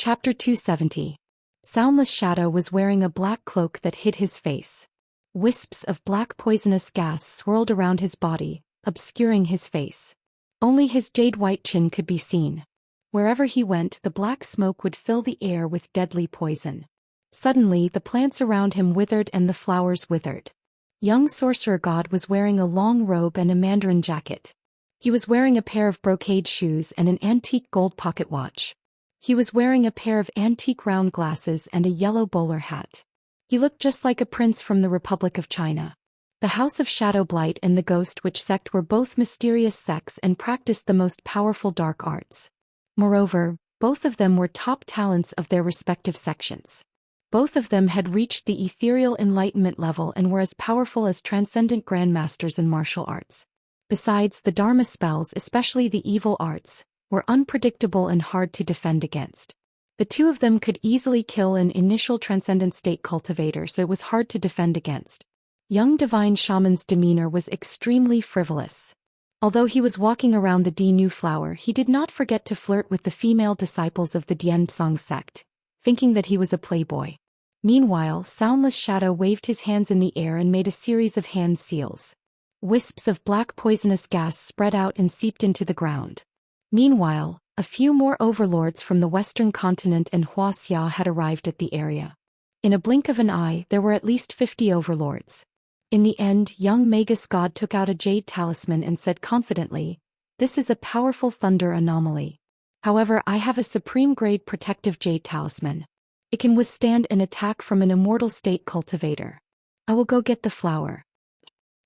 Chapter 270. Soundless Shadow was wearing a black cloak that hid his face. Wisps of black poisonous gas swirled around his body, obscuring his face. Only his jade-white chin could be seen. Wherever he went, the black smoke would fill the air with deadly poison. Suddenly, the plants around him withered and the flowers withered. Young sorcerer god was wearing a long robe and a mandarin jacket. He was wearing a pair of brocade shoes and an antique gold pocket watch. He was wearing a pair of antique round glasses and a yellow bowler hat. He looked just like a prince from the Republic of China. The House of Shadow Blight and the Ghost Witch sect were both mysterious sects and practiced the most powerful dark arts. Moreover, both of them were top talents of their respective sections. Both of them had reached the ethereal enlightenment level and were as powerful as transcendent grandmasters in martial arts. Besides, the Dharma spells, especially the evil arts, were unpredictable and hard to defend against. The two of them could easily kill an initial transcendent state cultivator, so it was hard to defend against. Young divine shaman's demeanor was extremely frivolous. Although he was walking around the Di Flower, he did not forget to flirt with the female disciples of the Dian sect, thinking that he was a playboy. Meanwhile, Soundless Shadow waved his hands in the air and made a series of hand seals. Wisps of black poisonous gas spread out and seeped into the ground. Meanwhile, a few more overlords from the western continent and Wuxia had arrived at the area. In a blink of an eye, there were at least 50 overlords. In the end, young Magus God took out a jade talisman and said confidently, "This is a powerful thunder anomaly. However, I have a supreme-grade protective jade talisman. It can withstand an attack from an immortal state cultivator. I will go get the flower."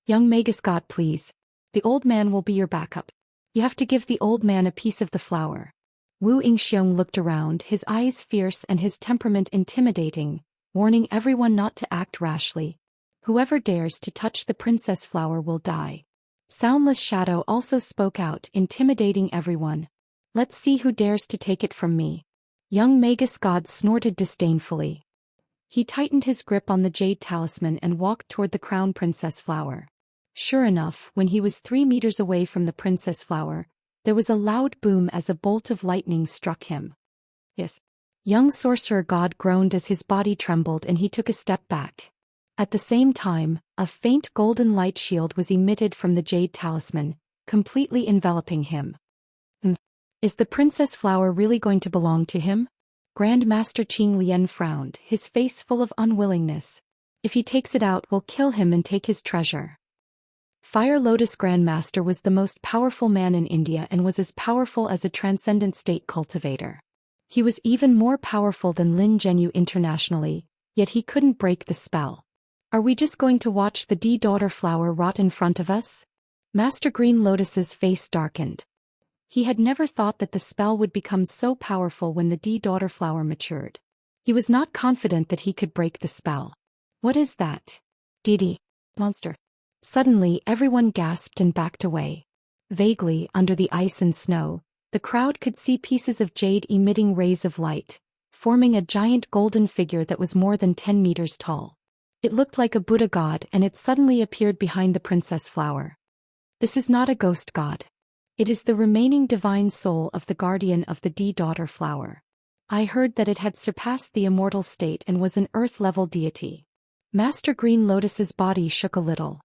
"Young Magus God, please. The old man will be your backup. You have to give the old man a piece of the flower." Xiang looked around, his eyes fierce and his temperament intimidating, warning everyone not to act rashly. "Whoever dares to touch the princess flower will die." Soundless Shadow also spoke out, intimidating everyone. "Let's see who dares to take it from me." Young Magus God snorted disdainfully. He tightened his grip on the jade talisman and walked toward the crown princess flower. Sure enough, when he was 3 meters away from the princess flower, there was a loud boom as a bolt of lightning struck him. "Yes." Young sorcerer god groaned as his body trembled and he took a step back. At the same time, a faint golden light shield was emitted from the jade talisman, completely enveloping him. Is the princess flower really going to belong to him? Grand Master Qing Lian frowned, his face full of unwillingness. "If he takes it out, we'll kill him and take his treasure." Fire Lotus Grandmaster was the most powerful man in India and was as powerful as a transcendent state cultivator. He was even more powerful than Lin Zhenyu internationally, yet he couldn't break the spell. "Are we just going to watch the D-daughter flower rot in front of us?" Master Green Lotus's face darkened. He had never thought that the spell would become so powerful when the D-daughter flower matured. He was not confident that he could break the spell. "What is that? Didi. Monster." Suddenly, everyone gasped and backed away. Vaguely, under the ice and snow, the crowd could see pieces of jade emitting rays of light, forming a giant golden figure that was more than 10 meters tall. It looked like a Buddha god and it suddenly appeared behind the princess flower. This is not a ghost god. It is the remaining divine soul of the guardian of the D-daughter flower. I heard that it had surpassed the immortal state and was an earth-level deity. Master Green Lotus's body shook a little.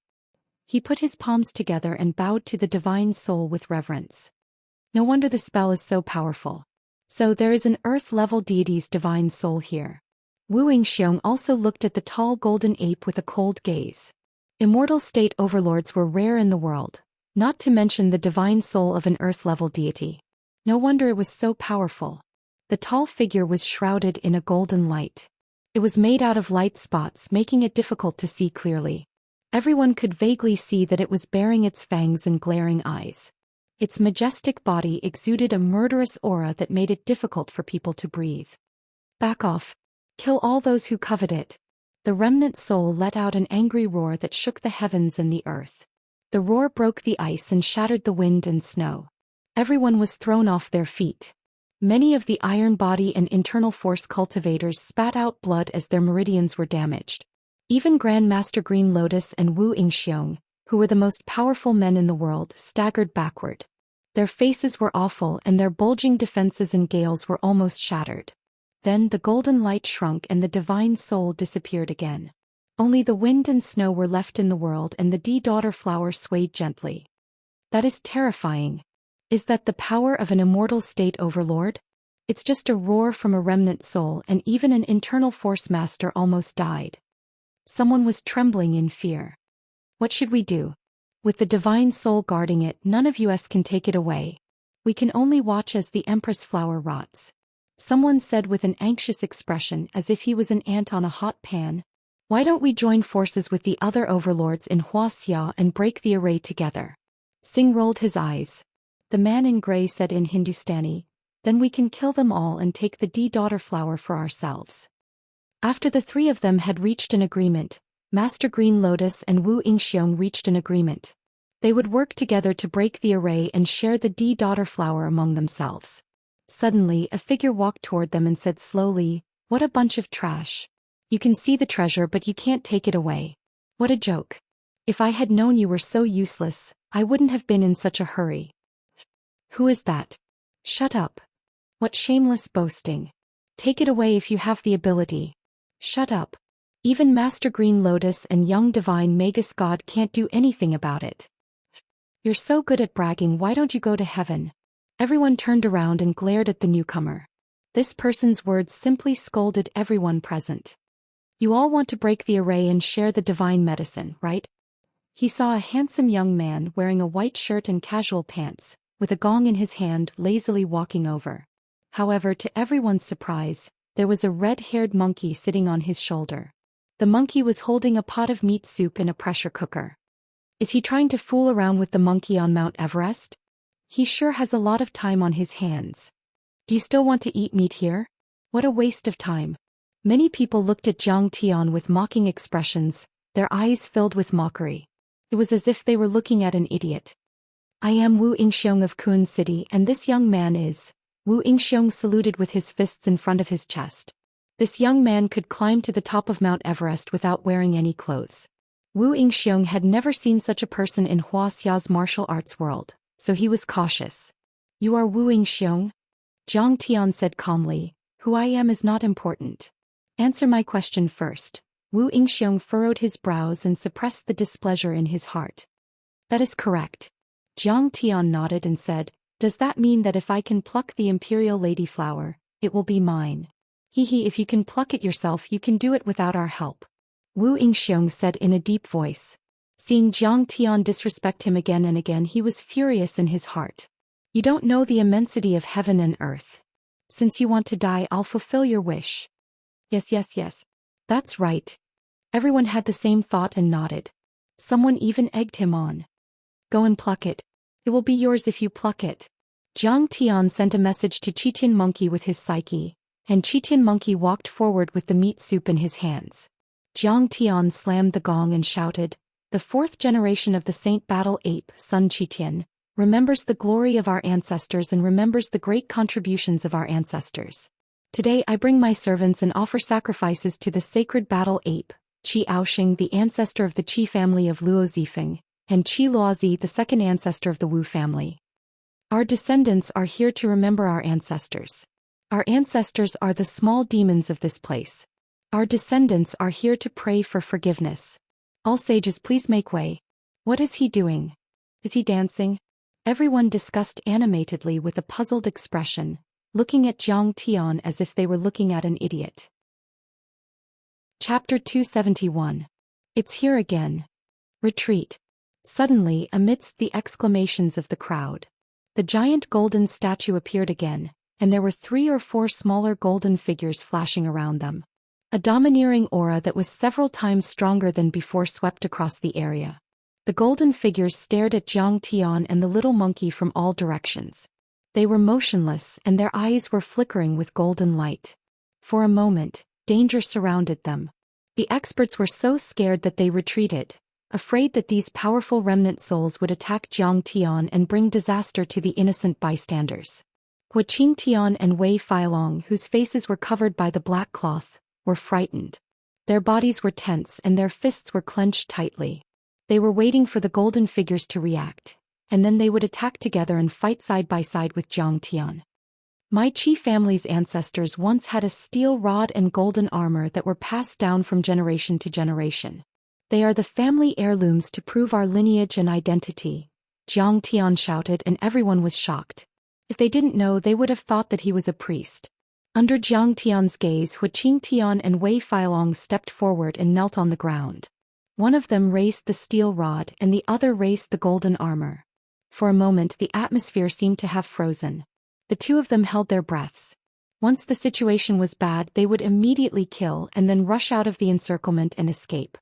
He put his palms together and bowed to the divine soul with reverence. No wonder the spell is so powerful. So there is an earth-level deity's divine soul here. Xiang also looked at the tall golden ape with a cold gaze. Immortal state overlords were rare in the world, not to mention the divine soul of an earth-level deity. No wonder it was so powerful. The tall figure was shrouded in a golden light. It was made out of light spots, making it difficult to see clearly. Everyone could vaguely see that it was baring its fangs and glaring eyes. Its majestic body exuded a murderous aura that made it difficult for people to breathe. "Back off. Kill all those who covet it." The remnant soul let out an angry roar that shook the heavens and the earth. The roar broke the ice and shattered the wind and snow. Everyone was thrown off their feet. Many of the iron body and internal force cultivators spat out blood as their meridians were damaged. Even Grand Master Green Lotus and Xiang, who were the most powerful men in the world, staggered backward. Their faces were awful and their bulging defenses and gales were almost shattered. Then the golden light shrunk and the divine soul disappeared again. Only the wind and snow were left in the world and the D-daughter flower swayed gently. That is terrifying. Is that the power of an immortal state overlord? It's just a roar from a remnant soul and even an internal force master almost died. Someone was trembling in fear. What should we do? With the divine soul guarding it, none of us can take it away. We can only watch as the Empress flower rots. Someone said with an anxious expression as if he was an ant on a hot pan. Why don't we join forces with the other overlords in Wuxia and break the array together? Singh rolled his eyes. The man in grey said in Hindustani, then we can kill them all and take the D-daughter flower for ourselves. After the three of them had reached an agreement, Master Green Lotus and Wu Yingxiong reached an agreement. They would work together to break the array and share the D-daughter flower among themselves. Suddenly, a figure walked toward them and said slowly, "What a bunch of trash. You can see the treasure but you can't take it away. What a joke. If I had known you were so useless, I wouldn't have been in such a hurry." Who is that? Shut up. What shameless boasting. Take it away if you have the ability. Shut up. Even Master Green Lotus and young divine Magus God can't do anything about it. You're so good at bragging, why don't you go to heaven? Everyone turned around and glared at the newcomer. This person's words simply scolded everyone present. You all want to break the array and share the divine medicine, right? He saw a handsome young man wearing a white shirt and casual pants, with a gong in his hand, lazily walking over. However, to everyone's surprise, there was a red-haired monkey sitting on his shoulder. The monkey was holding a pot of meat soup in a pressure cooker. Is he trying to fool around with the monkey on Mount Everest? He sure has a lot of time on his hands. Do you still want to eat meat here? What a waste of time. Many people looked at Zhang Tian with mocking expressions, their eyes filled with mockery. It was as if they were looking at an idiot. I am Wu Yingxiong of Kun City and this young man is... Wu Yingxiong saluted with his fists in front of his chest. This young man could climb to the top of Mount Everest without wearing any clothes. Wu Yingxiong had never seen such a person in Huaxia's martial arts world, so he was cautious. You are Wu Yingxiong? Zhang Tian said calmly, who I am is not important. Answer my question first. Wu Yingxiong furrowed his brows and suppressed the displeasure in his heart. That is correct. Zhang Tian nodded and said, does that mean that if I can pluck the imperial lady flower, it will be mine? Hee, if you can pluck it yourself you can do it without our help. Wu Yingxiong said in a deep voice. Seeing Zhang Tian disrespect him again and again, he was furious in his heart. You don't know the immensity of heaven and earth. Since you want to die, I'll fulfill your wish. Yes. That's right. Everyone had the same thought and nodded. Someone even egged him on. Go and pluck it. It will be yours if you pluck it. Zhang Tian sent a message to Qitian Monkey with his psyche, and Qitian Monkey walked forward with the meat soup in his hands. Zhang Tian slammed the gong and shouted, the fourth generation of the Saint Battle Ape, Sun Qitian, remembers the glory of our ancestors and remembers the great contributions of our ancestors. Today I bring my servants and offer sacrifices to the sacred battle ape, Qi Aoxing, the ancestor of the Qi family of Luo Zifeng, and Qi Luozi, the second ancestor of the Wu family. Our descendants are here to remember our ancestors. Our ancestors are the small demons of this place. Our descendants are here to pray for forgiveness. All sages, please make way. What is he doing? Is he dancing? Everyone discussed animatedly with a puzzled expression, looking at Zhang Tian as if they were looking at an idiot. Chapter 271. It's here again. Retreat. Suddenly, amidst the exclamations of the crowd, the giant golden statue appeared again, and there were 3 or 4 smaller golden figures flashing around them. A domineering aura that was several times stronger than before swept across the area. The golden figures stared at Zhang Tian and the little monkey from all directions. They were motionless and their eyes were flickering with golden light. For a moment, danger surrounded them. The experts were so scared that they retreated, afraid that these powerful remnant souls would attack Zhang Tian and bring disaster to the innocent bystanders. Hua Qingtian and Wei Feilong, whose faces were covered by the black cloth, were frightened. Their bodies were tense and their fists were clenched tightly. They were waiting for the golden figures to react, and then they would attack together and fight side by side with Zhang Tian. My Qi family's ancestors once had a steel rod and golden armor that were passed down from generation to generation. They are the family heirlooms to prove our lineage and identity, Jiang Tian shouted, and everyone was shocked. If they didn't know, they would have thought that he was a priest. Under Jiang Tian's gaze, Hu Qingtian and Wei Feilong stepped forward and knelt on the ground. One of them raised the steel rod and the other raised the golden armor. For a moment the atmosphere seemed to have frozen. The two of them held their breaths. Once the situation was bad, they would immediately kill and then rush out of the encirclement and escape.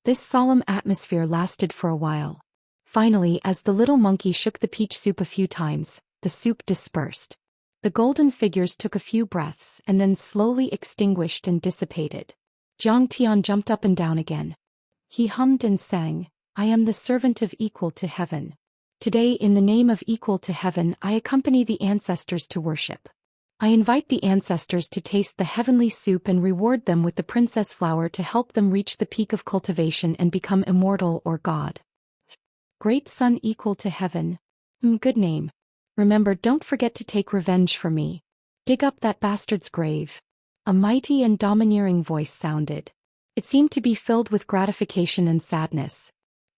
This solemn atmosphere lasted for a while. Finally, as the little monkey shook the peach soup a few times, the soup dispersed. The golden figures took a few breaths and then slowly extinguished and dissipated. Jiang Tian jumped up and down again. He hummed and sang, "I am the servant of equal to heaven. Today, in the name of equal to heaven, I accompany the ancestors to worship. I invite the ancestors to taste the heavenly soup and reward them with the princess flower to help them reach the peak of cultivation and become immortal or God." Great Sun equal to heaven. Good name. Remember, don't forget to take revenge for me. Dig up that bastard's grave. A mighty and domineering voice sounded. It seemed to be filled with gratification and sadness.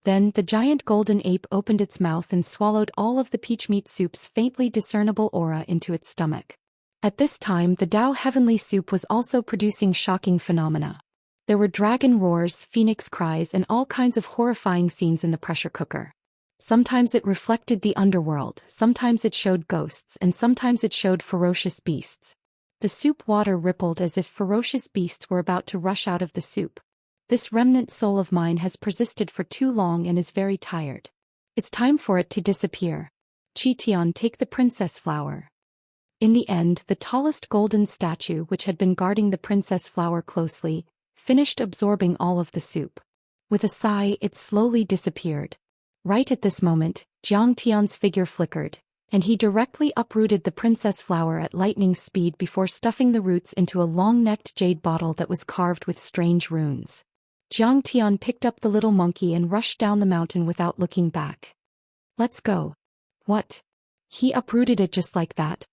Then the giant golden ape opened its mouth and swallowed all of the peach meat soup's faintly discernible aura into its stomach. At this time, the Tao heavenly soup was also producing shocking phenomena. There were dragon roars, phoenix cries, and all kinds of horrifying scenes in the pressure cooker. Sometimes it reflected the underworld, sometimes it showed ghosts, and sometimes it showed ferocious beasts. The soup water rippled as if ferocious beasts were about to rush out of the soup. This remnant soul of mine has persisted for too long and is very tired. It's time for it to disappear. Qitian, take the princess flower. In the end, the tallest golden statue, which had been guarding the princess flower closely, finished absorbing all of the soup. With a sigh, it slowly disappeared. Right at this moment, Jiang Tian's figure flickered, and he directly uprooted the princess flower at lightning speed before stuffing the roots into a long-necked jade bottle that was carved with strange runes. Jiang Tian picked up the little monkey and rushed down the mountain without looking back. "Let's go." "What? He uprooted it just like that?"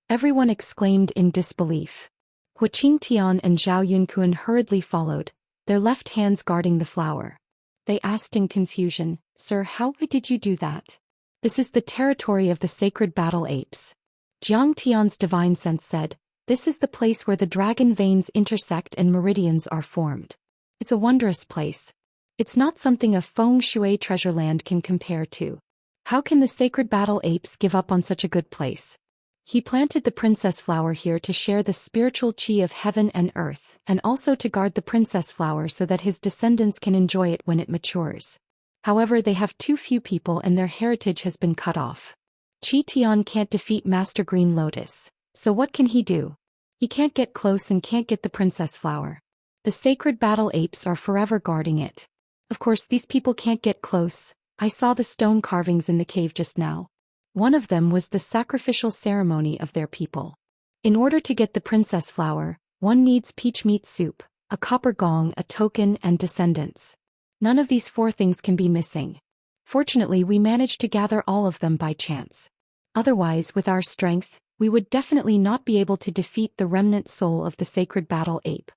Everyone exclaimed in disbelief. Hu Qingtian and Zhao Yunkuan hurriedly followed, their left hands guarding the flower. They asked in confusion, "Sir, how did you do that?" "This is the territory of the sacred battle apes." Jiang Tian's divine sense said, "This is the place where the dragon veins intersect and meridians are formed. It's a wondrous place. It's not something a feng shui treasure land can compare to. How can the sacred battle apes give up on such a good place?" He planted the princess flower here to share the spiritual qi of heaven and earth, and also to guard the princess flower so that his descendants can enjoy it when it matures. However, they have too few people and their heritage has been cut off. Qi Tian can't defeat Master Green Lotus, so what can he do? He can't get close and can't get the princess flower. The sacred battle apes are forever guarding it. Of course, these people can't get close. I saw the stone carvings in the cave just now. One of them was the sacrificial ceremony of their people. In order to get the princess flower, one needs peach meat soup, a copper gong, a token, and descendants. None of these four things can be missing. Fortunately, we managed to gather all of them by chance. Otherwise, with our strength, we would definitely not be able to defeat the remnant soul of the sacred battle ape.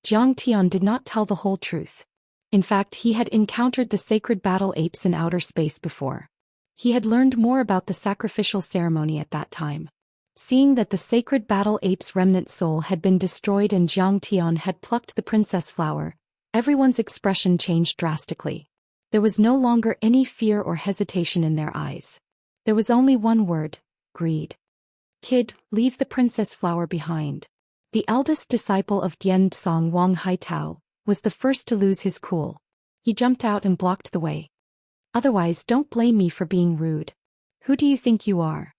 Jiang Tian did not tell the whole truth. In fact, he had encountered the sacred battle apes in outer space before. He had learned more about the sacrificial ceremony at that time. Seeing that the sacred battle ape's remnant soul had been destroyed and Jiang Tian had plucked the princess flower, everyone's expression changed drastically. There was no longer any fear or hesitation in their eyes. There was only one word: greed. "Kid, leave the princess flower behind." The eldest disciple of Dian Song, Wang Haitao, was the first to lose his cool. He jumped out and blocked the way. "Otherwise, don't blame me for being rude. Who do you think you are?"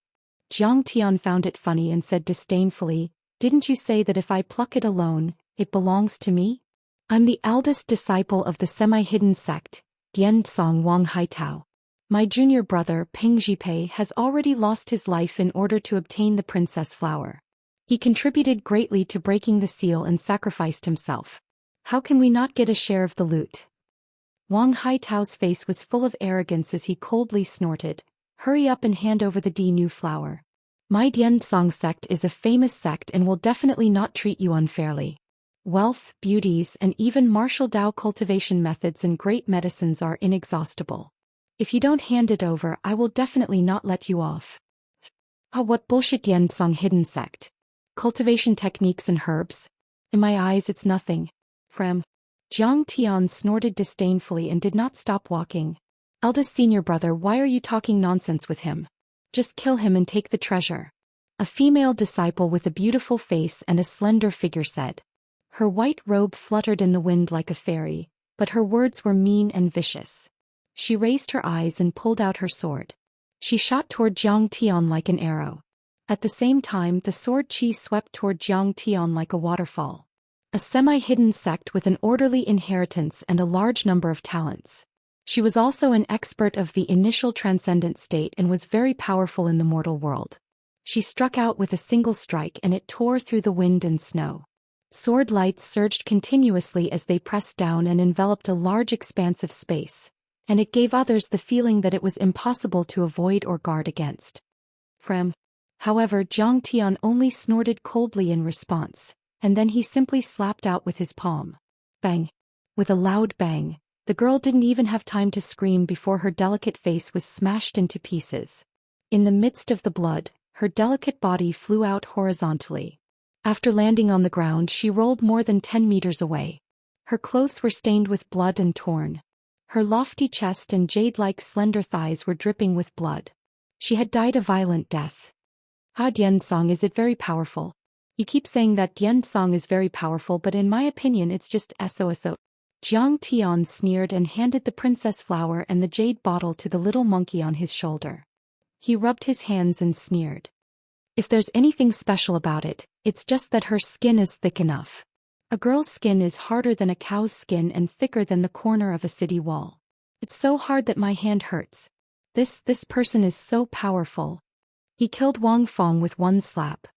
Jiang Tian found it funny and said disdainfully, "Didn't you say that if I pluck it alone, it belongs to me? I'm the eldest disciple of the semi-hidden sect, Dian Song Wang Haitao. My junior brother, Peng Jipei, has already lost his life in order to obtain the princess flower. He contributed greatly to breaking the seal and sacrificed himself. How can we not get a share of the loot?" Wang Haitao's face was full of arrogance as he coldly snorted, "Hurry up and hand over the new flower." My Dian-song sect is a famous sect and will definitely not treat you unfairly. Wealth, beauties, and even martial Dao cultivation methods and great medicines are inexhaustible. If you don't hand it over, I will definitely not let you off. Oh, what bullshit Dian-song hidden sect. Cultivation techniques and herbs. In my eyes it's nothing. Frem. Jiang Tian snorted disdainfully and did not stop walking. Eldest senior brother, why are you talking nonsense with him? Just kill him and take the treasure. A female disciple with a beautiful face and a slender figure said. Her white robe fluttered in the wind like a fairy, but her words were mean and vicious. She raised her eyes and pulled out her sword. She shot toward Jiang Tian like an arrow. At the same time, the sword chi swept toward Jiang Tian like a waterfall. A semi-hidden sect with an orderly inheritance and a large number of talents. She was also an expert of the initial transcendent state and was very powerful in the mortal world. She struck out with a single strike and it tore through the wind and snow. Sword lights surged continuously as they pressed down and enveloped a large expanse of space, and it gave others the feeling that it was impossible to avoid or guard against. Frem. However, Jiang Tian only snorted coldly in response, and then he simply slapped out with his palm. Bang! With a loud bang, the girl didn't even have time to scream before her delicate face was smashed into pieces. In the midst of the blood, her delicate body flew out horizontally. After landing on the ground, she rolled more than 10 meters away. Her clothes were stained with blood and torn. Her lofty chest and jade-like slender thighs were dripping with blood. She had died a violent death. Ah, Dian-song, is it very powerful? You keep saying that Dian-song is very powerful, but in my opinion it's just SOSO. Jiang Tian sneered and handed the princess flower and the jade bottle to the little monkey on his shoulder. He rubbed his hands and sneered. If there's anything special about it, it's just that her skin is thick enough. A girl's skin is harder than a cow's skin and thicker than the corner of a city wall. It's so hard that my hand hurts. This person is so powerful. He killed Wang Fong with one slap.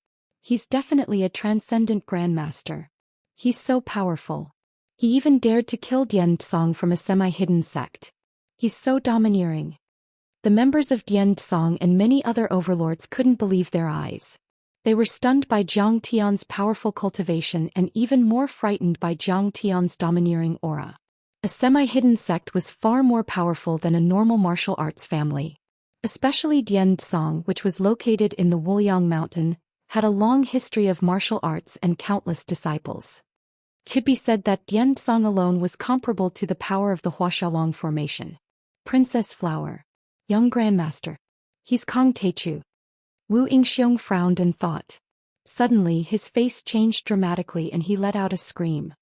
He's definitely a transcendent grandmaster. He's so powerful. He even dared to kill Dian-song from a semi-hidden sect. He's so domineering. The members of Dian-song and many other overlords couldn't believe their eyes. They were stunned by Jiang Tian's powerful cultivation and even more frightened by Jiang Tian's domineering aura. A semi-hidden sect was far more powerful than a normal martial arts family. Especially Dian-song, which was located in the Wuliang mountain, had a long history of martial arts and countless disciples. Could be said that Dian-song alone was comparable to the power of the Huaxiaolong formation. Princess Flower. Young Grandmaster. He's Kong Teichu. Wu Yingxiong frowned and thought. Suddenly his face changed dramatically and he let out a scream.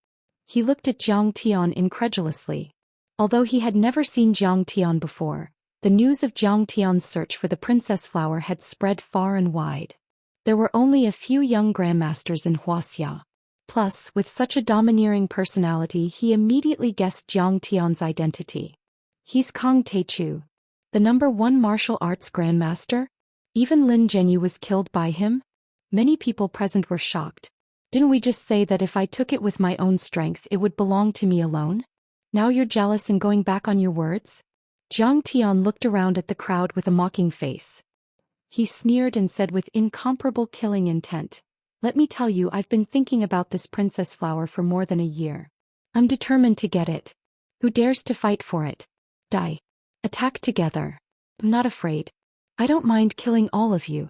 He looked at Jiang Tian incredulously. Although he had never seen Jiang Tian before, the news of Jiang Tian's search for the Princess Flower had spread far and wide. There were only a few young grandmasters in Wuxia. Plus, with such a domineering personality, he immediately guessed Jiang Tian's identity. He's Kong Teichu, the #1 martial arts grandmaster? Even Lin Zhenyu was killed by him? Many people present were shocked. Didn't we just say that if I took it with my own strength it would belong to me alone? Now you're jealous and going back on your words? Jiang Tian looked around at the crowd with a mocking face. He sneered and said with incomparable killing intent, "Let me tell you, I've been thinking about this princess flower for more than a year. I'm determined to get it. Who dares to fight for it? Die. Attack together. I'm not afraid. I don't mind killing all of you."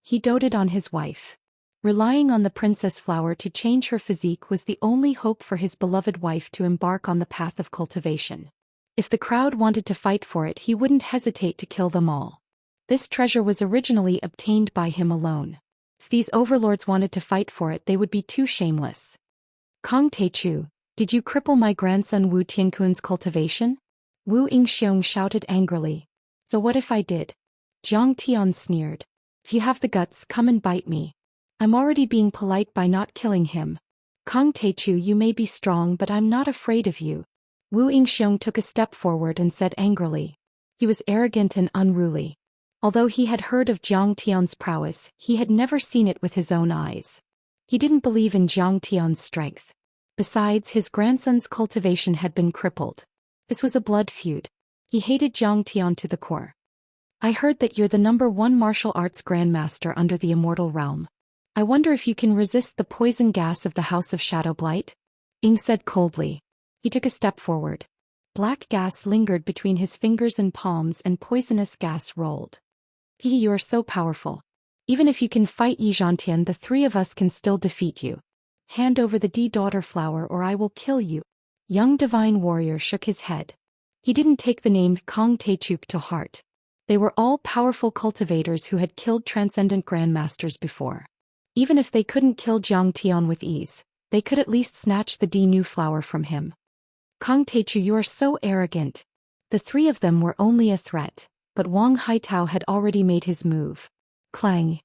He doted on his wife. Relying on the princess flower to change her physique was the only hope for his beloved wife to embark on the path of cultivation. If the crowd wanted to fight for it, he wouldn't hesitate to kill them all. This treasure was originally obtained by him alone. If these overlords wanted to fight for it, they would be too shameless. Kong Teichu, did you cripple my grandson Wu Tiankun's cultivation? Wu Yingxiong shouted angrily. So what if I did? Jiang Tian sneered. If you have the guts, come and bite me. I'm already being polite by not killing him. Kong Teichu, you may be strong, but I'm not afraid of you. Wu Yingxiong took a step forward and said angrily. He was arrogant and unruly. Although he had heard of Jiang Tian's prowess, he had never seen it with his own eyes. He didn't believe in Jiang Tian's strength. Besides, his grandson's cultivation had been crippled. This was a blood feud. He hated Jiang Tian to the core. I heard that you're the #1 martial arts grandmaster under the immortal realm. I wonder if you can resist the poison gas of the House of Shadow Blight? Ying said coldly. He took a step forward. Black gas lingered between his fingers and palms and poisonous gas rolled. You are so powerful. Even if you can fight Yi Zhantian, the three of us can still defeat you. Hand over the D-daughter flower or I will kill you. Young divine warrior shook his head. He didn't take the name Kong Taichuk to heart. They were all powerful cultivators who had killed transcendent grandmasters before. Even if they couldn't kill Jiang Tian with ease, they could at least snatch the D-new flower from him. Kong Taichu, you are so arrogant. The three of them were only a threat, but Wang Haitao had already made his move. Clang.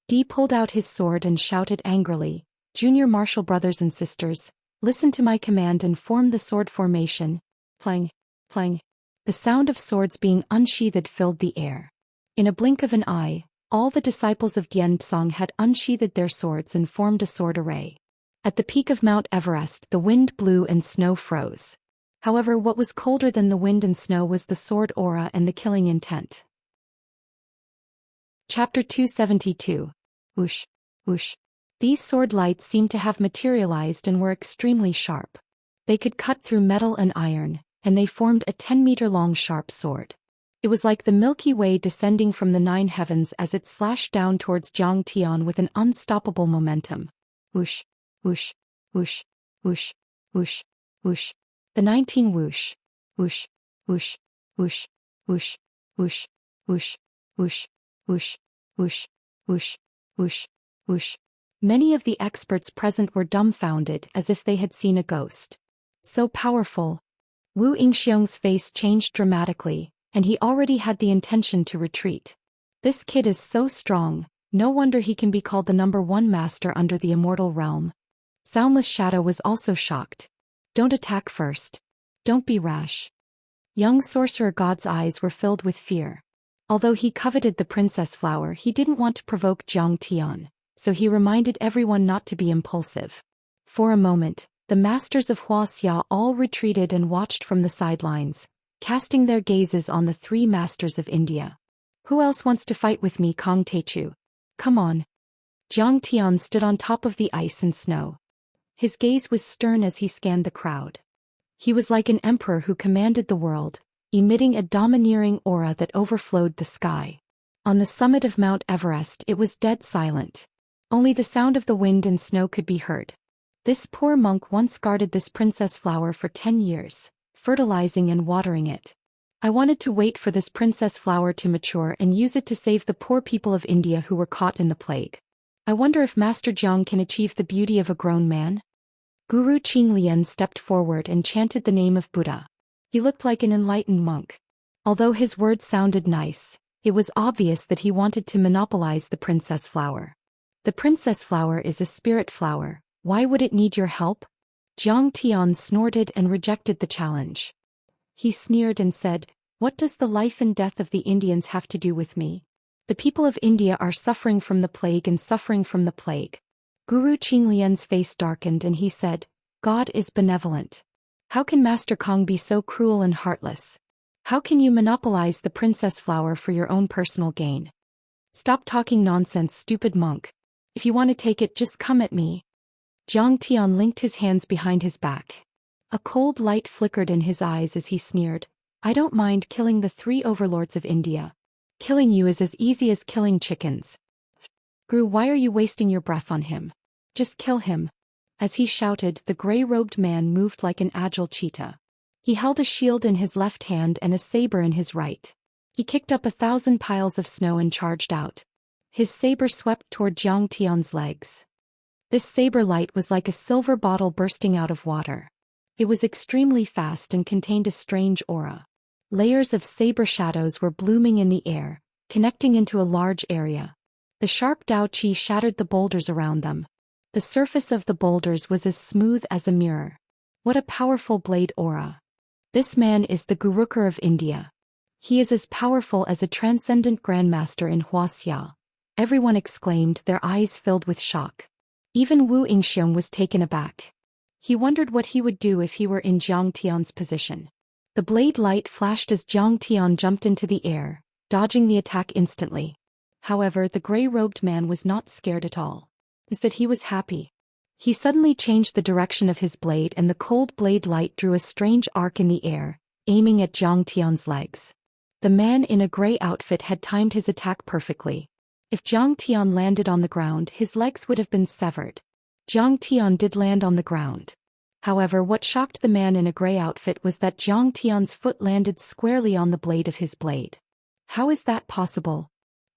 D pulled out his sword and shouted angrily, Junior martial brothers and sisters, listen to my command and form the sword formation. Clang, clang. The sound of swords being unsheathed filled the air. In a blink of an eye, all the disciples of Dian Tsang had unsheathed their swords and formed a sword array. At the peak of Mount Everest, the wind blew and snow froze. However, what was colder than the wind and snow was the sword aura and the killing intent. Chapter 272. Whoosh, whoosh. These sword lights seemed to have materialized and were extremely sharp. They could cut through metal and iron, and they formed a 10-meter-long sharp sword. It was like the Milky Way descending from the 9 heavens as it slashed down towards Jiang Tian with an unstoppable momentum. Whoosh, whoosh, whoosh, whoosh, whoosh, whoosh. The 19 whoosh, whoosh, whoosh, whoosh, whoosh, whoosh, whoosh, whoosh, whoosh, whoosh, whoosh, whoosh, whoosh. Many of the experts present were dumbfounded as if they had seen a ghost. So powerful. Wu Yingxiong's face changed dramatically, and he already had the intention to retreat. This kid is so strong, no wonder he can be called the #1 master under the immortal realm. Soundless Shadow was also shocked. Don't attack first. Don't be rash. Young Sorcerer God's eyes were filled with fear. Although he coveted the princess flower, he didn't want to provoke Jiang Tian, so he reminded everyone not to be impulsive. For a moment, the masters of Wuxia all retreated and watched from the sidelines, casting their gazes on the 3 masters of India. Who else wants to fight with me, Kong Taichu? Come on. Jiang Tian stood on top of the ice and snow. His gaze was stern as he scanned the crowd. He was like an emperor who commanded the world, emitting a domineering aura that overflowed the sky. On the summit of Mount Everest it was dead silent. Only the sound of the wind and snow could be heard. This poor monk once guarded this princess flower for 10 years, fertilizing and watering it. I wanted to wait for this princess flower to mature and use it to save the poor people of India who were caught in the plague. I wonder if Master Jiang can achieve the beauty of a grown man? Guru Qinglian stepped forward and chanted the name of Buddha. He looked like an enlightened monk. Although his words sounded nice, it was obvious that he wanted to monopolize the princess flower. The princess flower is a spirit flower. Why would it need your help? Jiang Tian snorted and rejected the challenge. He sneered and said, What does the life and death of the Indians have to do with me? The people of India are suffering from the plague and suffering from the plague. Guru Qinglian's face darkened and he said, God is benevolent. How can Master Kong be so cruel and heartless? How can you monopolize the princess flower for your own personal gain? Stop talking nonsense, stupid monk. If you want to take it, just come at me. Jiang Tian linked his hands behind his back. A cold light flickered in his eyes as he sneered, I don't mind killing the 3 overlords of India. Killing you is as easy as killing chickens. Guru, why are you wasting your breath on him? Just kill him. As he shouted, the gray-robed man moved like an agile cheetah. He held a shield in his left hand and a saber in his right. He kicked up 1,000 piles of snow and charged out. His saber swept toward Jiang Tian's legs. This saber light was like a silver bottle bursting out of water. It was extremely fast and contained a strange aura. Layers of saber shadows were blooming in the air, connecting into a large area. The sharp Dao Qi shattered the boulders around them. The surface of the boulders was as smooth as a mirror. What a powerful blade aura. This man is the Gurukar of India. He is as powerful as a transcendent grandmaster in Wuxia. Everyone exclaimed, their eyes filled with shock. Even Wu Yingxiong was taken aback. He wondered what he would do if he were in Jiang Tian's position. The blade light flashed as Jiang Tian jumped into the air, dodging the attack instantly. However, the gray-robed man was not scared at all. Instead, he was happy. He suddenly changed the direction of his blade and the cold blade light drew a strange arc in the air, aiming at Zhang Tian's legs. The man in a gray outfit had timed his attack perfectly. If Zhang Tian landed on the ground, his legs would have been severed. Zhang Tian did land on the ground. However, what shocked the man in a gray outfit was that Zhang Tian's foot landed squarely on the blade of his blade. How is that possible?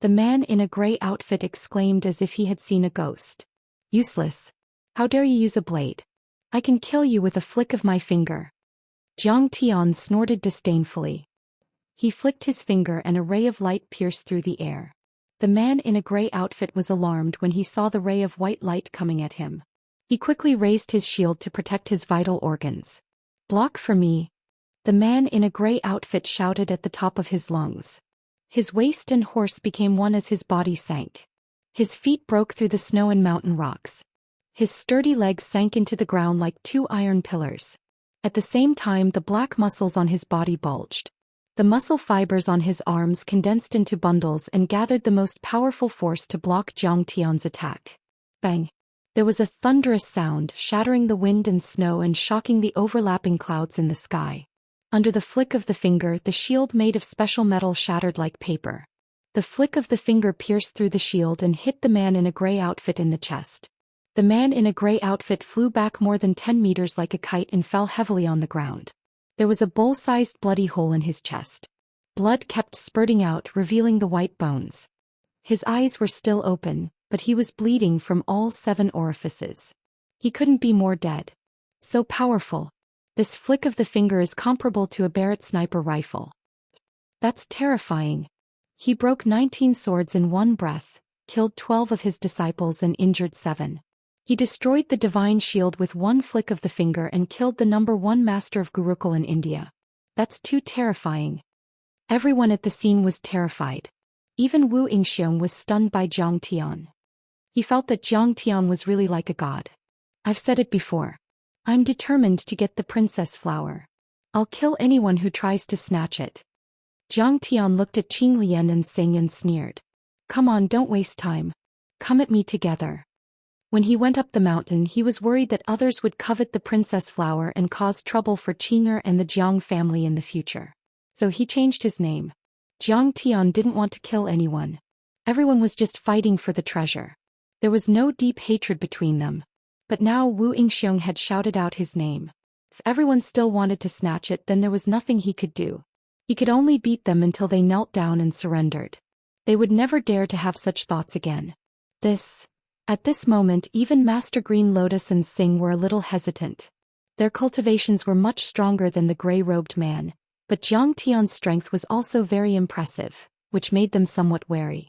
The man in a gray outfit exclaimed as if he had seen a ghost. Useless. How dare you use a blade? I can kill you with a flick of my finger. Zhang Tian snorted disdainfully. He flicked his finger and a ray of light pierced through the air. The man in a gray outfit was alarmed when he saw the ray of white light coming at him. He quickly raised his shield to protect his vital organs. Block for me. The man in a gray outfit shouted at the top of his lungs. His waist and horse became one as his body sank. His feet broke through the snow and mountain rocks. His sturdy legs sank into the ground like two iron pillars. At the same time, the black muscles on his body bulged. The muscle fibers on his arms condensed into bundles and gathered the most powerful force to block Zhang Tian's attack. Bang! There was a thunderous sound, shattering the wind and snow and shocking the overlapping clouds in the sky. Under the flick of the finger, the shield made of special metal shattered like paper. The flick of the finger pierced through the shield and hit the man in a gray outfit in the chest. The man in a gray outfit flew back more than 10 meters like a kite and fell heavily on the ground. There was a bowl-sized bloody hole in his chest. Blood kept spurting out, revealing the white bones. His eyes were still open, but he was bleeding from all 7 orifices. He couldn't be more dead. So powerful. This flick of the finger is comparable to a Barrett sniper rifle. That's terrifying. He broke 19 swords in one breath, killed 12 of his disciples and injured 7. He destroyed the divine shield with one flick of the finger and killed the #1 master of Gurukul in India. That's too terrifying. Everyone at the scene was terrified. Even Wu Yingxiong was stunned by Zhang Tian. He felt that Zhang Tian was really like a god. I've said it before. I'm determined to get the princess flower. I'll kill anyone who tries to snatch it. Zhang Tian looked at Qing Lian and Xing and sneered. Come on, don't waste time. Come at me together. When he went up the mountain, he was worried that others would covet the princess flower and cause trouble for Qing'er and the Jiang family in the future. So he changed his name. Zhang Tian didn't want to kill anyone. Everyone was just fighting for the treasure. There was no deep hatred between them. But now Wu Yingxiong had shouted out his name. If everyone still wanted to snatch it, then there was nothing he could do. He could only beat them until they knelt down and surrendered. They would never dare to have such thoughts again. At this moment, even Master Green Lotus and Xing were a little hesitant. Their cultivations were much stronger than the gray-robed man, but Zhang Tian's strength was also very impressive, which made them somewhat wary.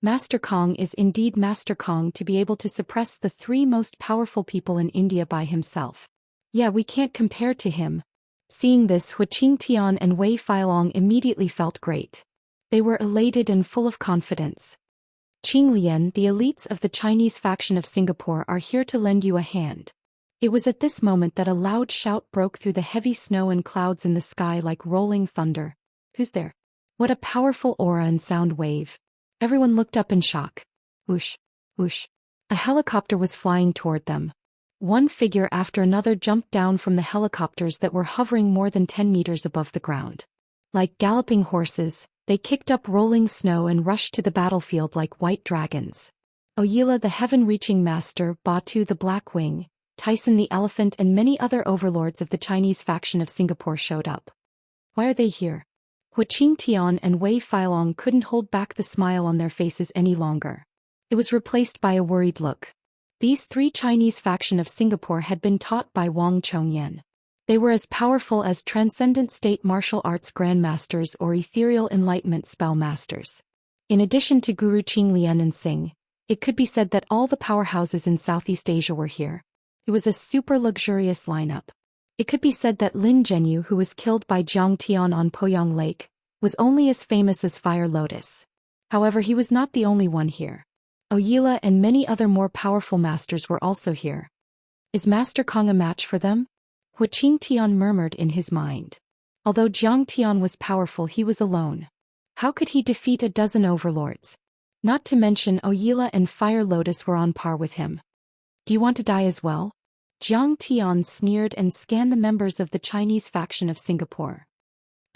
Master Kong is indeed Master Kong to be able to suppress the 3 most powerful people in India by himself. Yeah, we can't compare to him. Seeing this, Hu Qingtian and Wei Feilong immediately felt great. They were elated and full of confidence. Qing Lian, the elites of the Chinese faction of Singapore are here to lend you a hand. It was at this moment that a loud shout broke through the heavy snow and clouds in the sky like rolling thunder. Who's there? What a powerful aura and sound wave. Everyone looked up in shock. Whoosh, whoosh. A helicopter was flying toward them. One figure after another jumped down from the helicopters that were hovering more than 10 meters above the ground. Like galloping horses, they kicked up rolling snow and rushed to the battlefield like white dragons. Oyila the heaven-reaching master, Batu the Black Wing, Tyson the Elephant and many other overlords of the Chinese faction of Singapore showed up. Why are they here? Hu Qingtian and Wei Feilong couldn't hold back the smile on their faces any longer. It was replaced by a worried look. These 3 Chinese faction of Singapore had been taught by Wang Chongyan. They were as powerful as transcendent state martial arts grandmasters or ethereal enlightenment spell masters. In addition to Guru Qing Lian and Xing, it could be said that all the powerhouses in Southeast Asia were here. It was a super luxurious lineup. It could be said that Lin Zhenyu, who was killed by Zhang Tian on Poyang Lake, was only as famous as Fire Lotus. However, he was not the only one here. Oyila and many other more powerful masters were also here. Is Master Kong a match for them? Hu Qingtian murmured in his mind. Although Zhang Tian was powerful, he was alone. How could he defeat a dozen overlords? Not to mention Oyila and Fire Lotus were on par with him. Do you want to die as well? Jiang Tian sneered and scanned the members of the Chinese faction of Singapore.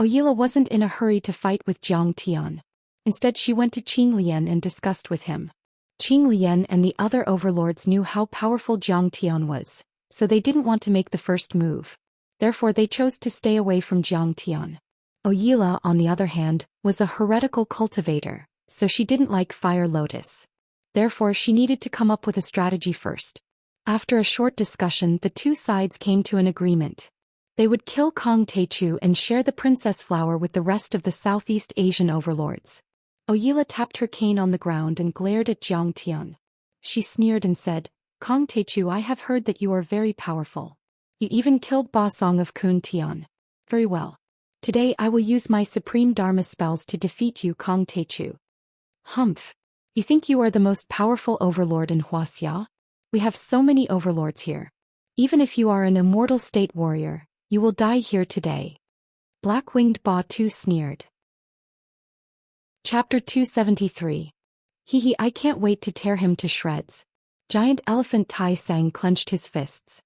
Oyila wasn't in a hurry to fight with Jiang Tian. Instead she went to Qing Lian and discussed with him. Qing Lian and the other overlords knew how powerful Jiang Tian was, so they didn't want to make the first move. Therefore they chose to stay away from Jiang Tian. Oyila, on the other hand, was a heretical cultivator, so she didn't like Fire Lotus. Therefore she needed to come up with a strategy first. After a short discussion, the two sides came to an agreement. They would kill Kong Teichu and share the princess flower with the rest of the Southeast Asian overlords. Oyila tapped her cane on the ground and glared at Jiang Tian. She sneered and said, Kong Teichu, I have heard that you are very powerful. You even killed Ba Song of Kun Tian. Very well. Today I will use my supreme Dharma spells to defeat you, Kong Teichu. Humph. You think you are the most powerful overlord in Wuxia? We have so many overlords here. Even if you are an immortal state warrior, you will die here today. Black-winged Ba Tu sneered. Chapter 273. Hee, I can't wait to tear him to shreds. Giant Elephant Tai Sang clenched his fists.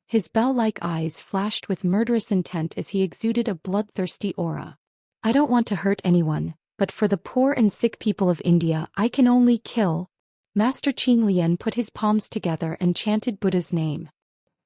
His bell-like eyes flashed with murderous intent as he exuded a bloodthirsty aura. I don't want to hurt anyone, but for the poor and sick people of India I can only kill. Master Qing Lian put his palms together and chanted Buddha's name.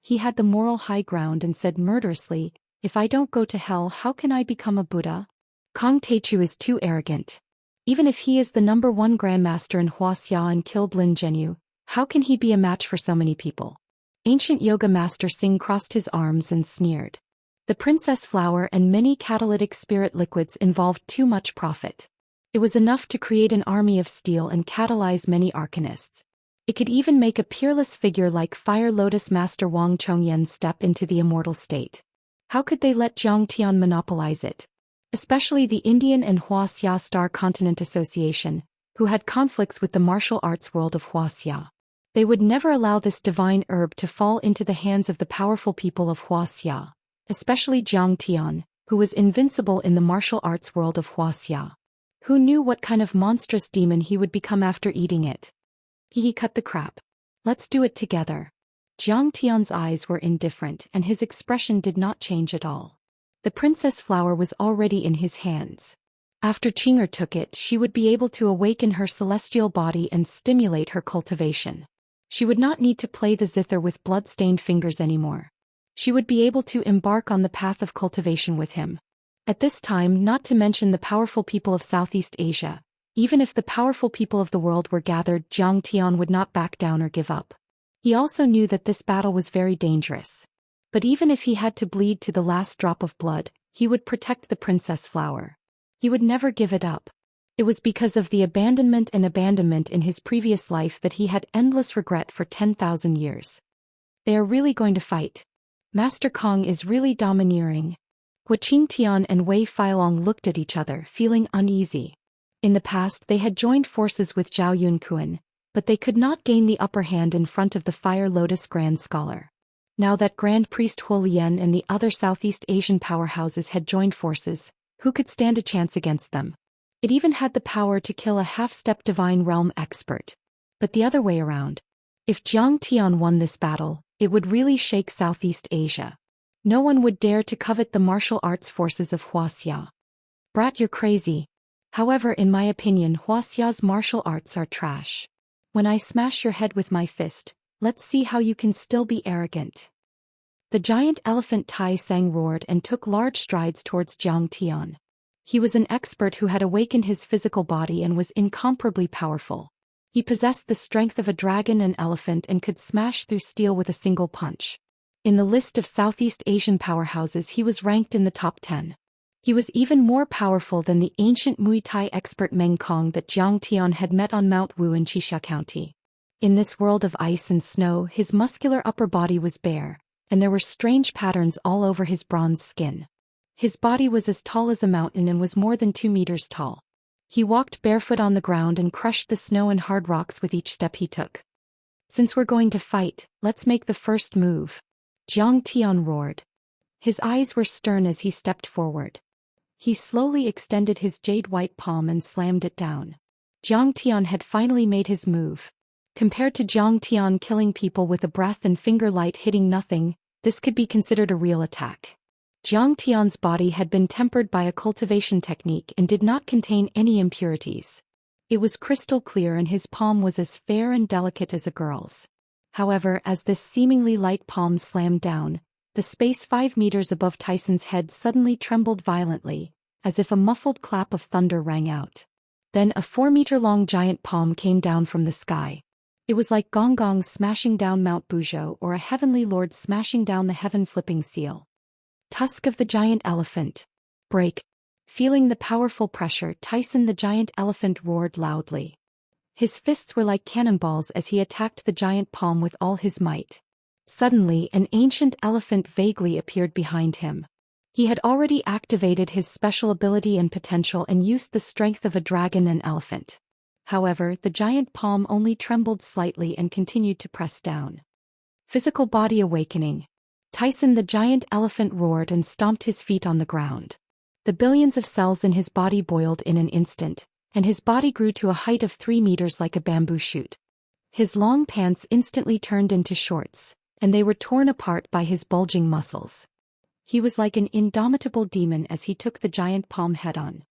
He had the moral high ground and said murderously, if I don't go to hell, how can I become a Buddha? Kong Teichu is too arrogant. Even if he is the #1 grandmaster in Wuxia and killed Lin Zhenyu, how can he be a match for so many people? Ancient yoga master Singh crossed his arms and sneered. The princess flower and many catalytic spirit liquids involved too much profit. It was enough to create an army of steel and catalyze many arcanists. It could even make a peerless figure like Fire Lotus Master Wang Chongyan step into the immortal state. How could they let Jiang Tian monopolize it? Especially the Indian and Wuxia Star Continent Association, who had conflicts with the martial arts world of Wuxia. They would never allow this divine herb to fall into the hands of the powerful people of Wuxia, especially Jiang Tian, who was invincible in the martial arts world of Wuxia. Who knew what kind of monstrous demon he would become after eating it? He cut the crap. Let's do it together. Jiang Tian's eyes were indifferent and his expression did not change at all. The princess flower was already in his hands. After Qinger took it, she would be able to awaken her celestial body and stimulate her cultivation. She would not need to play the zither with blood-stained fingers anymore. She would be able to embark on the path of cultivation with him. At this time, not to mention the powerful people of Southeast Asia, even if the powerful people of the world were gathered, Jiang Tian would not back down or give up. He also knew that this battle was very dangerous. But even if he had to bleed to the last drop of blood, he would protect the princess flower. He would never give it up. It was because of the abandonment in his previous life that he had endless regret for 10,000 years. They are really going to fight. Master Kong is really domineering. Qing Tian and Wei Feilong looked at each other, feeling uneasy. In the past they had joined forces with Zhao Yunkuan, but they could not gain the upper hand in front of the Fire Lotus Grand Scholar. Now that Grand Priest Huolian and the other Southeast Asian powerhouses had joined forces, who could stand a chance against them? It even had the power to kill a half-step divine realm expert. But the other way around. If Jiang Tian won this battle, it would really shake Southeast Asia. No one would dare to covet the martial arts forces of Wuxia. Brat, you're crazy. However, in my opinion, Wuxia's martial arts are trash. When I smash your head with my fist, let's see how you can still be arrogant. The giant elephant Tai Sang roared and took large strides towards Jiang Tian. He was an expert who had awakened his physical body and was incomparably powerful. He possessed the strength of a dragon and elephant and could smash through steel with a single punch. In the list of Southeast Asian powerhouses, he was ranked in the top 10. He was even more powerful than the ancient Muay Thai expert Meng Kong that Jiang Tian had met on Mount Wu in Xixia County. In this world of ice and snow, his muscular upper body was bare, and there were strange patterns all over his bronze skin. His body was as tall as a mountain and was more than 2 meters tall. He walked barefoot on the ground and crushed the snow and hard rocks with each step he took. Since we're going to fight, let's make the first move. Jiang Tian roared. His eyes were stern as he stepped forward. He slowly extended his jade-white palm and slammed it down. Zhang Tian had finally made his move. Compared to Zhang Tian killing people with a breath and finger light hitting nothing, this could be considered a real attack. Zhang Tian's body had been tempered by a cultivation technique and did not contain any impurities. It was crystal clear and his palm was as fair and delicate as a girl's. However, as this seemingly light palm slammed down, the space 5 meters above Tyson's head suddenly trembled violently, as if a muffled clap of thunder rang out. Then a 4-meter-long giant palm came down from the sky. It was like Gong Gong smashing down Mount Buzhou or a heavenly lord smashing down the heaven-flipping seal. Tusk of the giant elephant. Break. Feeling the powerful pressure, Tyson the giant elephant roared loudly. His fists were like cannonballs as he attacked the giant palm with all his might. Suddenly, an ancient elephant vaguely appeared behind him. He had already activated his special ability and potential and used the strength of a dragon and elephant. However, the giant palm only trembled slightly and continued to press down. Physical body awakening. Tyson the giant elephant roared and stomped his feet on the ground. The billions of cells in his body boiled in an instant, and his body grew to a height of 3 meters like a bamboo shoot. His long pants instantly turned into shorts, and they were torn apart by his bulging muscles. He was like an indomitable demon as he took the giant palm head-on.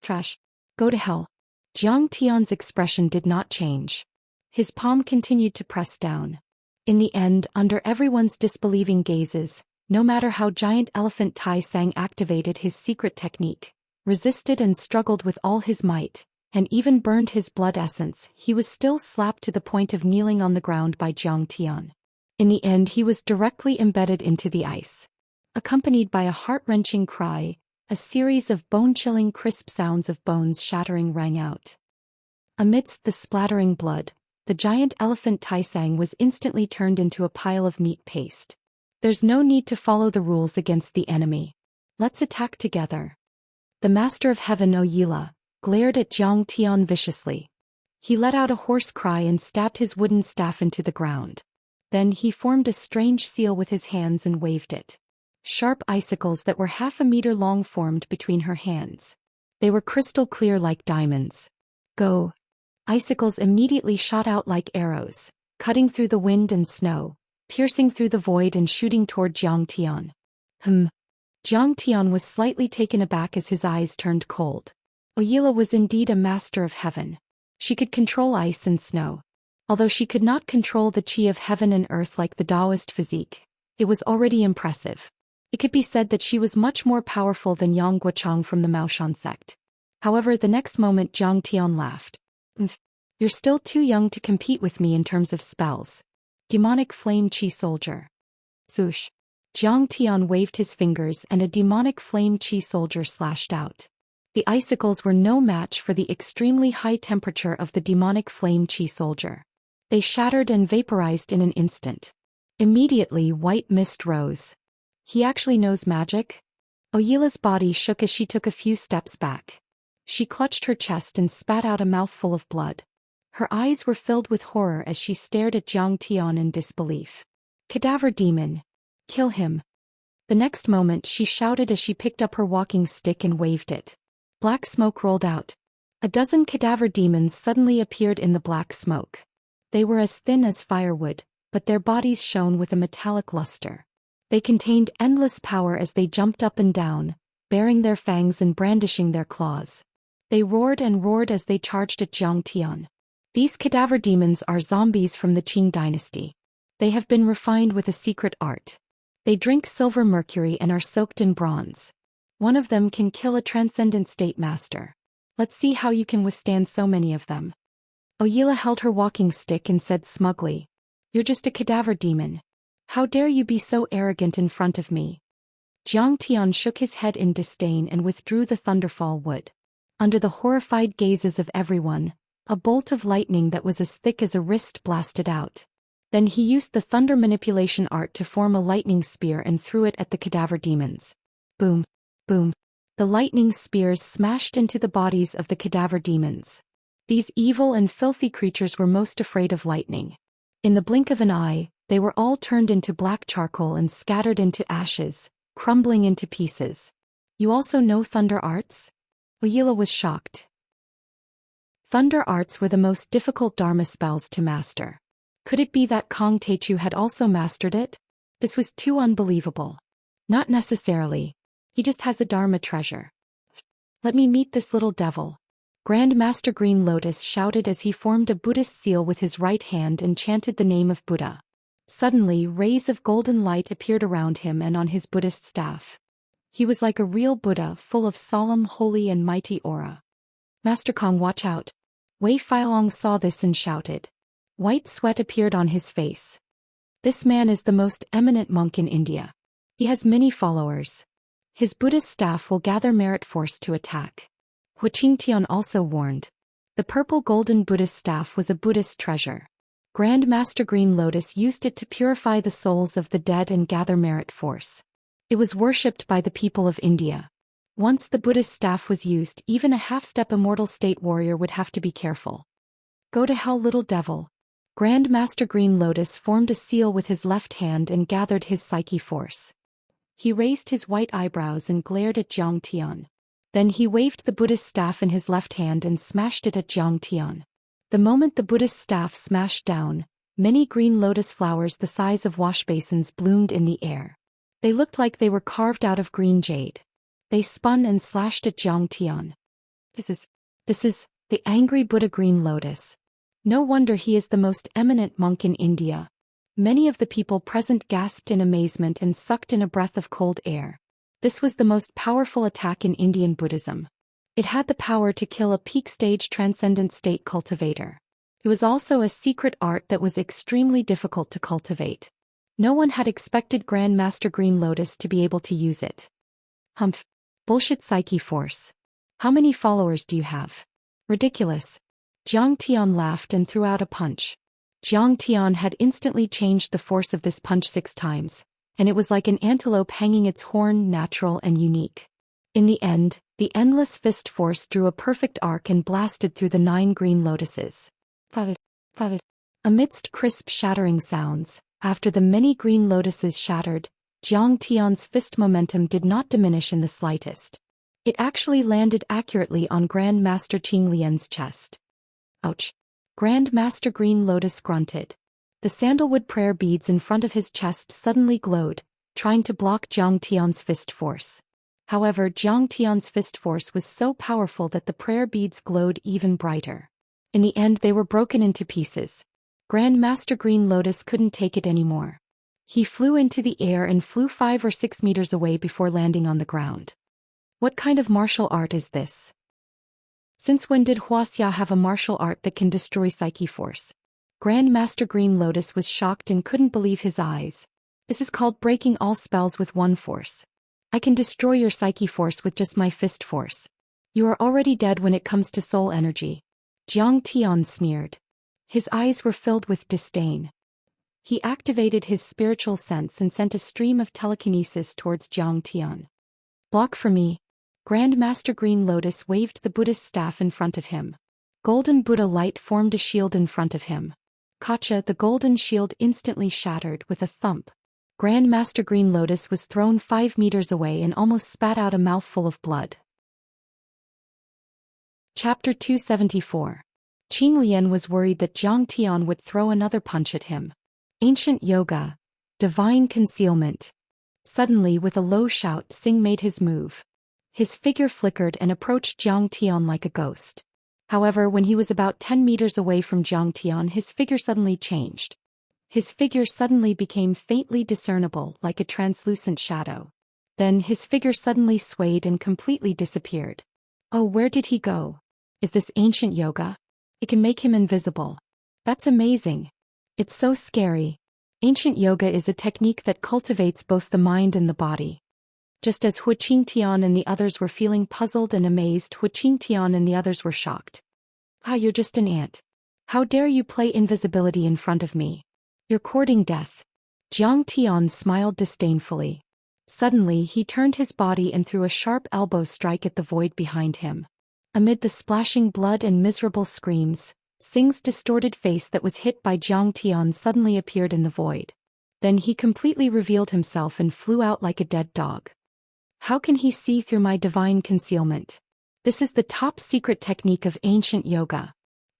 Trash. Go to hell. Zhang Tian's expression did not change. His palm continued to press down. In the end, under everyone's disbelieving gazes, no matter how giant elephant Tai Sang activated his secret technique, resisted and struggled with all his might, and even burned his blood essence, he was still slapped to the point of kneeling on the ground by Zhang Tian. In the end, he was directly embedded into the ice. Accompanied by a heart-wrenching cry, a series of bone-chilling crisp sounds of bones shattering rang out. Amidst the splattering blood, the giant elephant Tai Sang was instantly turned into a pile of meat paste. There's no need to follow the rules against the enemy. Let's attack together. The Master of Heaven Oyila glared at Zhang Tian viciously. He let out a hoarse cry and stabbed his wooden staff into the ground. Then he formed a strange seal with his hands and waved it. Sharp icicles that were 1/2 meter long formed between her hands. They were crystal clear like diamonds. Go! Icicles immediately shot out like arrows, cutting through the wind and snow, piercing through the void and shooting toward Zhang Tian. Zhang Tian was slightly taken aback as his eyes turned cold. Oyila was indeed a master of heaven. She could control ice and snow. Although she could not control the chi of heaven and earth like the Taoist physique, it was already impressive. It could be said that she was much more powerful than Yang Guochang from the Maoshan sect. However, the next moment Zhang Tian laughed. You're still too young to compete with me in terms of spells. Demonic flame chi soldier. Swoosh. Zhang Tian waved his fingers and a demonic flame chi soldier slashed out. The icicles were no match for the extremely high temperature of the demonic flame chi soldier. They shattered and vaporized in an instant. Immediately white mist rose. He actually knows magic? Oyila's body shook as she took a few steps back. She clutched her chest and spat out a mouthful of blood. Her eyes were filled with horror as she stared at Zhang Tian in disbelief. Cadaver demon! Kill him! The next moment she shouted as she picked up her walking stick and waved it. Black smoke rolled out. A dozen cadaver demons suddenly appeared in the black smoke. They were as thin as firewood, but their bodies shone with a metallic luster. They contained endless power as they jumped up and down, baring their fangs and brandishing their claws. They roared and roared as they charged at Zhang Tian. These cadaver demons are zombies from the Qing dynasty. They have been refined with a secret art. They drink silver mercury and are soaked in bronze. One of them can kill a transcendent state master. Let's see how you can withstand so many of them. Oyila held her walking stick and said smugly, "You're just a cadaver demon. How dare you be so arrogant in front of me?" Zhang Tian shook his head in disdain and withdrew the thunderfall wood. Under the horrified gazes of everyone, a bolt of lightning that was as thick as a wrist blasted out. Then he used the thunder manipulation art to form a lightning spear and threw it at the cadaver demons. Boom! Boom! The lightning spears smashed into the bodies of the cadaver demons. These evil and filthy creatures were most afraid of lightning. In the blink of an eye, they were all turned into black charcoal and scattered into ashes, crumbling into pieces. You also know thunder arts? Wuxia was shocked. Thunder arts were the most difficult Dharma spells to master. Could it be that Kong Teichu had also mastered it? This was too unbelievable. Not necessarily. He just has a Dharma treasure. Let me meet this little devil. Grand Master Green Lotus shouted as he formed a Buddhist seal with his right hand and chanted the name of Buddha. Suddenly, rays of golden light appeared around him and on his Buddhist staff. He was like a real Buddha, full of solemn, holy and mighty aura. Master Kong, watch out. Wei Feilong saw this and shouted. White sweat appeared on his face. This man is the most eminent monk in India. He has many followers. His Buddhist staff will gather merit force to attack. Hu Qingtian also warned. The purple golden Buddhist staff was a Buddhist treasure. Grand Master Green Lotus used it to purify the souls of the dead and gather merit force. It was worshipped by the people of India. Once the Buddhist staff was used, even a half-step immortal state warrior would have to be careful. Go to hell, little devil. Grand Master Green Lotus formed a seal with his left hand and gathered his psyche force. He raised his white eyebrows and glared at Zhang Tian. Then he waved the Buddhist staff in his left hand and smashed it at Zhang Tian. The moment the Buddhist staff smashed down, many green lotus flowers the size of washbasins bloomed in the air. They looked like they were carved out of green jade. They spun and slashed at Zhang Tian. This is the angry Buddha Green Lotus. No wonder he is the most eminent monk in India. Many of the people present gasped in amazement and sucked in a breath of cold air. This was the most powerful attack in Indian Buddhism. It had the power to kill a peak stage transcendent state cultivator. It was also a secret art that was extremely difficult to cultivate. No one had expected Grand Master Green Lotus to be able to use it. Humph. Bullshit psyche force. How many followers do you have? Ridiculous. Zhang Tian laughed and threw out a punch. Zhang Tian had instantly changed the force of this punch 6 times, and it was like an antelope hanging its horn, natural and unique. In the end, the endless fist force drew a perfect arc and blasted through the 9 green lotuses. Amidst crisp shattering sounds, after the many green lotuses shattered, Zhang Tian's fist momentum did not diminish in the slightest. It actually landed accurately on Grand Master Qing Lian's chest. Ouch. Grand Master Green Lotus grunted. The sandalwood prayer beads in front of his chest suddenly glowed, trying to block Zhang Tian's fist force. However, Zhang Tian's fist force was so powerful that the prayer beads glowed even brighter. In the end, they were broken into pieces. Grand Master Green Lotus couldn't take it anymore. He flew into the air and flew 5 or 6 meters away before landing on the ground. What kind of martial art is this? Since when did Wuxia have a martial art that can destroy psyche force? Grand Master Green Lotus was shocked and couldn't believe his eyes. This is called breaking all spells with one force. I can destroy your psyche force with just my fist force. You are already dead when it comes to soul energy. Zhang Tian sneered. His eyes were filled with disdain. He activated his spiritual sense and sent a stream of telekinesis towards Zhang Tian. Block for me. Grand Master Green Lotus waved the Buddhist staff in front of him. Golden Buddha light formed a shield in front of him. Kacha, the golden shield instantly shattered with a thump. Grand Master Green Lotus was thrown 5 meters away and almost spat out a mouthful of blood. Chapter 274. Qing Lian was worried that Zhang Tian would throw another punch at him. Ancient Yoga. Divine Concealment. Suddenly, with a low shout, Xing made his move. His figure flickered and approached Zhang Tian like a ghost. However, when he was about 10 meters away from Zhang Tian, his figure suddenly changed. His figure suddenly became faintly discernible, like a translucent shadow. Then his figure suddenly swayed and completely disappeared. Oh, where did he go? Is this ancient yoga? It can make him invisible. That's amazing. It's so scary. Ancient yoga is a technique that cultivates both the mind and the body. Just as Hu Qingtian and the others were feeling puzzled and amazed, Hu Qingtian and the others were shocked. Ah, you're just an ant. How dare you play invisibility in front of me? You're courting death. Zhang Tian smiled disdainfully. Suddenly, he turned his body and threw a sharp elbow strike at the void behind him. Amid the splashing blood and miserable screams, Xing's distorted face that was hit by Zhang Tian suddenly appeared in the void. Then he completely revealed himself and flew out like a dead dog. How can he see through my divine concealment? This is the top secret technique of ancient yoga.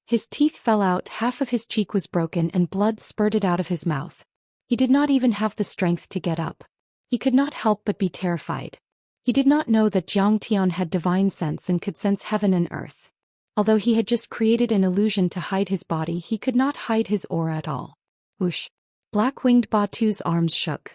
His teeth fell out, half of his cheek was broken, and blood spurted out of his mouth. He did not even have the strength to get up. He could not help but be terrified. He did not know that Zhang Tian had divine sense and could sense heaven and earth. Although he had just created an illusion to hide his body, he could not hide his aura at all. Whoosh! Black-winged Batu's arms shook.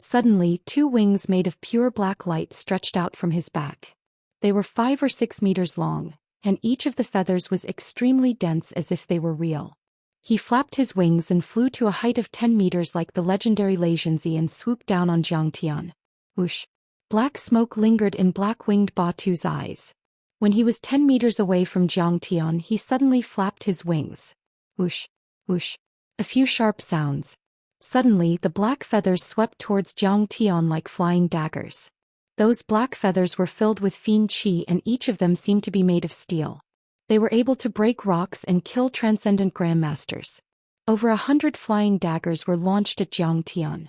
Suddenly, 2 wings made of pure black light stretched out from his back. They were 5 or 6 meters long, and each of the feathers was extremely dense, as if they were real. He flapped his wings and flew to a height of 10 meters like the legendary Xianxia and swooped down on Zhang Tian. Whoosh! Black smoke lingered in black-winged Batu's eyes. When he was 10 meters away from Zhang Tian, he suddenly flapped his wings. Whoosh! Whoosh! A few sharp sounds. Suddenly, the black feathers swept towards Zhang Tian like flying daggers. Those black feathers were filled with fiend qi, and each of them seemed to be made of steel. They were able to break rocks and kill transcendent grandmasters. Over 100 flying daggers were launched at Zhang Tian.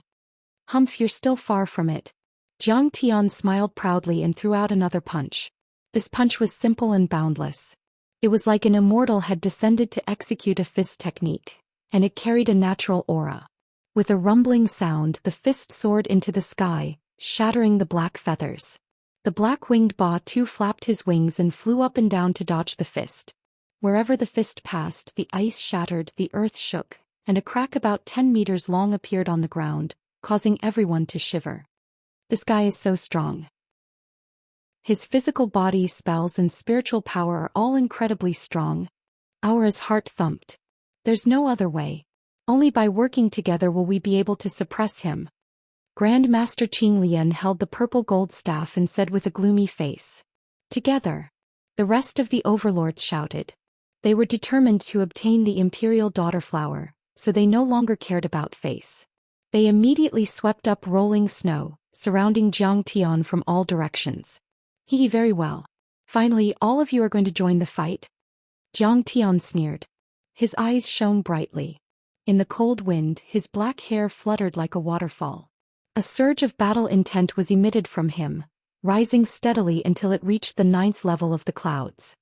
Humph, you're still far from it. Zhang Tian smiled proudly and threw out another punch. This punch was simple and boundless. It was like an immortal had descended to execute a fist technique, and it carried a natural aura. With a rumbling sound, the fist soared into the sky, shattering the black feathers. The black-winged Batu flapped his wings and flew up and down to dodge the fist. Wherever the fist passed, the ice shattered, the earth shook, and a crack about 10 meters long appeared on the ground, causing everyone to shiver. This guy is so strong. His physical body, spells, and spiritual power are all incredibly strong. Aura's heart thumped. There's no other way. Only by working together will we be able to suppress him. Grand Master Qing Lian held the purple gold staff and said with a gloomy face. Together. The rest of the overlords shouted. They were determined to obtain the imperial daughter flower, so they no longer cared about face. They immediately swept up rolling snow, surrounding Zhang Tian from all directions. Very well. Finally, all of you are going to join the fight? Zhang Tian sneered. His eyes shone brightly. In the cold wind, his black hair fluttered like a waterfall. A surge of battle intent was emitted from him, rising steadily until it reached the 9th level of the clouds.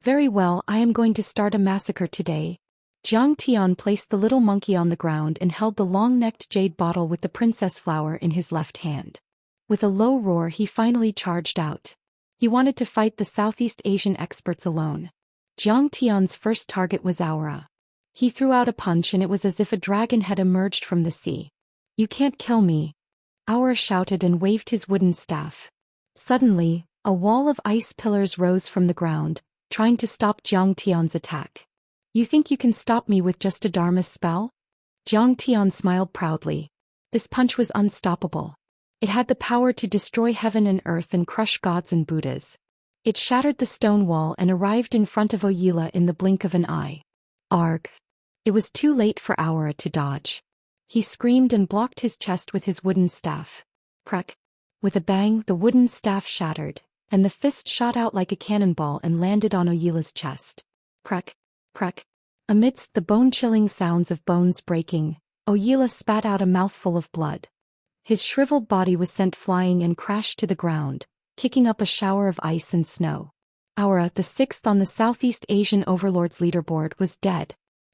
Very well, I am going to start a massacre today. Zhang Tian placed the little monkey on the ground and held the long-necked jade bottle with the princess flower in his left hand. With a low roar, he finally charged out. He wanted to fight the Southeast Asian experts alone. Zhang Tian's first target was Aura. He threw out a punch and it was as if a dragon had emerged from the sea. You can't kill me. Aura shouted and waved his wooden staff. Suddenly, a wall of ice pillars rose from the ground, trying to stop Zhang Tian's attack. You think you can stop me with just a Dharma spell? Zhang Tian smiled proudly. This punch was unstoppable. It had the power to destroy heaven and earth and crush gods and Buddhas. It shattered the stone wall and arrived in front of Oyila in the blink of an eye. Arg! It was too late for Aura to dodge. He screamed and blocked his chest with his wooden staff. Crack! With a bang, the wooden staff shattered, and the fist shot out like a cannonball and landed on Oyila's chest. Crack! Crack! Amidst the bone-chilling sounds of bones breaking, Oyila spat out a mouthful of blood. His shriveled body was sent flying and crashed to the ground, kicking up a shower of ice and snow. Aura, the 6th on the Southeast Asian Overlords leaderboard, was dead.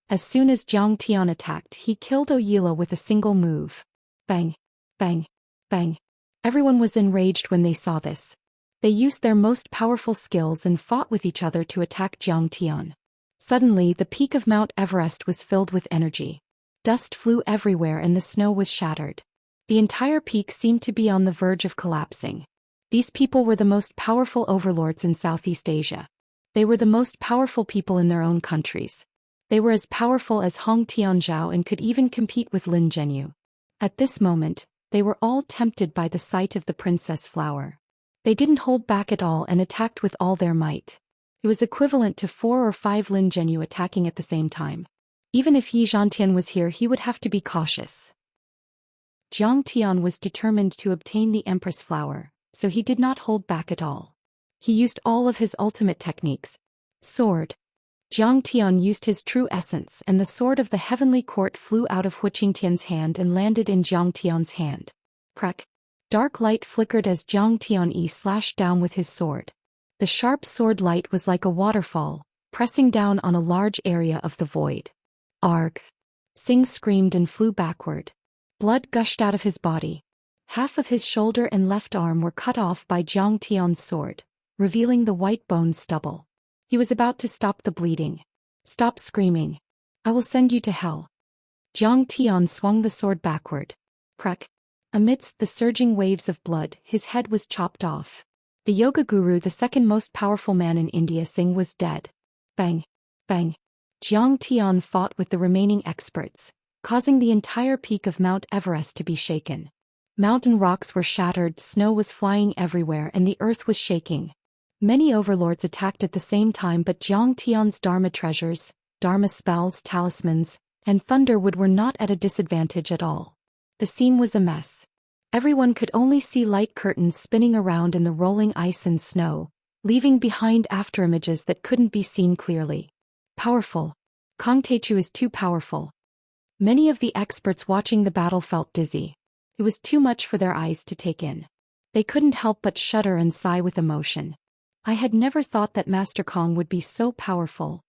As soon as Zhang Tian attacked, he killed Oyila with a single move. Bang! Bang! Bang! Everyone was enraged when they saw this. They used their most powerful skills and fought with each other to attack Zhang Tian. Suddenly, the peak of Mount Everest was filled with energy. Dust flew everywhere and the snow was shattered. The entire peak seemed to be on the verge of collapsing. These people were the most powerful overlords in Southeast Asia. They were the most powerful people in their own countries. They were as powerful as Hong Tianzhao and could even compete with Lin Zhenyu. At this moment, they were all tempted by the sight of the princess flower. They didn't hold back at all and attacked with all their might. It was equivalent to 4 or 5 Lin Zhenyu attacking at the same time. Even if Yi Zhantian was here, he would have to be cautious. Zhang Tian was determined to obtain the Empress flower, so he did not hold back at all. He used all of his ultimate techniques. Sword. Zhang Tian used his true essence, and the sword of the heavenly court flew out of Hu Qingtian's hand and landed in Zhang Tian's hand. Crack! Dark light flickered as Zhang Tianyi slashed down with his sword. The sharp sword light was like a waterfall, pressing down on a large area of the void. Arg! Sing screamed and flew backward. Blood gushed out of his body. Half of his shoulder and left arm were cut off by Zhang Tian's sword, revealing the white bone stubble. He was about to stop the bleeding. Stop screaming. I will send you to hell. Zhang Tian swung the sword backward. Crack. Amidst the surging waves of blood, his head was chopped off. The yoga guru, the second most powerful man in India, Singh, was dead. Bang. Bang. Zhang Tian fought with the remaining experts, causing the entire peak of Mount Everest to be shaken. Mountain rocks were shattered, snow was flying everywhere, and the earth was shaking. Many overlords attacked at the same time, but Zhang Tian's Dharma treasures, Dharma spells, talismans, and thunderwood were not at a disadvantage at all. The scene was a mess. Everyone could only see light curtains spinning around in the rolling ice and snow, leaving behind afterimages that couldn't be seen clearly. Powerful. Kong Teichu is too powerful. Many of the experts watching the battle felt dizzy. It was too much for their eyes to take in. They couldn't help but shudder and sigh with emotion. I had never thought that Master Kong would be so powerful.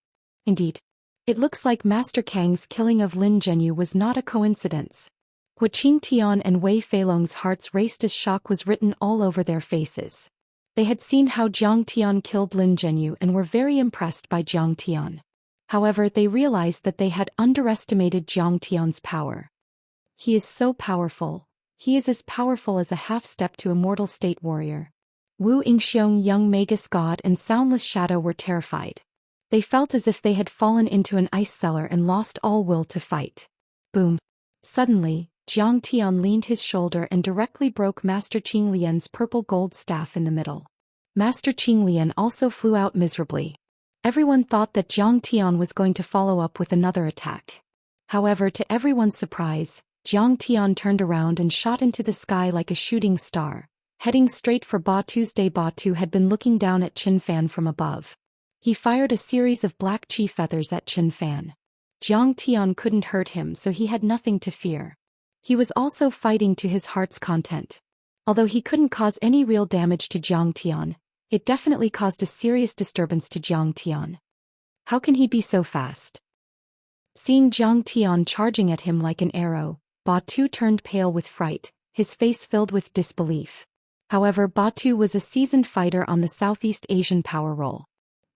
Indeed. It looks like Master Kang's killing of Lin Zhenyu was not a coincidence. Hu Qingtian and Wei Feilong's hearts raced as shock was written all over their faces. They had seen how Jiang Tian killed Lin Zhenyu and were very impressed by Jiang Tian. However, they realized that they had underestimated Jiang Tian's power. He is so powerful. He is as powerful as a half-step to immortal state warrior. Wu Yingxiong, young Magus God, and Soundless Shadow were terrified. They felt as if they had fallen into an ice cellar and lost all will to fight. Boom. Suddenly, Jiang Tian leaned his shoulder and directly broke Master Qing Lian's purple gold staff in the middle. Master Qing Lian also flew out miserably. Everyone thought that Jiang Tian was going to follow up with another attack. However, to everyone's surprise, Jiang Tian turned around and shot into the sky like a shooting star, heading straight for Ba Tuesday. Ba Tu had been looking down at Qin Fan from above. He fired a series of black chi feathers at Qin Fan. Jiang Tian couldn't hurt him, so he had nothing to fear. He was also fighting to his heart's content. Although he couldn't cause any real damage to Jiang Tian, it definitely caused a serious disturbance to Jiang Tian. How can he be so fast? Seeing Jiang Tian charging at him like an arrow, Ba Tu turned pale with fright, his face filled with disbelief. However, Ba Tu was a seasoned fighter on the Southeast Asian power roll.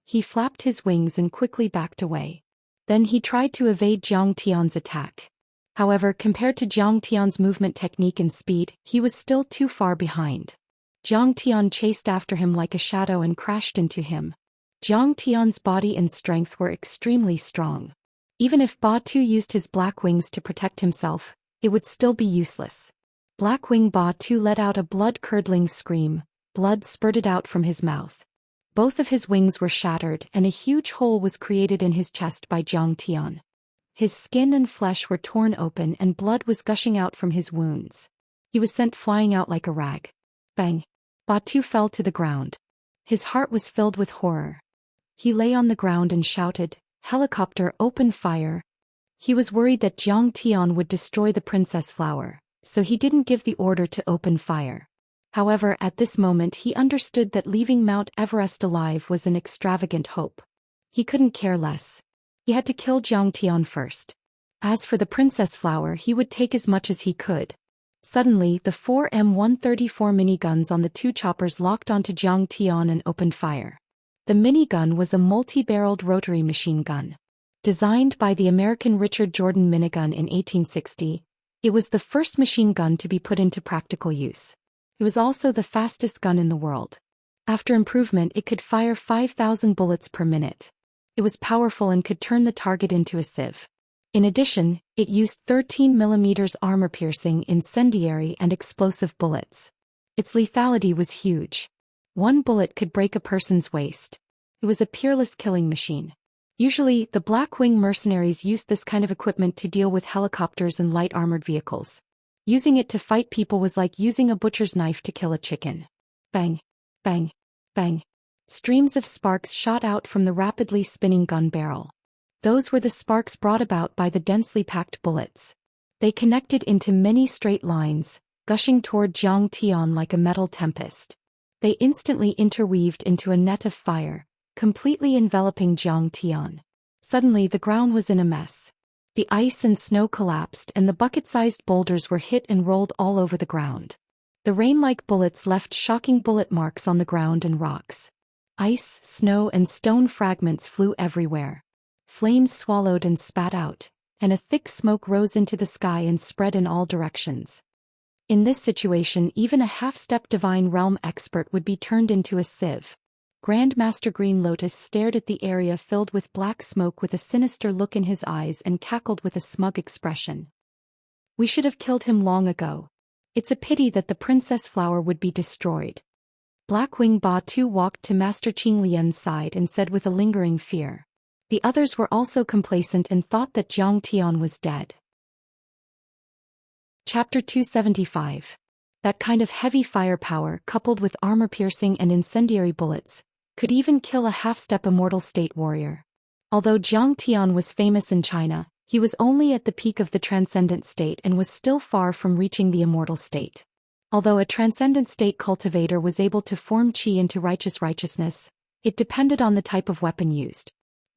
He flapped his wings and quickly backed away. Then he tried to evade Jiang Tian's attack. However, compared to Jiang Tian's movement technique and speed, he was still too far behind. Jiang Tian chased after him like a shadow and crashed into him. Jiang Tian's body and strength were extremely strong. Even if Ba Tu used his black wings to protect himself, it would still be useless. Blackwing Ba Tu let out a blood-curdling scream. Blood spurted out from his mouth. Both of his wings were shattered and a huge hole was created in his chest by Jiang Tian. His skin and flesh were torn open and blood was gushing out from his wounds. He was sent flying out like a rag. Bang! Ba Tu fell to the ground. His heart was filled with horror. He lay on the ground and shouted, "Helicopter, open fire!" He was worried that Jiang Tian would destroy the princess flower, so he didn't give the order to open fire. However, at this moment he understood that leaving Mount Everest alive was an extravagant hope. He couldn't care less. He had to kill Jiang Tian first. As for the princess flower, he would take as much as he could. Suddenly, the 4 M134 miniguns on the two choppers locked onto Jiang Tian and opened fire. The minigun was a multi-barreled rotary machine gun. Designed by the American Richard Jordan minigun in 1860, it was the first machine gun to be put into practical use. It was also the fastest gun in the world. After improvement, it could fire 5,000 bullets per minute. It was powerful and could turn the target into a sieve. In addition, it used 13 mm armor-piercing, incendiary and explosive bullets. Its lethality was huge. One bullet could break a person's waist. It was a peerless killing machine. Usually, the Blackwing mercenaries used this kind of equipment to deal with helicopters and light armored vehicles. Using it to fight people was like using a butcher's knife to kill a chicken. Bang! Bang! Bang! Streams of sparks shot out from the rapidly spinning gun barrel. Those were the sparks brought about by the densely packed bullets. They connected into many straight lines, gushing toward Zhang Tian like a metal tempest. They instantly interweaved into a net of fire, completely enveloping Zhang Tian. Suddenly the ground was in a mess. The ice and snow collapsed and the bucket-sized boulders were hit and rolled all over the ground. The rain-like bullets left shocking bullet marks on the ground and rocks. Ice, snow and stone fragments flew everywhere. Flames swallowed and spat out, and a thick smoke rose into the sky and spread in all directions. In this situation, even a half-step divine realm expert would be turned into a sieve. Grand Master Green Lotus stared at the area filled with black smoke with a sinister look in his eyes and cackled with a smug expression. We should have killed him long ago. It's a pity that the princess flower would be destroyed. Blackwing Ba-Tu walked to Master Qing Lian's side and said with a lingering fear. The others were also complacent and thought that Zhang Tian was dead. Chapter 275. That kind of heavy firepower, coupled with armor-piercing and incendiary bullets, could even kill a half-step immortal state warrior. Although Zhang Tian was famous in China, he was only at the peak of the transcendent state and was still far from reaching the immortal state. Although a transcendent state cultivator was able to form qi into righteousness, it depended on the type of weapon used.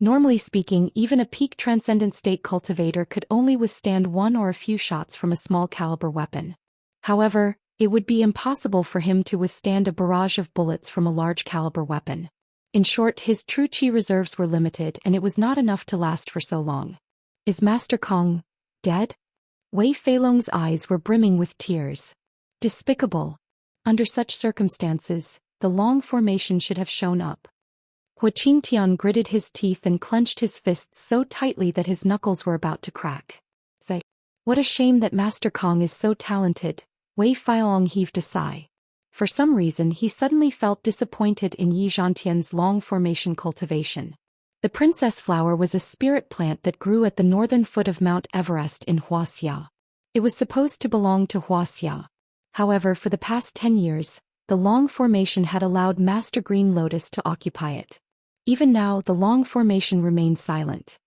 Normally speaking, even a peak transcendent state cultivator could only withstand one or a few shots from a small caliber weapon. However, it would be impossible for him to withstand a barrage of bullets from a large caliber weapon. In short, his true qi reserves were limited and it was not enough to last for so long. Is Master Kong dead? Wei Feilong's eyes were brimming with tears. Despicable. Under such circumstances, the long formation should have shown up. Hua Qingtian gritted his teeth and clenched his fists so tightly that his knuckles were about to crack. Say, what a shame that Master Kong is so talented. Wei Feilong heaved a sigh. For some reason he suddenly felt disappointed in Yi Zhantian's long formation cultivation. The princess flower was a spirit plant that grew at the northern foot of Mount Everest in Wuxia. It was supposed to belong to Wuxia. However, for the past 10 years, the long formation had allowed Master Green Lotus to occupy it. Even now, the long formation remained silent.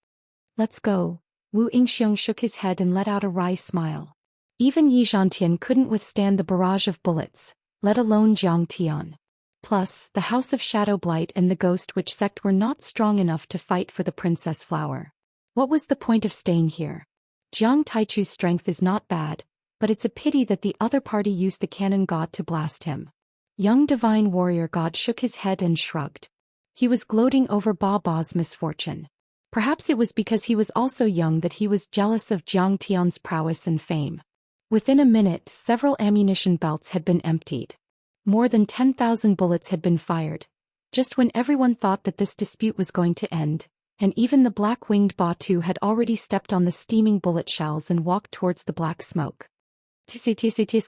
Let's go. Wu Yingxiong shook his head and let out a wry smile. Even Yi Zhantian couldn't withstand the barrage of bullets, let alone Zhang Tian. Plus, the House of Shadow Blight and the Ghost Witch sect were not strong enough to fight for the princess flower. What was the point of staying here? Jiang Taichu's strength is not bad, but it's a pity that the other party used the cannon god to blast him. Young divine warrior god shook his head and shrugged. He was gloating over Ba Ba's misfortune. Perhaps it was because he was also young that he was jealous of Zhang Tian's prowess and fame. Within a minute, several ammunition belts had been emptied. More than 10,000 bullets had been fired, just when everyone thought that this dispute was going to end, and even the black-winged Ba-Tu had already stepped on the steaming bullet shells and walked towards the black smoke. Tsk,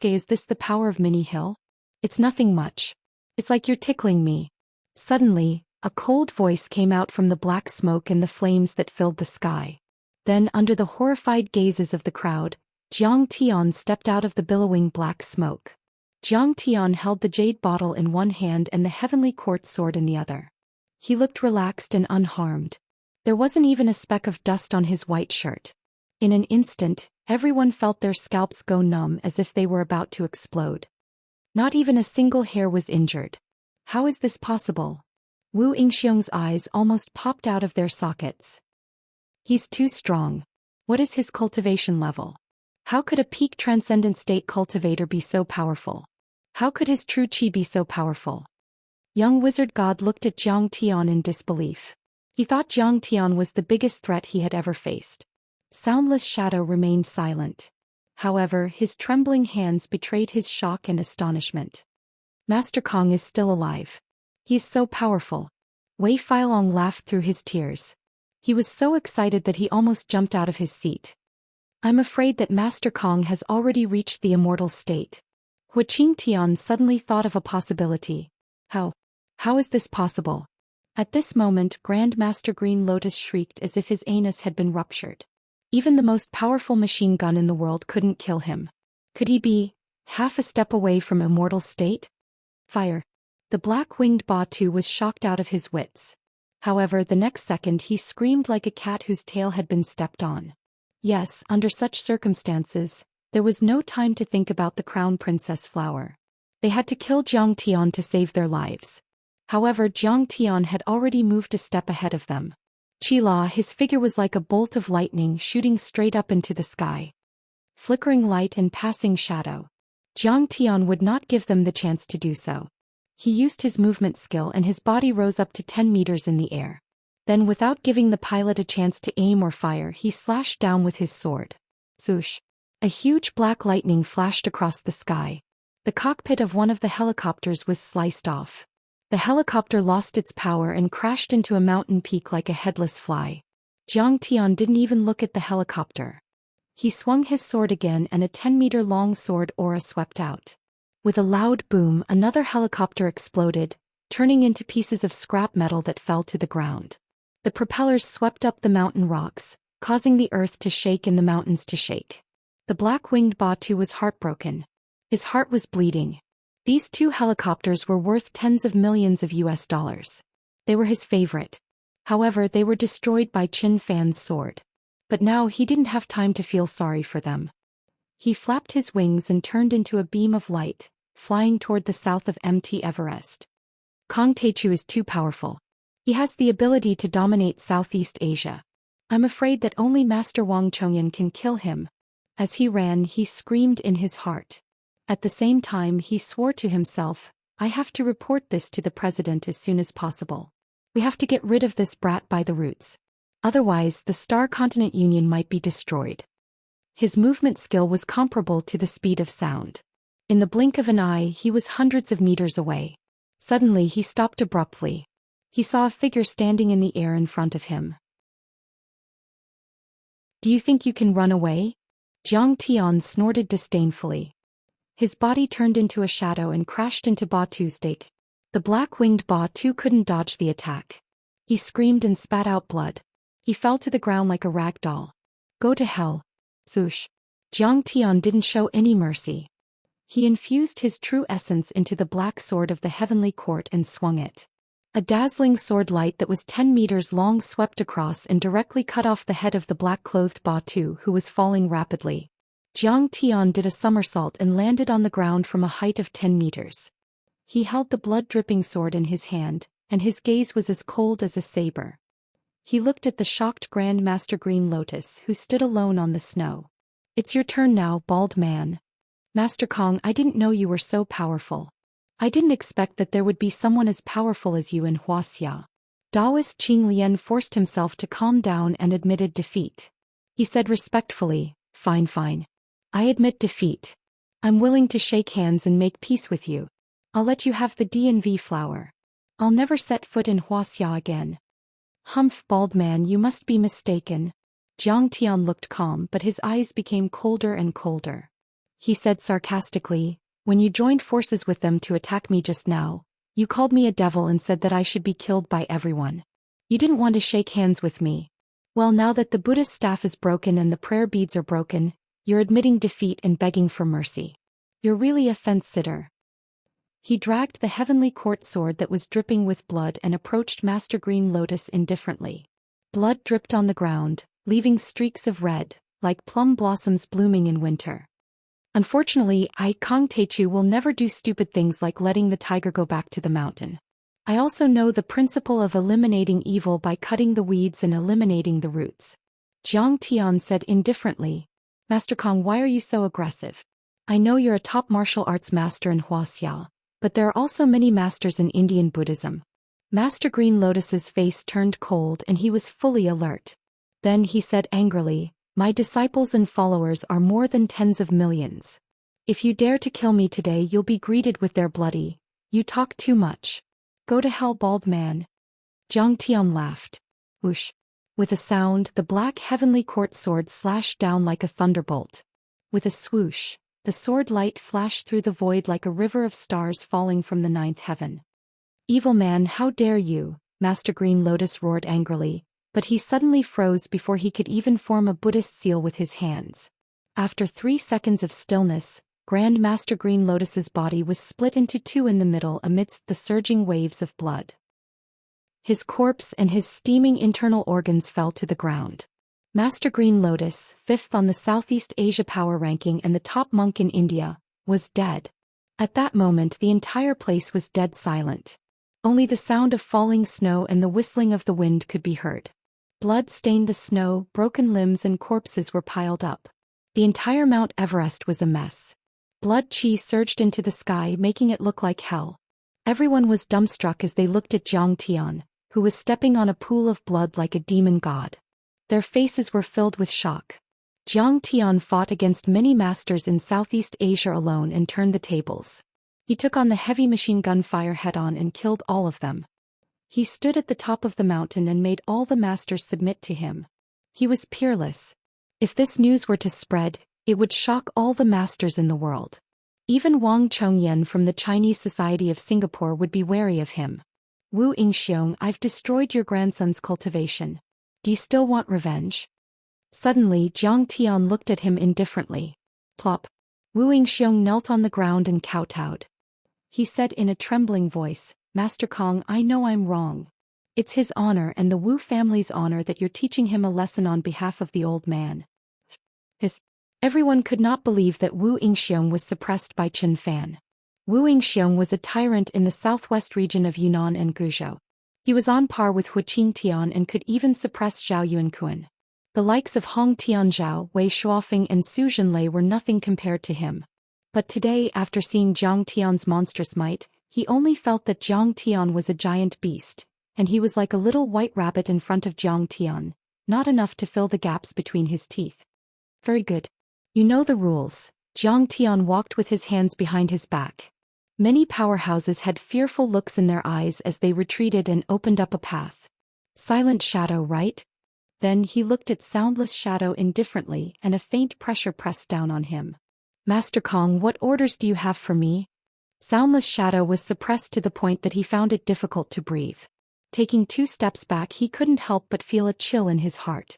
is this the power of Mini Hill? It's nothing much. It's like you're tickling me. Suddenly, a cold voice came out from the black smoke and the flames that filled the sky. Then, under the horrified gazes of the crowd, Zhang Tian stepped out of the billowing black smoke. Zhang Tian held the jade bottle in one hand and the heavenly quartz sword in the other. He looked relaxed and unharmed. There wasn't even a speck of dust on his white shirt. In an instant, everyone felt their scalps go numb as if they were about to explode. Not even a single hair was injured. How is this possible? Wu Yingxiong's eyes almost popped out of their sockets. He's too strong. What is his cultivation level? How could a peak transcendent state cultivator be so powerful? How could his true qi be so powerful? Young wizard god looked at Zhang Tian in disbelief. He thought Zhang Tian was the biggest threat he had ever faced. Soundless Shadow remained silent. However, his trembling hands betrayed his shock and astonishment. Master Kong is still alive. He is so powerful. Wei Feilong laughed through his tears. He was so excited that he almost jumped out of his seat. I'm afraid that Master Kong has already reached the immortal state. Hua Qingtian suddenly thought of a possibility. How is this possible? At this moment, Grand Master Green Lotus shrieked as if his anus had been ruptured. Even the most powerful machine gun in the world couldn't kill him. Could he be half a step away from immortal state? Fire. The black-winged Ba-Tu was shocked out of his wits. However, the next second he screamed like a cat whose tail had been stepped on. Yes, under such circumstances, There was no time to think about the crown princess flower. They had to kill Jiang Tian to save their lives. However, Jiang Tian had already moved a step ahead of them. Qila, his figure was like a bolt of lightning shooting straight up into the sky. Flickering light and passing shadow. Jiang Tian would not give them the chance to do so. He used his movement skill and his body rose up to 10 meters in the air. Then without giving the pilot a chance to aim or fire, he slashed down with his sword. Swoosh. A huge black lightning flashed across the sky. The cockpit of one of the helicopters was sliced off. The helicopter lost its power and crashed into a mountain peak like a headless fly. Jiang Tian didn't even look at the helicopter. He swung his sword again and a 10-meter-long sword aura swept out. With a loud boom, another helicopter exploded, turning into pieces of scrap metal that fell to the ground. The propellers swept up the mountain rocks, causing the earth to shake and the mountains to shake. The black-winged Batu was heartbroken. His heart was bleeding. These two helicopters were worth tens of millions of US dollars. They were his favorite. However, they were destroyed by Qin Fan's sword. But now he didn't have time to feel sorry for them. He flapped his wings and turned into a beam of light, flying toward the south of Mt. Everest. Kong Teichu is too powerful. He has the ability to dominate Southeast Asia. I'm afraid that only Master Wang Chongyan can kill him. As he ran, he screamed in his heart. At the same time, he swore to himself, I have to report this to the president as soon as possible. We have to get rid of this brat by the roots. Otherwise, the Star Continent Union might be destroyed. His movement skill was comparable to the speed of sound. In the blink of an eye, he was hundreds of meters away. Suddenly, he stopped abruptly. He saw a figure standing in the air in front of him. Do you think you can run away? Jiang Tian snorted disdainfully. His body turned into a shadow and crashed into Batu's stake. The black-winged Batu couldn't dodge the attack. He screamed and spat out blood. He fell to the ground like a rag doll. Go to hell. Zhoosh. Jiang Tian didn't show any mercy. He infused his true essence into the black sword of the heavenly court and swung it. A dazzling sword light that was 10 meters long swept across and directly cut off the head of the black-clothed Batu who was falling rapidly. Jiang Tian did a somersault and landed on the ground from a height of 10 meters. He held the blood-dripping sword in his hand, and his gaze was as cold as a saber. He looked at the shocked Grand Master Green Lotus who stood alone on the snow. It's your turn now, bald man. Master Kong, I didn't know you were so powerful. I didn't expect that there would be someone as powerful as you in Wuxia. Taoist Qing Lian forced himself to calm down and admitted defeat. He said respectfully, Fine. I admit defeat. I'm willing to shake hands and make peace with you. I'll let you have the DNV flower. I'll never set foot in Wuxia again. Humph, bald man, you must be mistaken. Jiang Tian looked calm, but his eyes became colder and colder. He said sarcastically, when you joined forces with them to attack me just now, you called me a devil and said that I should be killed by everyone. You didn't want to shake hands with me. Well, now that the Buddhist staff is broken and the prayer beads are broken, you're admitting defeat and begging for mercy. You're really a fence-sitter. He dragged the heavenly court sword that was dripping with blood and approached Master Green Lotus indifferently. Blood dripped on the ground, leaving streaks of red, like plum blossoms blooming in winter. Unfortunately, Kong Teichu will never do stupid things like letting the tiger go back to the mountain. I also know the principle of eliminating evil by cutting the weeds and eliminating the roots. Jiang Tian said indifferently, Master Kong, why are you so aggressive? I know you're a top martial arts master in Wuxia, but there are also many masters in Indian Buddhism. Master Green Lotus's face turned cold and he was fully alert. Then he said angrily, my disciples and followers are more than tens of millions. If you dare to kill me today, you'll be greeted with their bloody. You talk too much. Go to hell, bald man. Jiang Tian laughed. Whoosh. With a sound, the black heavenly court sword slashed down like a thunderbolt. With a swoosh, the sword light flashed through the void like a river of stars falling from the ninth heaven. Evil man, how dare you? Master Green Lotus roared angrily, but he suddenly froze before he could even form a Buddhist seal with his hands. After 3 seconds of stillness, Grand Master Green Lotus's body was split into two in the middle amidst the surging waves of blood. His corpse and his steaming internal organs fell to the ground. Master Green Lotus, 5th on the Southeast Asia power ranking and the top monk in India, was dead. At that moment the entire place was dead silent. Only the sound of falling snow and the whistling of the wind could be heard. Blood stained the snow, broken limbs and corpses were piled up. The entire Mount Everest was a mess. Blood chi surged into the sky, making it look like hell. Everyone was dumbstruck as they looked at Zhang Tian, who was stepping on a pool of blood like a demon god. Their faces were filled with shock. Zhang Tian fought against many masters in Southeast Asia alone and turned the tables. He took on the heavy machine gun fire head-on and killed all of them. He stood at the top of the mountain and made all the masters submit to him. He was peerless. If this news were to spread, it would shock all the masters in the world. Even Wang Chongyan from the Chinese Society of Singapore would be wary of him. Wu Yingxiong, I've destroyed your grandson's cultivation. Do you still want revenge? Suddenly Zhang Tian looked at him indifferently. Plop. Wu Yingxiong knelt on the ground and kowtowed. He said in a trembling voice, Master Kong, I know I'm wrong. It's his honor and the Wu family's honor that you're teaching him a lesson on behalf of the old man. Everyone could not believe that Wu Yingxiong was suppressed by Chen Fan. Wu Yingxiong was a tyrant in the southwest region of Yunnan and Guizhou. He was on par with Hu Qingtian and could even suppress Zhao Yuankuan. The likes of Hong Tianzhao, Wei Shuofeng and Su Zhenlei were nothing compared to him. But today, after seeing Zhang Tian's monstrous might, he only felt that Zhang Tian was a giant beast, and he was like a little white rabbit in front of Zhang Tian, not enough to fill the gaps between his teeth. Very good. You know the rules. Zhang Tian walked with his hands behind his back. Many powerhouses had fearful looks in their eyes as they retreated and opened up a path. Silent shadow, right? Then he looked at Soundless Shadow indifferently and a faint pressure pressed down on him. Master Kong, what orders do you have for me? Soundless Shadow was suppressed to the point that he found it difficult to breathe. Taking 2 steps back, he couldn't help but feel a chill in his heart.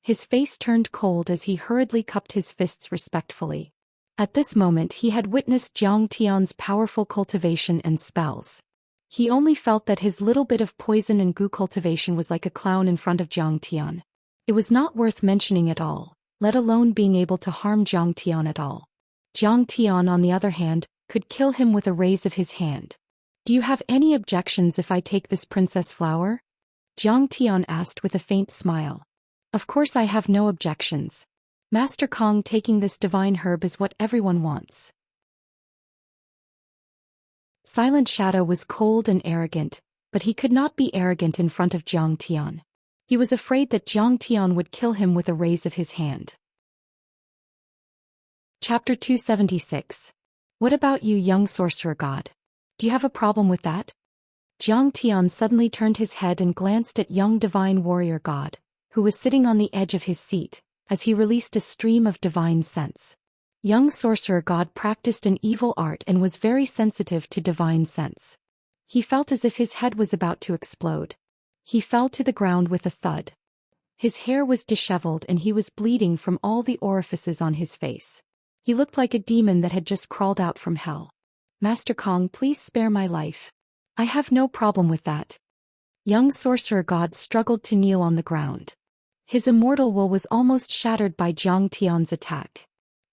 His face turned cold as he hurriedly cupped his fists respectfully. At this moment he had witnessed Zhang Tian's powerful cultivation and spells. He only felt that his little bit of poison and goo cultivation was like a clown in front of Zhang Tian. It was not worth mentioning at all, let alone being able to harm Zhang Tian at all. Zhang Tian, on the other hand, could kill him with a raise of his hand. Do you have any objections if I take this princess flower? Zhang Tian asked with a faint smile. Of course I have no objections. Master Kong, taking this divine herb is what everyone wants. Silent Shadow was cold and arrogant, but he could not be arrogant in front of Zhang Tian. He was afraid that Zhang Tian would kill him with a raise of his hand. Chapter 276. What about you, young sorcerer god? Do you have a problem with that? Zhang Tian suddenly turned his head and glanced at young divine warrior god, who was sitting on the edge of his seat, as he released a stream of divine sense. Young sorcerer god practiced an evil art and was very sensitive to divine sense. He felt as if his head was about to explode. He fell to the ground with a thud. His hair was disheveled and he was bleeding from all the orifices on his face. He looked like a demon that had just crawled out from hell. Master Kong, please spare my life. I have no problem with that. Young sorcerer god struggled to kneel on the ground. His immortal will was almost shattered by Zhang Tian's attack.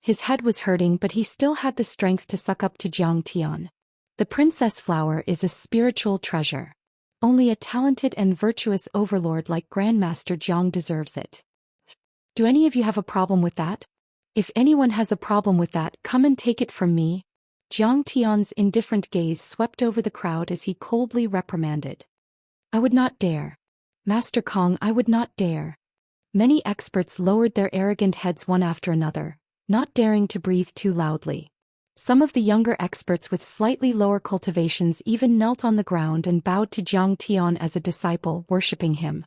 His head was hurting, but he still had the strength to suck up to Zhang Tian. The princess flower is a spiritual treasure. Only a talented and virtuous overlord like Grandmaster Zhang deserves it. Do any of you have a problem with that? If anyone has a problem with that, come and take it from me. Zhang Tian's indifferent gaze swept over the crowd as he coldly reprimanded. I would not dare. Master Kong, I would not dare. Many experts lowered their arrogant heads one after another, not daring to breathe too loudly. Some of the younger experts with slightly lower cultivations even knelt on the ground and bowed to Zhang Tian as a disciple, worshipping him.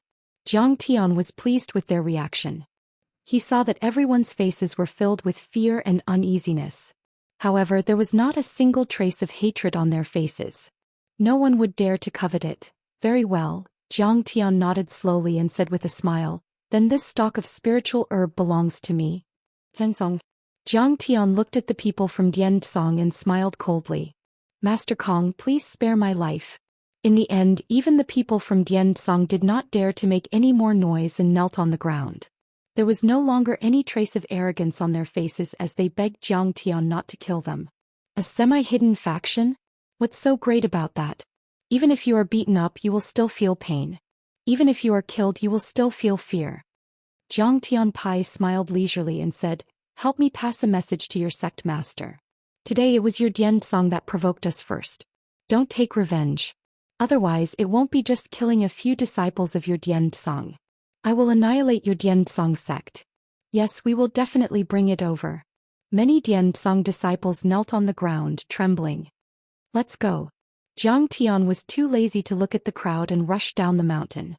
Zhang Tian was pleased with their reaction. He saw that everyone's faces were filled with fear and uneasiness. However, there was not a single trace of hatred on their faces. No one would dare to covet it. Very well, Zhang Tian nodded slowly and said with a smile, then this stalk of spiritual herb belongs to me. Zhang Tian looked at the people from Dianzong and smiled coldly. Master Kong, please spare my life. In the end, even the people from Dianzong did not dare to make any more noise and knelt on the ground. There was no longer any trace of arrogance on their faces as they begged Zhang Tian not to kill them. A semi-hidden faction? What's so great about that? Even if you are beaten up, you will still feel pain. Even if you are killed, you will still feel fear. Zhang Tianpai smiled leisurely and said, "Help me pass a message to your sect master. Today it was your Dian-song that provoked us first. Don't take revenge. Otherwise it won't be just killing a few disciples of your Dian-song. I will annihilate your Dian-song sect. Yes, we will definitely bring it over." Many Dian-song disciples knelt on the ground, trembling. "Let's go." Zhang Tian was too lazy to look at the crowd and rushed down the mountain.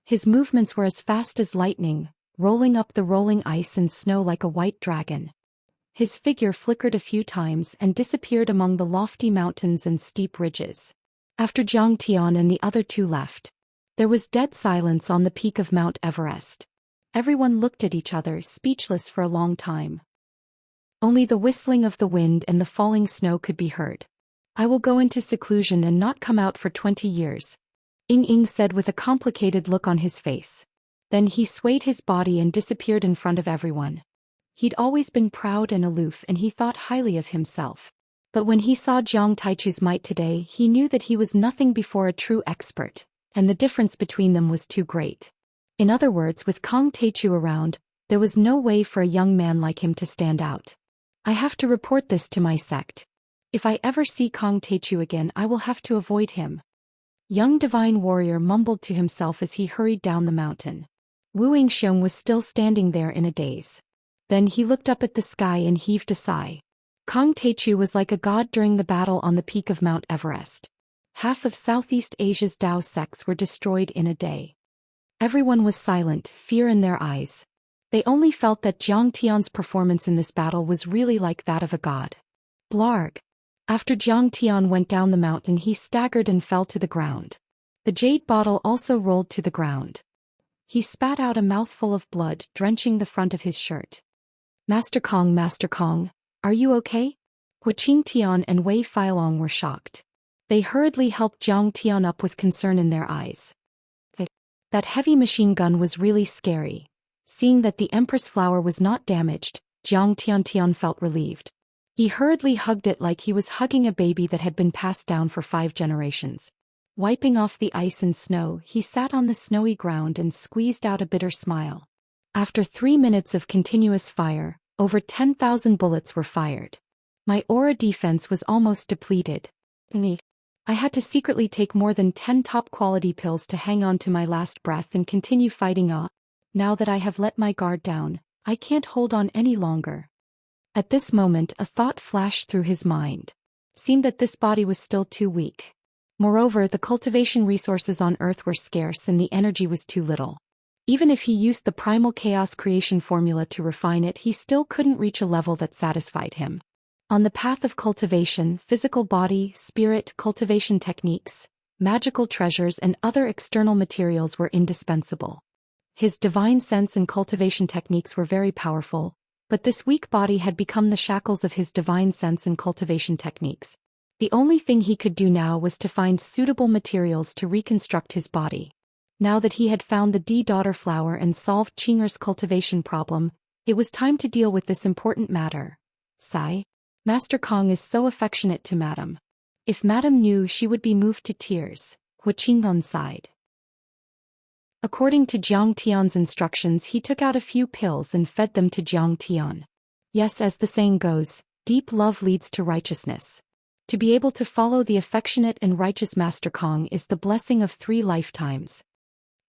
His movements were as fast as lightning, rolling up the rolling ice and snow like a white dragon. His figure flickered a few times and disappeared among the lofty mountains and steep ridges. After Zhang Tian and the other two left, there was dead silence on the peak of Mount Everest. Everyone looked at each other, speechless for a long time. Only the whistling of the wind and the falling snow could be heard. "I will go into seclusion and not come out for 20 years, Ying said with a complicated look on his face. Then he swayed his body and disappeared in front of everyone. He'd always been proud and aloof and he thought highly of himself. But when he saw Jiang Taichu's might today, he knew that he was nothing before a true expert, and the difference between them was too great. In other words, with Kang Taichu around, there was no way for a young man like him to stand out. "I have to report this to my sect. If I ever see Kang Taichu again, I will have to avoid him." Young divine warrior mumbled to himself as he hurried down the mountain. Wu Yingxiong was still standing there in a daze. Then he looked up at the sky and heaved a sigh. Kang Taichu was like a god during the battle on the peak of Mount Everest. Half of Southeast Asia's Dao sects were destroyed in a day. Everyone was silent, fear in their eyes. They only felt that Zhang Tian's performance in this battle was really like that of a god. Blarg. After Zhang Tian went down the mountain, he staggered and fell to the ground. The jade bottle also rolled to the ground. He spat out a mouthful of blood, drenching the front of his shirt. Master Kong, are you okay?" Huaqing Tian and Wei Feilong were shocked. They hurriedly helped Zhang Tian up with concern in their eyes. That heavy machine gun was really scary. Seeing that the Empress flower was not damaged, Zhang Tian felt relieved. He hurriedly hugged it like he was hugging a baby that had been passed down for 5 generations. Wiping off the ice and snow, he sat on the snowy ground and squeezed out a bitter smile. After 3 minutes of continuous fire, over 10,000 bullets were fired. My aura defense was almost depleted. I had to secretly take more than 10 top-quality pills to hang on to my last breath and continue fighting on. Now that I have let my guard down, I can't hold on any longer. At this moment, a thought flashed through his mind. Seemed that this body was still too weak. Moreover, the cultivation resources on Earth were scarce and the energy was too little. Even if he used the primal chaos creation formula to refine it, he still couldn't reach a level that satisfied him. On the path of cultivation, physical body, spirit, cultivation techniques, magical treasures and other external materials were indispensable. His divine sense and cultivation techniques were very powerful, but this weak body had become the shackles of his divine sense and cultivation techniques. The only thing he could do now was to find suitable materials to reconstruct his body. Now that he had found the D-daughter flower and solved Qing'er's cultivation problem, it was time to deal with this important matter. Sigh. Master Kong is so affectionate to Madam. If Madam knew, she would be moved to tears. Huaqing sighed. According to Zhang Tian's instructions, he took out a few pills and fed them to Zhang Tian. Yes, as the saying goes, deep love leads to righteousness. To be able to follow the affectionate and righteous Master Kong is the blessing of 3 lifetimes.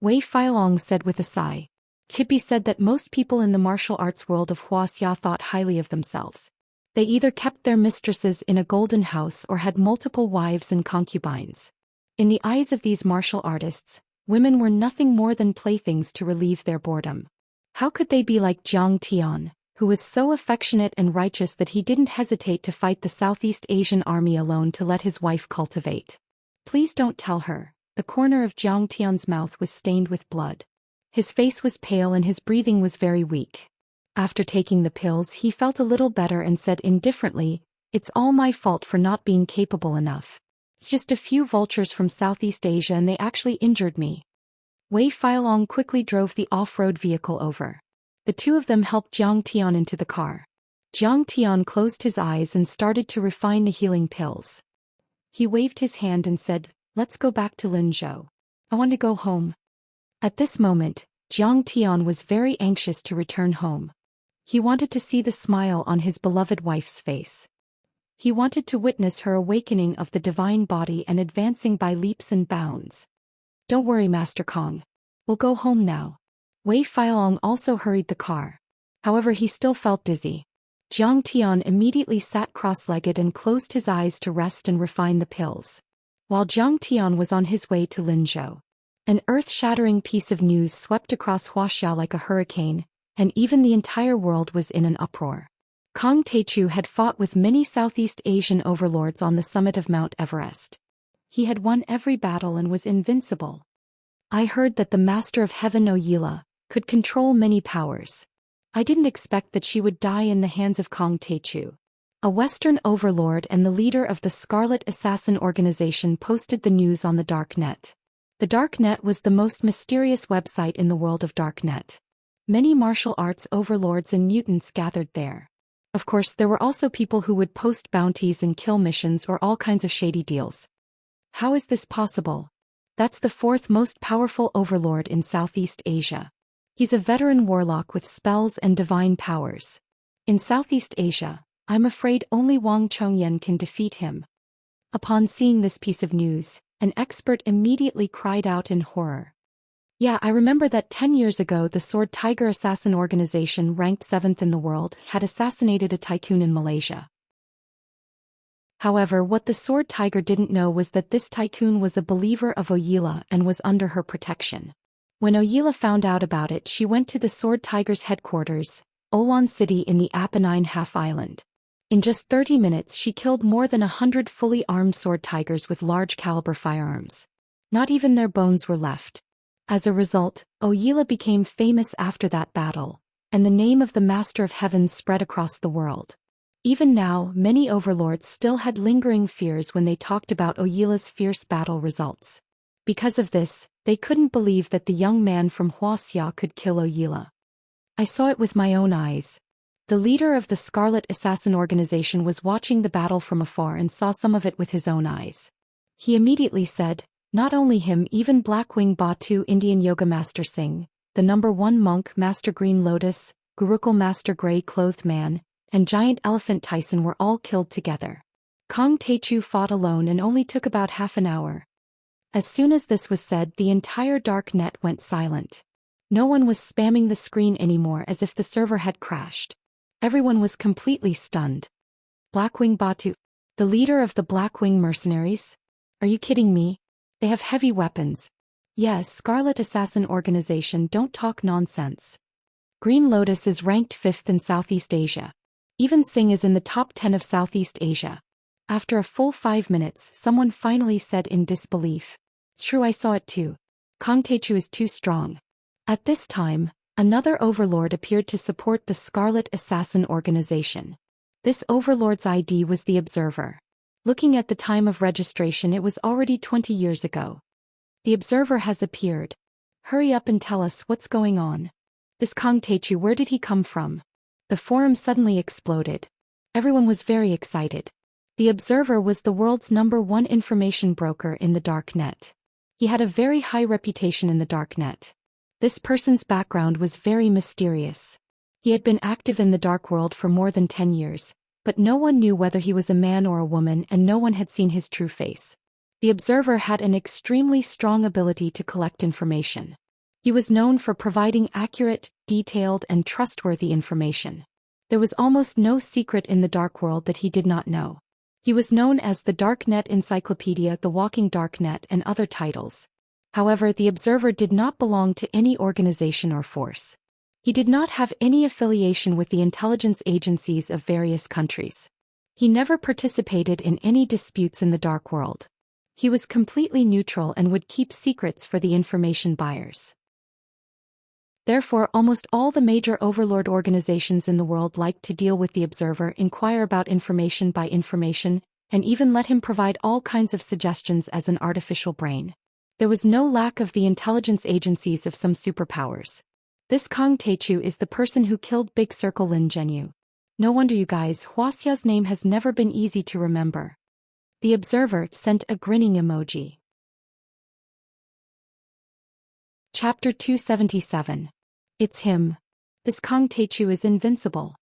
Wei Feilong said with a sigh. Could be said that most people in the martial arts world of Wuxia thought highly of themselves. They either kept their mistresses in a golden house or had multiple wives and concubines. In the eyes of these martial artists, women were nothing more than playthings to relieve their boredom. How could they be like Zhang Tian, who was so affectionate and righteous that he didn't hesitate to fight the Southeast Asian army alone to let his wife cultivate? Please don't tell her. The corner of Zhang Tian's mouth was stained with blood. His face was pale and his breathing was very weak. After taking the pills, he felt a little better and said indifferently, "It's all my fault for not being capable enough. It's just a few vultures from Southeast Asia and they actually injured me." Wei Feilong quickly drove the off-road vehicle over. The two of them helped Jiang Tian into the car. Jiang Tian closed his eyes and started to refine the healing pills. He waved his hand and said, "Let's go back to Linzhou. I want to go home." At this moment, Jiang Tian was very anxious to return home. He wanted to see the smile on his beloved wife's face. He wanted to witness her awakening of the divine body and advancing by leaps and bounds. "Don't worry, Master Kong. We'll go home now." Wei Fialong also hurried the car. However, he still felt dizzy. Jiang Tian immediately sat cross-legged and closed his eyes to rest and refine the pills. While Jiang Tian was on his way to Linzhou, an earth-shattering piece of news swept across Wuxia like a hurricane, and even the entire world was in an uproar. Kong Teichu had fought with many Southeast Asian overlords on the summit of Mount Everest. He had won every battle and was invincible. "I heard that the Master of Heaven Oyila could control many powers. I didn't expect that she would die in the hands of Kong Teichu." A Western overlord and the leader of the Scarlet Assassin organization posted the news on the Darknet. The Darknet was the most mysterious website in the world of Darknet. Many martial arts overlords and mutants gathered there. Of course, there were also people who would post bounties and kill missions or all kinds of shady deals. How is this possible? That's the fourth most powerful overlord in Southeast Asia. He's a veteran warlock with spells and divine powers. In Southeast Asia, I'm afraid only Wang Chongyan can defeat him. Upon seeing this piece of news, an expert immediately cried out in horror. "Yeah, I remember that 10 years ago the Sword Tiger Assassin organization, ranked 7th in the world, had assassinated a tycoon in Malaysia." However, what the Sword Tiger didn't know was that this tycoon was a believer of Oyila and was under her protection. When Oyila found out about it, she went to the Sword Tiger's headquarters, Olan City in the Apennine half-island. In just 30 minutes she killed more than 100 fully armed sword tigers with large-caliber firearms. Not even their bones were left. As a result, Oyila became famous after that battle, and the name of the Master of Heaven spread across the world. Even now, many overlords still had lingering fears when they talked about Oyila's fierce battle results. Because of this, they couldn't believe that the young man from Wuxia could kill Oyila. "I saw it with my own eyes." The leader of the Scarlet Assassin organization was watching the battle from afar and saw some of it with his own eyes. He immediately said, "Not only him, even Blackwing Batu, Indian Yoga Master Singh, the #1 monk Master Green Lotus, Gurukul Master Gray-Clothed Man, and Giant Elephant Tyson were all killed together. Kong Teichu fought alone and only took about half an hour." As soon as this was said, the entire dark net went silent. No one was spamming the screen anymore as if the server had crashed. Everyone was completely stunned. "Blackwing Batu, the leader of the Blackwing mercenaries? Are you kidding me? They have heavy weapons." "Yes, Scarlet Assassin organization, don't talk nonsense. Green Lotus is ranked 5th in Southeast Asia. Even Singh is in the top 10 of Southeast Asia." After a full 5 minutes, someone finally said in disbelief, "True, I saw it too. Kong Teichu is too strong." At this time, another overlord appeared to support the Scarlet Assassin organization. This overlord's ID was the Observer. Looking at the time of registration, it was already 20 years ago. "The Observer has appeared. Hurry up and tell us what's going on. This Kong Teichu, where did he come from?" The forum suddenly exploded. Everyone was very excited. The Observer was the world's #1 information broker in the dark net. He had a very high reputation in the dark net. This person's background was very mysterious. He had been active in the dark world for more than 10 years, but no one knew whether he was a man or a woman, and no one had seen his true face. The Observer had an extremely strong ability to collect information. He was known for providing accurate, detailed, and trustworthy information. There was almost no secret in the dark world that he did not know. He was known as the Darknet Encyclopedia, the Walking Darknet, and other titles. However, the Observer did not belong to any organization or force. He did not have any affiliation with the intelligence agencies of various countries. He never participated in any disputes in the dark world. He was completely neutral and would keep secrets for the information buyers. Therefore, almost all the major overlord organizations in the world liked to deal with the Observer, inquire about information by information, and even let him provide all kinds of suggestions as an artificial brain. There was no lack of the intelligence agencies of some superpowers. This Kong Taichu is the person who killed Big Circle Lin Zhenyu. No wonder you guys, Wuxia's name has never been easy to remember. The observer sent a grinning emoji. Chapter 277. It's him. This Kong Taichu is invincible.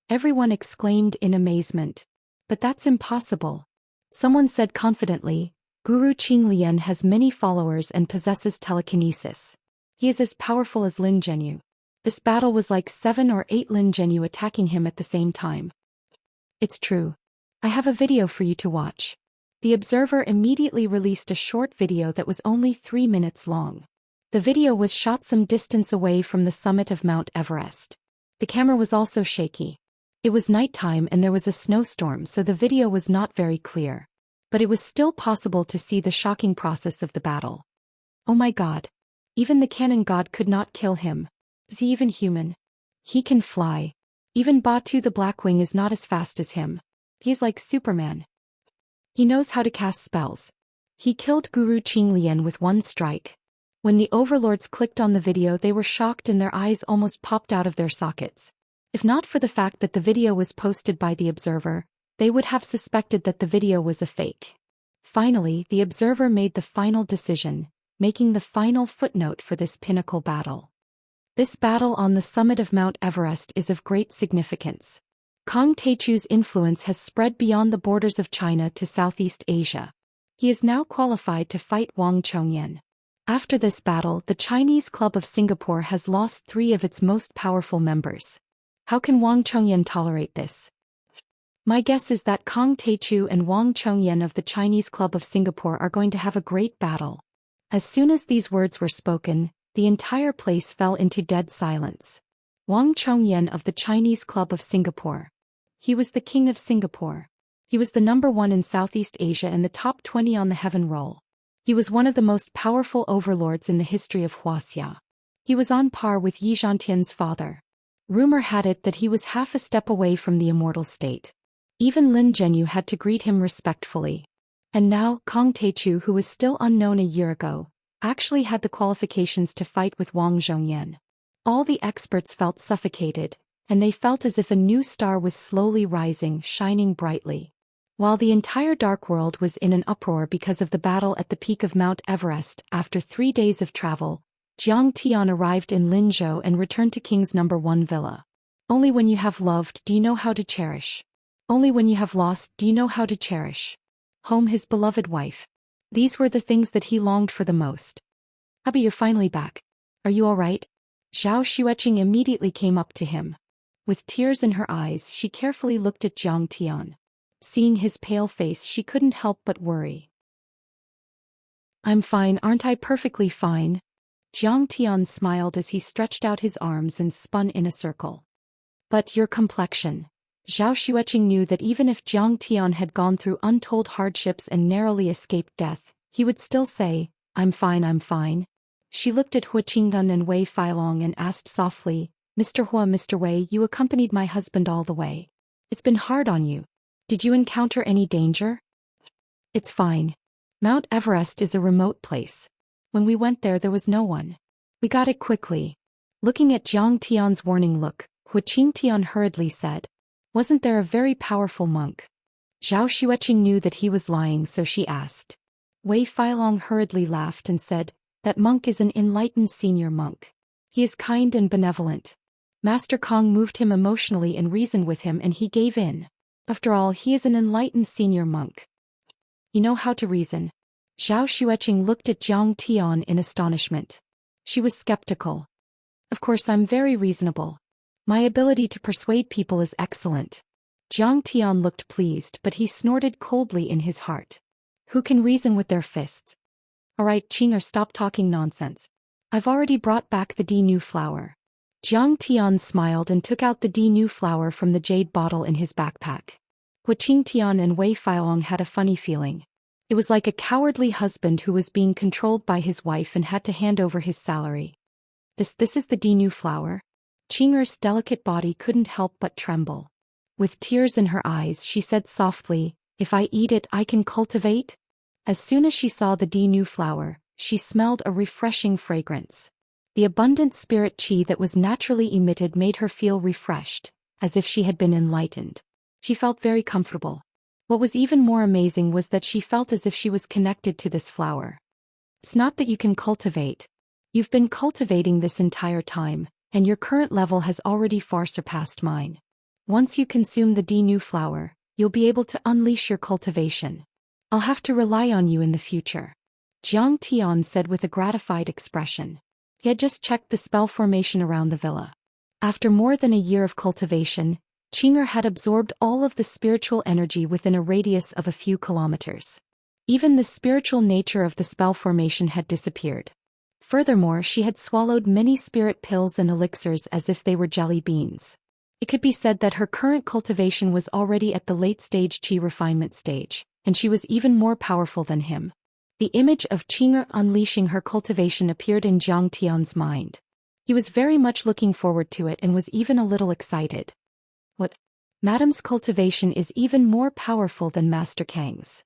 Everyone exclaimed in amazement. But that's impossible. Someone said confidently, Guru Qinglian has many followers and possesses telekinesis. He is as powerful as Lin Zhenyu. This battle was like 7 or 8 Lin Zhenyu attacking him at the same time. It's true. I have a video for you to watch. The observer immediately released a short video that was only 3 minutes long. The video was shot some distance away from the summit of Mount Everest. The camera was also shaky. It was nighttime and there was a snowstorm, so the video was not very clear. But it was still possible to see the shocking process of the battle. Oh my god. Even the cannon god could not kill him. Is he even human? He can fly. Even Batu the Blackwing is not as fast as him. He's like Superman. He knows how to cast spells. He killed Guru Qinglian with one strike. When the overlords clicked on the video, they were shocked and their eyes almost popped out of their sockets. If not for the fact that the video was posted by the observer, they would have suspected that the video was a fake. Finally, the observer made the final decision, making the final footnote for this pinnacle battle. This battle on the summit of Mount Everest is of great significance. Kong Taichu's influence has spread beyond the borders of China to Southeast Asia. He is now qualified to fight Wang Chongyan. After this battle, the Chinese Club of Singapore has lost 3 of its most powerful members. How can Wang Chongyan tolerate this? My guess is that Kong Taichu and Wang Chongyan of the Chinese Club of Singapore are going to have a great battle. As soon as these words were spoken, the entire place fell into dead silence. Wang Chongyan of the Chinese Club of Singapore. He was the king of Singapore. He was the number 1 in Southeast Asia and the top 20 on the heaven roll. He was one of the most powerful overlords in the history of Wuxia. He was on par with Yi Zhantian's father. Rumor had it that he was half a step away from the immortal state. Even Lin Zhenyu had to greet him respectfully. And now, Kong Taichu, who was still unknown a year ago, actually had the qualifications to fight with Wang Zhongyan. All the experts felt suffocated, and they felt as if a new star was slowly rising, shining brightly. While the entire dark world was in an uproar because of the battle at the peak of Mount Everest, after 3 days of travel, Jiang Tian arrived in Linzhou and returned to King's No. 1 villa. Only when you have loved do you know how to cherish. Only when you have lost do you know how to cherish. Home, his beloved wife. These were the things that he longed for the most. Hubby, you're finally back. Are you all right? Zhao Xueqing immediately came up to him. With tears in her eyes, she carefully looked at Jiang Tian. Seeing his pale face, she couldn't help but worry. I'm fine, aren't I perfectly fine? Jiang Tian smiled as he stretched out his arms and spun in a circle. But your complexion. Zhao Xueqing knew that even if Jiang Tian had gone through untold hardships and narrowly escaped death, he would still say, I'm fine, I'm fine. She looked at Hu Qingdun and Wei Feilong and asked softly, Mr. Hua, Mr. Wei, you accompanied my husband all the way. It's been hard on you. Did you encounter any danger? It's fine. Mount Everest is a remote place. When we went there was no one. We got it quickly. Looking at Jiang Tian's warning look, Hu Qingtian hurriedly said, wasn't there a very powerful monk? Zhao Xueqing knew that he was lying, so she asked. Wei Feilong hurriedly laughed and said, that monk is an enlightened senior monk. He is kind and benevolent. Master Kong moved him emotionally and reasoned with him and he gave in. After all, he is an enlightened senior monk. You know how to reason. Zhao Xueqing looked at Jiang Tian in astonishment. She was skeptical. Of course, I'm very reasonable. My ability to persuade people is excellent. Jiang Tian looked pleased, but he snorted coldly in his heart. Who can reason with their fists? All right, Qinger, stop talking nonsense. I've already brought back the D new flower. Jiang Tian smiled and took out the D new flower from the jade bottle in his backpack. Hu Qingtian and Wei Feilong had a funny feeling. It was like a cowardly husband who was being controlled by his wife and had to hand over his salary. This is the D new flower? Qinger's delicate body couldn't help but tremble. With tears in her eyes, she said softly, if I eat it, I can cultivate? As soon as she saw the D new flower, she smelled a refreshing fragrance. The abundant spirit qi that was naturally emitted made her feel refreshed, as if she had been enlightened. She felt very comfortable. What was even more amazing was that she felt as if she was connected to this flower. It's not that you can cultivate. You've been cultivating this entire time, and your current level has already far surpassed mine. Once you consume the new flower, you'll be able to unleash your cultivation. I'll have to rely on you in the future. Jiang Tian said with a gratified expression. He had just checked the spell formation around the villa. After more than a year of cultivation, Qing'er had absorbed all of the spiritual energy within a radius of a few kilometers. Even the spiritual nature of the spell formation had disappeared. Furthermore, she had swallowed many spirit pills and elixirs as if they were jelly beans. It could be said that her current cultivation was already at the late-stage qi refinement stage, and she was even more powerful than him. The image of Qing'er unleashing her cultivation appeared in Jiang Tian's mind. He was very much looking forward to it and was even a little excited. What? Madam's cultivation is even more powerful than Master Kang's.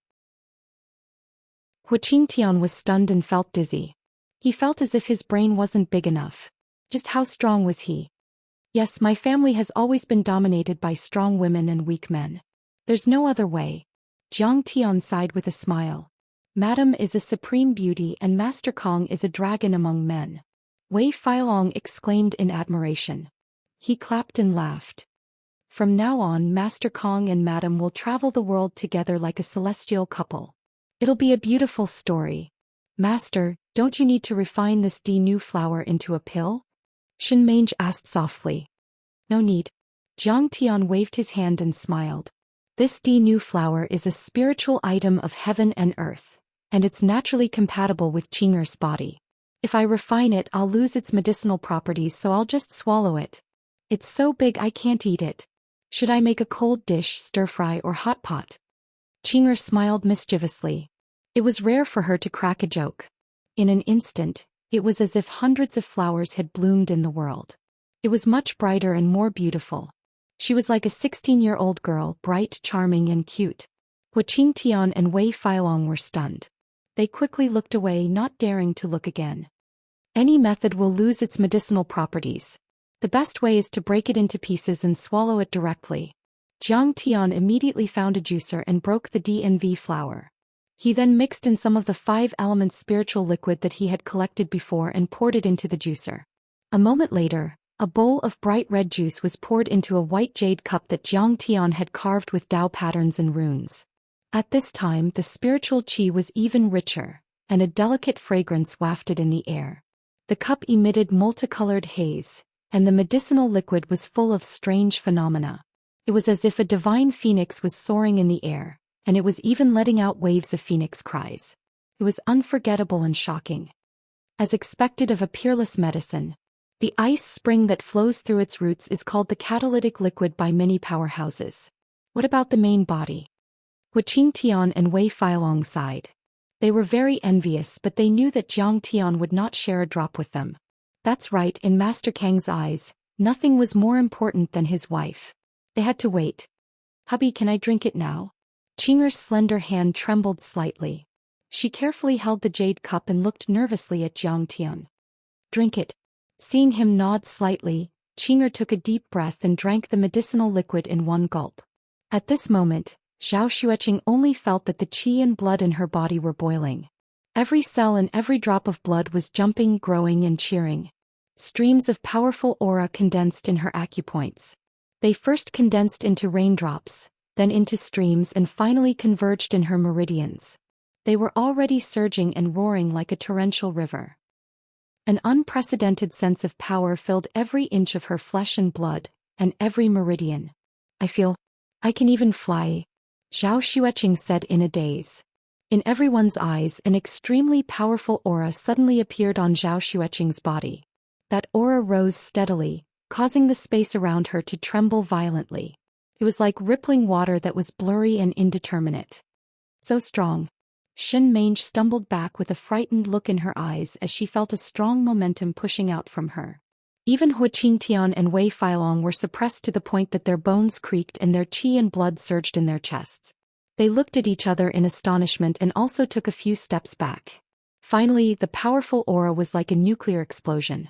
Qingtian was stunned and felt dizzy. He felt as if his brain wasn't big enough. Just how strong was he? Yes, my family has always been dominated by strong women and weak men. There's no other way. Jiang Tian sighed with a smile. Madam is a supreme beauty and Master Kong is a dragon among men. Wei Feilong exclaimed in admiration. He clapped and laughed. From now on, Master Kong and Madam will travel the world together like a celestial couple. It'll be a beautiful story. Master, don't you need to refine this new flower into a pill? Shen Mange asked softly. No need. Jiang Tian waved his hand and smiled. This new flower is a spiritual item of heaven and earth, and it's naturally compatible with Qing'er's body. If I refine it, I'll lose its medicinal properties, so I'll just swallow it. It's so big I can't eat it. Should I make a cold dish, stir-fry or hot pot? Qing'er smiled mischievously. It was rare for her to crack a joke. In an instant, it was as if hundreds of flowers had bloomed in the world. It was much brighter and more beautiful. She was like a 16-year-old girl, bright, charming and cute. Qingtian and Wei Feilong were stunned. They quickly looked away, not daring to look again. Any method will lose its medicinal properties. The best way is to break it into pieces and swallow it directly. Jiang Tian immediately found a juicer and broke the DNV flower. He then mixed in some of the 5-element spiritual liquid that he had collected before and poured it into the juicer. A moment later, a bowl of bright red juice was poured into a white jade cup that Jiang Tian had carved with Dao patterns and runes. At this time, the spiritual qi was even richer, and a delicate fragrance wafted in the air. The cup emitted multicolored haze, and the medicinal liquid was full of strange phenomena. It was as if a divine phoenix was soaring in the air, and it was even letting out waves of phoenix cries. It was unforgettable and shocking. As expected of a peerless medicine, the ice spring that flows through its roots is called the catalytic liquid by many powerhouses. What about the main body? Qingtian and Wei Feilong sighed. They were very envious, but they knew that Jiang Tian would not share a drop with them. That's right, in Master Kang's eyes, nothing was more important than his wife. They had to wait. Hubby, can I drink it now? Qing'er's slender hand trembled slightly. She carefully held the jade cup and looked nervously at Jiang Tian. Drink it. Seeing him nod slightly, Qing'er took a deep breath and drank the medicinal liquid in one gulp. At this moment, Zhou Xian only felt that the qi and blood in her body were boiling. Every cell and every drop of blood was jumping, growing and cheering. Streams of powerful aura condensed in her acupoints. They first condensed into raindrops, then into streams and finally converged in her meridians. They were already surging and roaring like a torrential river. An unprecedented sense of power filled every inch of her flesh and blood, and every meridian. I can even fly, Zhou Xian said in a daze. In everyone's eyes, an extremely powerful aura suddenly appeared on Zhou Xian's body. That aura rose steadily, causing the space around her to tremble violently. It was like rippling water that was blurry and indeterminate. So strong. Shen Mange stumbled back with a frightened look in her eyes as she felt a strong momentum pushing out from her. Even Qingtian and Wei Feilong were suppressed to the point that their bones creaked and their qi and blood surged in their chests. They looked at each other in astonishment and also took a few steps back. Finally, the powerful aura was like a nuclear explosion.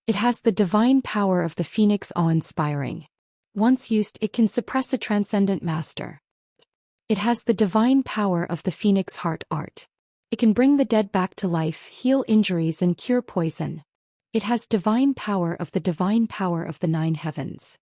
It has the divine power of the phoenix, awe-inspiring. Once used, it can suppress a transcendent master. It has the divine power of the phoenix heart art. It can bring the dead back to life, heal injuries and cure poison. It has divine power of the 9 heavens.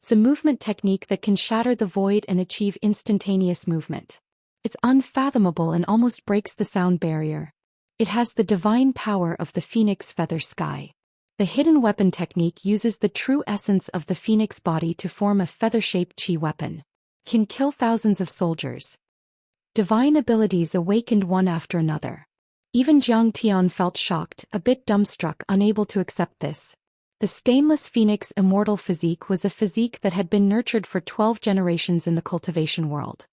It's a movement technique that can shatter the void and achieve instantaneous movement. It's unfathomable and almost breaks the sound barrier. It has the divine power of the phoenix feather sky. The hidden weapon technique uses the true essence of the phoenix body to form a feather-shaped chi weapon. Can kill thousands of soldiers. Divine abilities awakened one after another. Even Xianxia felt shocked, a bit dumbstruck, unable to accept this. The stainless phoenix immortal physique was a physique that had been nurtured for 12 generations in the cultivation world.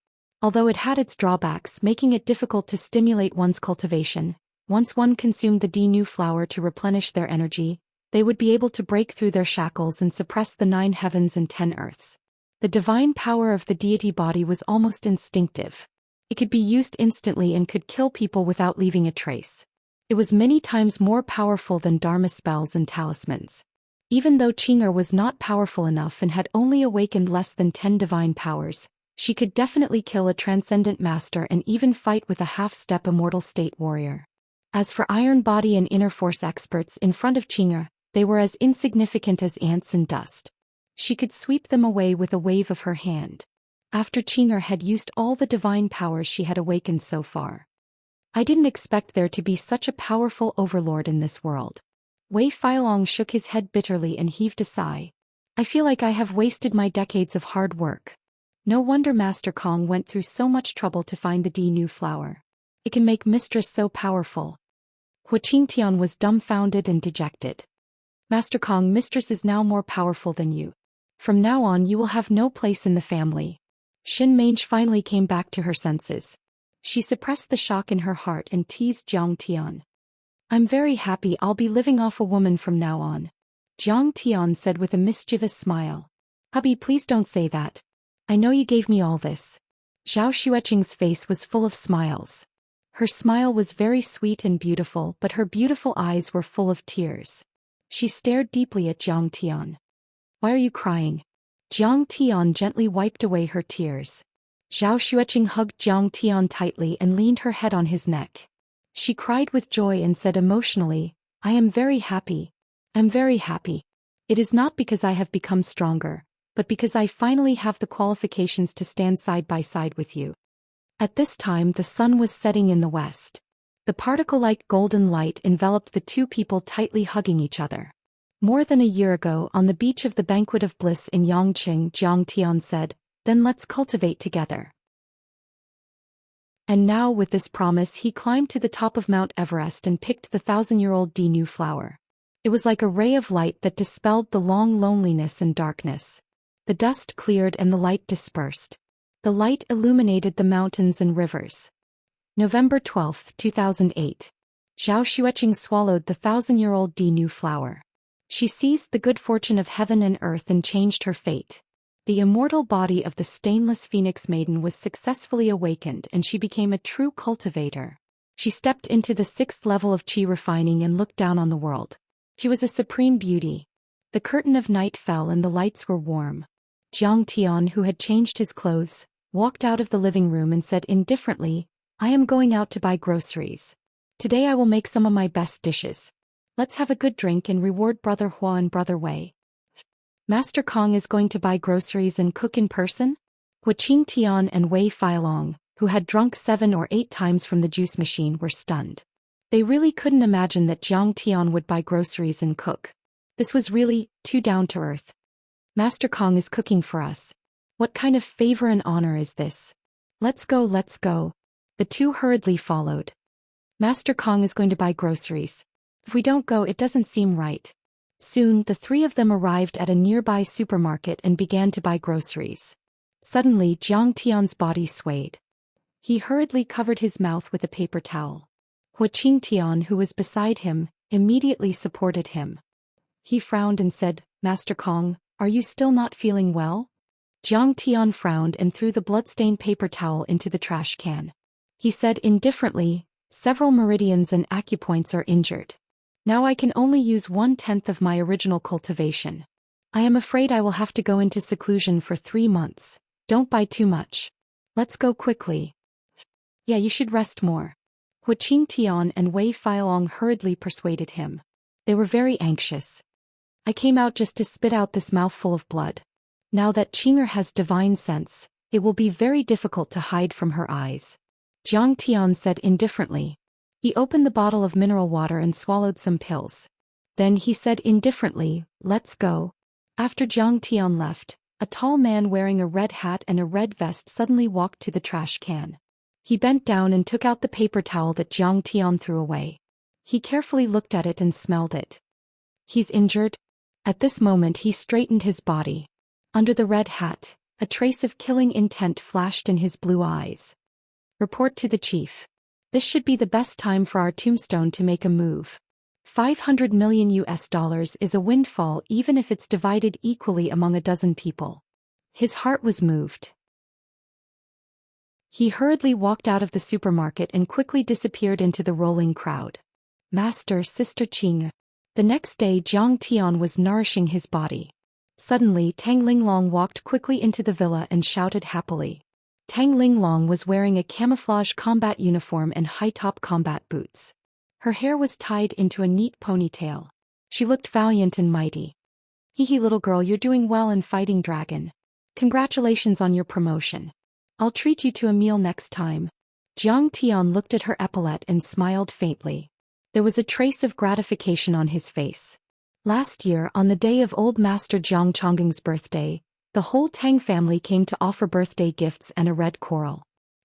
Although it had its drawbacks, making it difficult to stimulate one's cultivation, once one consumed the new flower to replenish their energy, they would be able to break through their shackles and suppress the 9 heavens and 10 earths. The divine power of the deity body was almost instinctive. It could be used instantly and could kill people without leaving a trace. It was many times more powerful than Dharma spells and talismans. Even though Xianxia was not powerful enough and had only awakened less than 10 divine powers, she could definitely kill a transcendent master and even fight with a half-step immortal state warrior. As for iron body and inner force experts in front of Xianxia, they were as insignificant as ants and dust. She could sweep them away with a wave of her hand. After Xianxia had used all the divine powers she had awakened so far. I didn't expect there to be such a powerful overlord in this world. Wei Feilong shook his head bitterly and heaved a sigh. I feel like I have wasted my decades of hard work. No wonder Master Kong went through so much trouble to find the new flower. It can make mistress so powerful. Hu Qingtian was dumbfounded and dejected. Master Kong, mistress is now more powerful than you. From now on you will have no place in the family. Xin Mange finally came back to her senses. She suppressed the shock in her heart and teased Jiang Tian. I'm very happy I'll be living off a woman from now on. Jiang Tian said with a mischievous smile. Hubby, please don't say that. I know you gave me all this. Zhao Xueqing's face was full of smiles. Her smile was very sweet and beautiful, but her beautiful eyes were full of tears. She stared deeply at Jiang Tian. Why are you crying? Jiang Tian gently wiped away her tears. Zhao Xueqing hugged Jiang Tian tightly and leaned her head on his neck. She cried with joy and said emotionally, I am very happy. I'm very happy. It is not because I have become stronger, but because I finally have the qualifications to stand side by side with you. At this time the sun was setting in the west. The particle-like golden light enveloped the two people tightly hugging each other. More than a year ago, on the beach of the Banquet of Bliss in Yangqing, Jiang Tian said, then let's cultivate together. And now with this promise he climbed to the top of Mount Everest and picked the 1,000-year-old new flower. It was like a ray of light that dispelled the long loneliness and darkness. The dust cleared and the light dispersed. The light illuminated the mountains and rivers. November 12, 2008. Zhao Xueqing swallowed the 1,000-year-old new flower. She seized the good fortune of heaven and earth and changed her fate. The immortal body of the stainless phoenix maiden was successfully awakened and she became a true cultivator. She stepped into the 6th level of chi refining and looked down on the world. She was a supreme beauty. The curtain of night fell and the lights were warm. Jiang Tian, who had changed his clothes, walked out of the living room and said indifferently, I am going out to buy groceries. Today I will make some of my best dishes. Let's have a good drink and reward Brother Hua and Brother Wei. Master Kong is going to buy groceries and cook in person? Hu Qingtian and Wei Feilong, who had drunk 7 or 8 times from the juice machine, were stunned. They really couldn't imagine that Jiang Tian would buy groceries and cook. This was really too down to earth. Master Kong is cooking for us. What kind of favor and honor is this? Let's go, let's go. The two hurriedly followed. Master Kong is going to buy groceries. If we don't go, it doesn't seem right. Soon, the 3 of them arrived at a nearby supermarket and began to buy groceries. Suddenly, Jiang Tian's body swayed. He hurriedly covered his mouth with a paper towel. Hu Qingtian, who was beside him, immediately supported him. He frowned and said, Master Kong, are you still not feeling well? Jiang Tian frowned and threw the bloodstained paper towel into the trash can. He said indifferently, several meridians and acupoints are injured. Now I can only use 1/10 of my original cultivation. I am afraid I will have to go into seclusion for 3 months. Don't buy too much. Let's go quickly. Yeah, you should rest more. Hu Qingtian and Wei Feilong hurriedly persuaded him. They were very anxious. I came out just to spit out this mouthful of blood. Now that Qing'er has divine sense, it will be very difficult to hide from her eyes. Jiang Tian said indifferently. He opened the bottle of mineral water and swallowed some pills. Then he said indifferently, let's go. After Jiang Tian left, a tall man wearing a red hat and a red vest suddenly walked to the trash can. He bent down and took out the paper towel that Jiang Tian threw away. He carefully looked at it and smelled it. He's injured? At this moment he straightened his body. Under the red hat, a trace of killing intent flashed in his blue eyes. Report to the chief. This should be the best time for our tombstone to make a move. $500 million is a windfall even if it's divided equally among a dozen people. His heart was moved. He hurriedly walked out of the supermarket and quickly disappeared into the rolling crowd. Master, Sister Qing. The next day Jiang Tian was nourishing his body. Suddenly Tang Linglong walked quickly into the villa and shouted happily. Tang Linglong was wearing a camouflage combat uniform and high-top combat boots. Her hair was tied into a neat ponytail. She looked valiant and mighty. Hee little girl, you're doing well in fighting dragon. Congratulations on your promotion. I'll treat you to a meal next time. Jiang Tian looked at her epaulette and smiled faintly. There was a trace of gratification on his face. Last year, on the day of old Master Jiang Chongging's birthday, the whole Tang family came to offer birthday gifts and a red coral.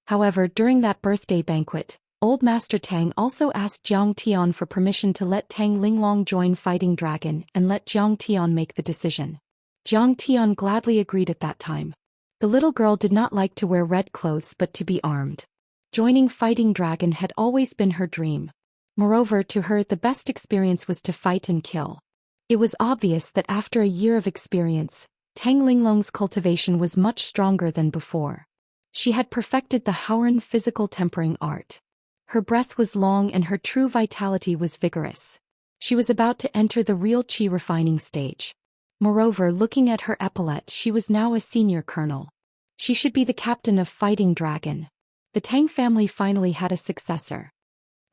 However, during that birthday banquet, old Master Tang also asked Jiang Tian for permission to let Tang Linglong join Fighting Dragon and let Jiang Tian make the decision. Jiang Tian gladly agreed at that time. The little girl did not like to wear red clothes but to be armed. Joining Fighting Dragon had always been her dream. Moreover, to her the best experience was to fight and kill. It was obvious that after a year of experience, Tang Linglong's cultivation was much stronger than before. She had perfected the Haoren physical tempering art. Her breath was long and her true vitality was vigorous. She was about to enter the real qi refining stage. Moreover, looking at her epaulette, she was now a senior colonel. She should be the captain of Fighting Dragon. The Tang family finally had a successor.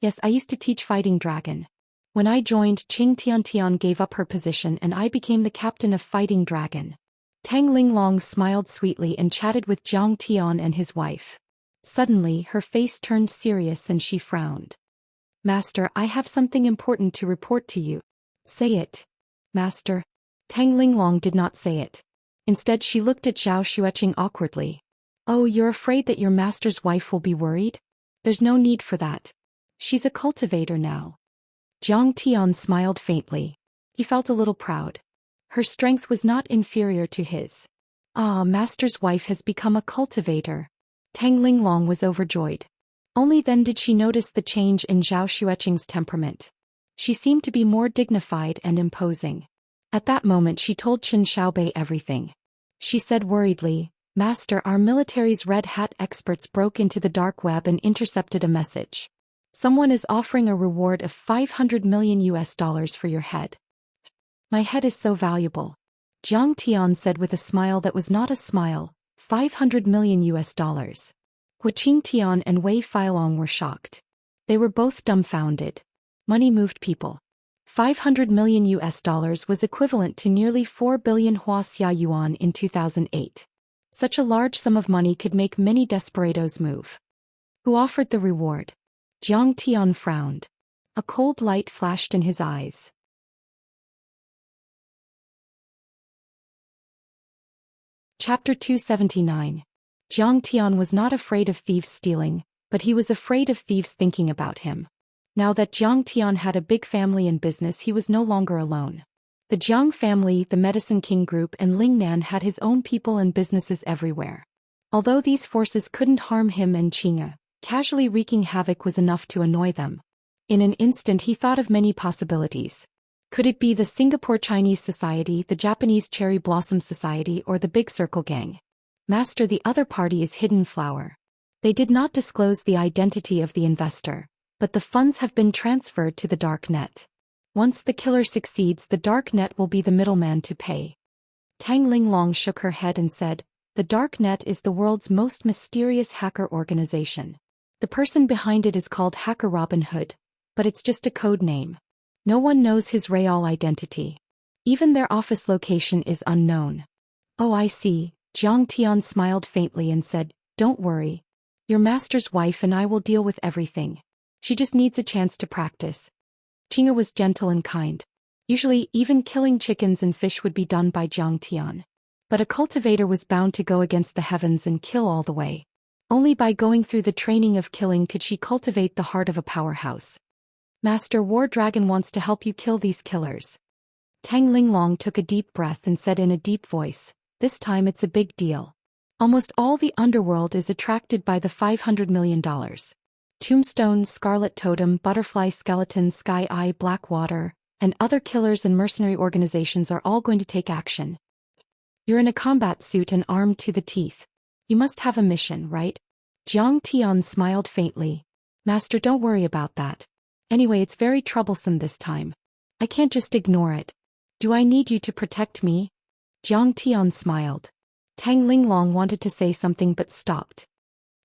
Yes, I used to teach Fighting Dragon. When I joined, Qing Tiantian gave up her position and I became the captain of Fighting Dragon. Tang Linglong smiled sweetly and chatted with Jiang Tian and his wife. Suddenly, her face turned serious and she frowned. Master, I have something important to report to you. Say it. Master. Tang Linglong did not say it. Instead, she looked at Zhou Xian awkwardly. Oh, you're afraid that your master's wife will be worried? There's no need for that. She's a cultivator now. Jiang Tian smiled faintly. He felt a little proud. Her strength was not inferior to his. Ah, master's wife has become a cultivator. Tang Linglong was overjoyed. Only then did she notice the change in Zhou Xian's temperament. She seemed to be more dignified and imposing. At that moment she told Qin Xiaobei everything. She said worriedly, Master, our military's red hat experts broke into the dark web and intercepted a message. Someone is offering a reward of $500 million for your head. My head is so valuable. Jiang Tian said with a smile that was not a smile, $500 million. Hu Qingtian and Wei Feilong were shocked. They were both dumbfounded. Money moved people. $500 million was equivalent to nearly 4 billion Wuxia yuan in 2008. Such a large sum of money could make many desperados move. Who offered the reward? Jiang Tian frowned. A cold light flashed in his eyes. Chapter 279. Jiang Tian was not afraid of thieves stealing, but he was afraid of thieves thinking about him. Now that Jiang Tian had a big family and business, he was no longer alone. The Jiang family, the Medicine King Group and Lingnan had his own people and businesses everywhere. Although these forces couldn't harm him and Qing'e, casually wreaking havoc was enough to annoy them. In an instant he thought of many possibilities. Could it be the Singapore Chinese Society, the Japanese Cherry Blossom Society, or the Big Circle Gang? Master, the other party is Hidden Flower. They did not disclose the identity of the investor, but the funds have been transferred to the dark net. Once the killer succeeds, the dark net will be the middleman to pay. Tang Linglong shook her head and said, "The dark net is the world's most mysterious hacker organization. The person behind it is called Hacker Robin Hood, but it's just a code name. No one knows his real identity. Even their office location is unknown." "Oh, I see." Jiang Tian smiled faintly and said, "Don't worry. Your master's wife and I will deal with everything. She just needs a chance to practice." Qing'e was gentle and kind. Usually, even killing chickens and fish would be done by Jiang Tian. But a cultivator was bound to go against the heavens and kill all the way. Only by going through the training of killing could she cultivate the heart of a powerhouse. "Master, War Dragon wants to help you kill these killers." Tang Linglong took a deep breath and said in a deep voice, "This time it's a big deal. Almost all the underworld is attracted by the $500 million. Tombstone, Scarlet Totem, Butterfly Skeleton, Sky Eye, Blackwater, and other killers and mercenary organizations are all going to take action. You're in a combat suit and armed to the teeth. You must have a mission, right?" Jiang Tian smiled faintly. "Master, don't worry about that. Anyway, it's very troublesome this time. I can't just ignore it. Do I need you to protect me?" Jiang Tian smiled. Tang Linglong wanted to say something but stopped.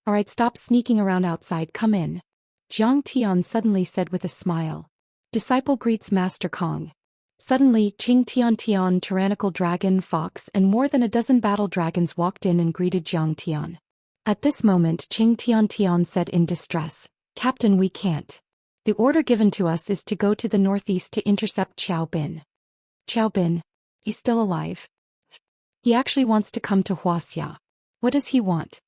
"Alright, stop sneaking around outside, come in," Jiang Tian suddenly said with a smile. "Disciple greets Master Kong." Suddenly, Qing Tian, tyrannical dragon, fox, and more than a dozen battle dragons walked in and greeted Jiang Tian. At this moment, Qing Tian said in distress, "Captain, we can't. The order given to us is to go to the northeast to intercept Xiao Bin." "Xiao Bin? He's still alive?" "He actually wants to come to Wuxia." "What does he want?"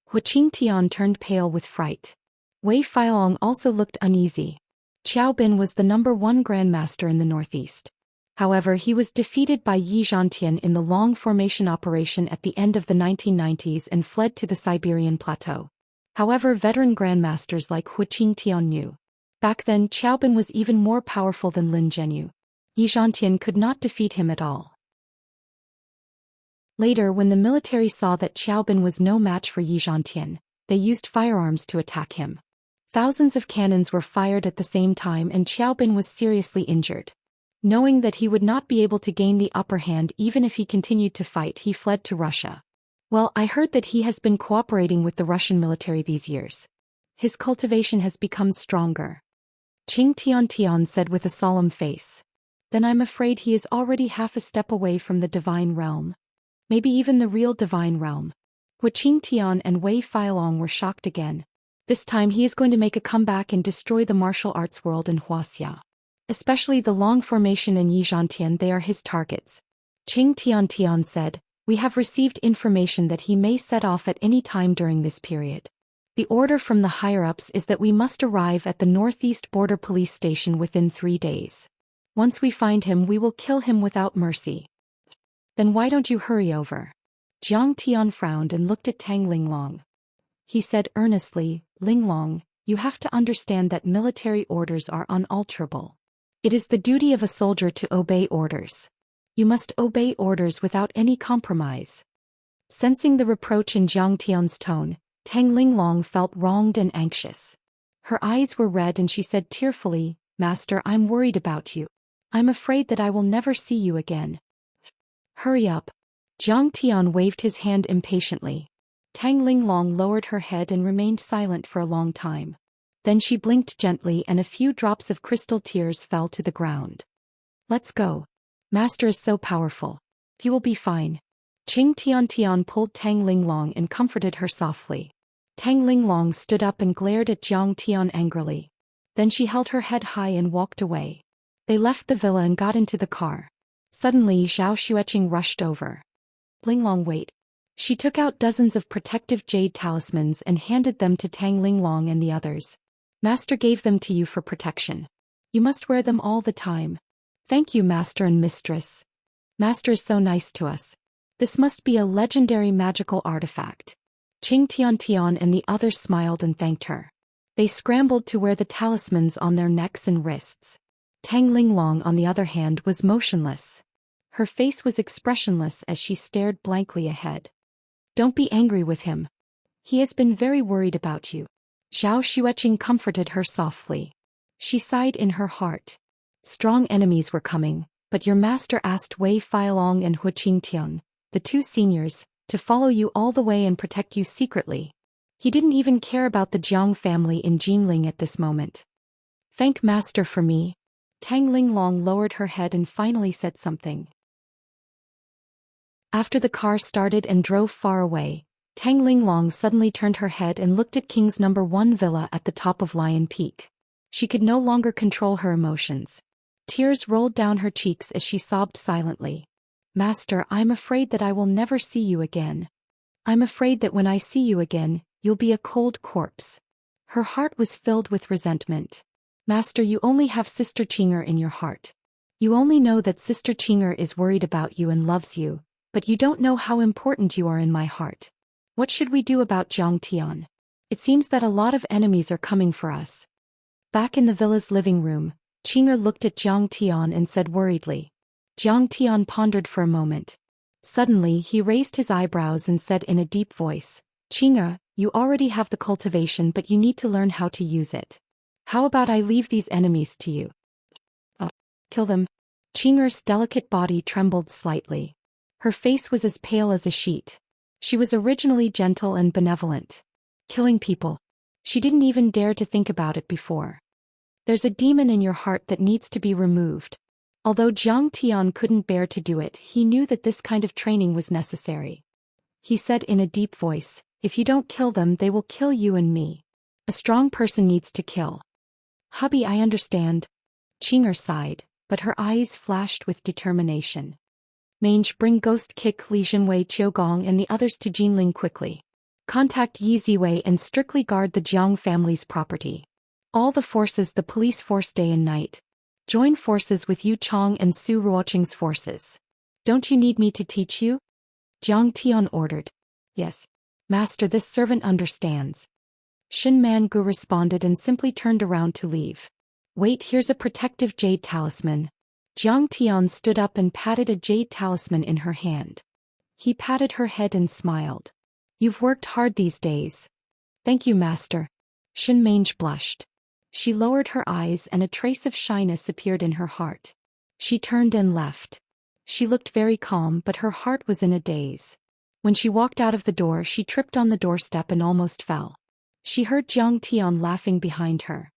Qing Tian turned pale with fright. Wei Feilong also looked uneasy. Xiao Bin was the #1 grandmaster in the northeast. However, he was defeated by Yi Zhantian in the long formation operation at the end of the 1990s and fled to the Siberian plateau. However, veteran grandmasters like Qing Tian knew. Back then, Xiao Bin was even more powerful than Lin Zhenyu. Yi Zhantian could not defeat him at all. Later, when the military saw that Xiao Bin was no match for Yi Zhantian, they used firearms to attack him. Thousands of cannons were fired at the same time and Xiao Bin was seriously injured. Knowing that he would not be able to gain the upper hand even if he continued to fight, he fled to Russia. "Well, I heard that he has been cooperating with the Russian military these years. His cultivation has become stronger," Qing Tian said with a solemn face. "Then I'm afraid he is already half a step away from the divine realm. Maybe even the real divine realm." Qing Tian and Wei Feilong were shocked again. This time he is going to make a comeback and destroy the martial arts world in Wuxia. Especially the Long Formation and Yi Zhantian, they are his targets. Qing Tian said, "We have received information that he may set off at any time during this period. The order from the higher-ups is that we must arrive at the northeast border police station within 3 days. Once we find him, we will kill him without mercy." "Then why don't you hurry over?" Jiang Tian frowned and looked at Tang Linglong. He said earnestly, "Linglong, you have to understand that military orders are unalterable. It is the duty of a soldier to obey orders. You must obey orders without any compromise." Sensing the reproach in Jiang Tian's tone, Tang Linglong felt wronged and anxious. Her eyes were red and she said tearfully, "Master, I'm worried about you. I'm afraid that I will never see you again." "Hurry up." Jiang Tian waved his hand impatiently. Tang Linglong lowered her head and remained silent for a long time. Then she blinked gently and a few drops of crystal tears fell to the ground. "Let's go. Master is so powerful. He will be fine." Qing Tian pulled Tang Linglong and comforted her softly. Tang Linglong stood up and glared at Jiang Tian angrily. Then she held her head high and walked away. They left the villa and got into the car. Suddenly Zhou Xian rushed over. "Linglong, wait." She took out dozens of protective jade talismans and handed them to Tang Linglong and the others. "Master gave them to you for protection. You must wear them all the time." "Thank you, Master and Mistress. Master is so nice to us. This must be a legendary magical artifact." Qing Tian and the others smiled and thanked her. They scrambled to wear the talismans on their necks and wrists. Tang Linglong, on the other hand, was motionless. Her face was expressionless as she stared blankly ahead. "Don't be angry with him. He has been very worried about you." Zhou Xian comforted her softly. She sighed in her heart. Strong enemies were coming, but your master asked Wei Feilong and Hu Qingtian, the two seniors, to follow you all the way and protect you secretly. He didn't even care about the Jiang family in Jinling at this moment. Thank master for me. Tang Linglong lowered her head and finally said something. After the car started and drove far away, Tang Linglong suddenly turned her head and looked at King's No. 1 villa at the top of Lion Peak. She could no longer control her emotions. Tears rolled down her cheeks as she sobbed silently. Master, I'm afraid that I will never see you again. I'm afraid that when I see you again, you'll be a cold corpse. Her heart was filled with resentment. Master, you only have Sister Qinger in your heart. You only know that Sister Qinger is worried about you and loves you, but you don't know how important you are in my heart. What should we do about Jiang Tian? It seems that a lot of enemies are coming for us. Back in the villa's living room, Qinger looked at Jiang Tian and said worriedly. Jiang Tian pondered for a moment. Suddenly he raised his eyebrows and said in a deep voice, Qinger, you already have the cultivation but you need to learn how to use it. How about I leave these enemies to you? Oh, kill them. Qinger's delicate body trembled slightly. Her face was as pale as a sheet. She was originally gentle and benevolent. Killing people. She didn't even dare to think about it before. There's a demon in your heart that needs to be removed. Although Jiang Tian couldn't bear to do it, he knew that this kind of training was necessary. He said in a deep voice, if you don't kill them, they will kill you and me. A strong person needs to kill. Hubby, I understand. Qinger sighed, but her eyes flashed with determination. Mange, bring Ghost Kick Li Jinwei Qiugong and the others to Jinling quickly. Contact Yi Ziwei and strictly guard the Jiang family's property. All the forces, the police force day and night. Join forces with Yu Chong and Su Ruoqing's forces. Don't you need me to teach you? Jiang Tian ordered. Yes. Master, this servant understands. Shin Man-gu responded and simply turned around to leave. Wait, here's a protective jade talisman. Jiang Tian stood up and patted a jade talisman in her hand. He patted her head and smiled. You've worked hard these days. Thank you, master. Shin Mange blushed. She lowered her eyes and a trace of shyness appeared in her heart. She turned and left. She looked very calm but her heart was in a daze. When she walked out of the door, she tripped on the doorstep and almost fell. She heard Jiang Tian laughing behind her.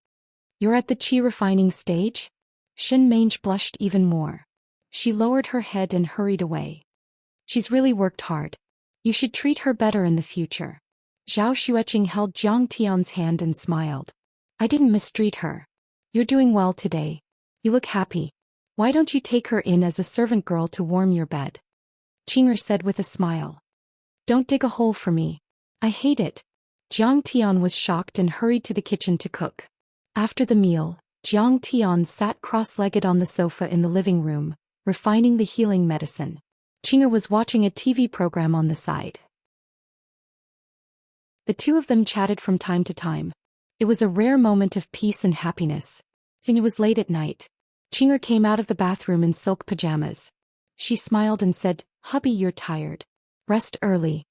You're at the qi refining stage? Shin Mange blushed even more. She lowered her head and hurried away. She's really worked hard. You should treat her better in the future. Zhao Xueqing held Jiang Tian's hand and smiled. I didn't mistreat her. You're doing well today. You look happy. Why don't you take her in as a servant girl to warm your bed? Qinger said with a smile. Don't dig a hole for me. I hate it. Jiang Tian was shocked and hurried to the kitchen to cook. After the meal, Jiang Tian sat cross-legged on the sofa in the living room, refining the healing medicine. Qinger was watching a TV program on the side. The two of them chatted from time to time. It was a rare moment of peace and happiness. It was late at night. Qinger came out of the bathroom in silk pajamas. She smiled and said, Hubby, you're tired. Rest early.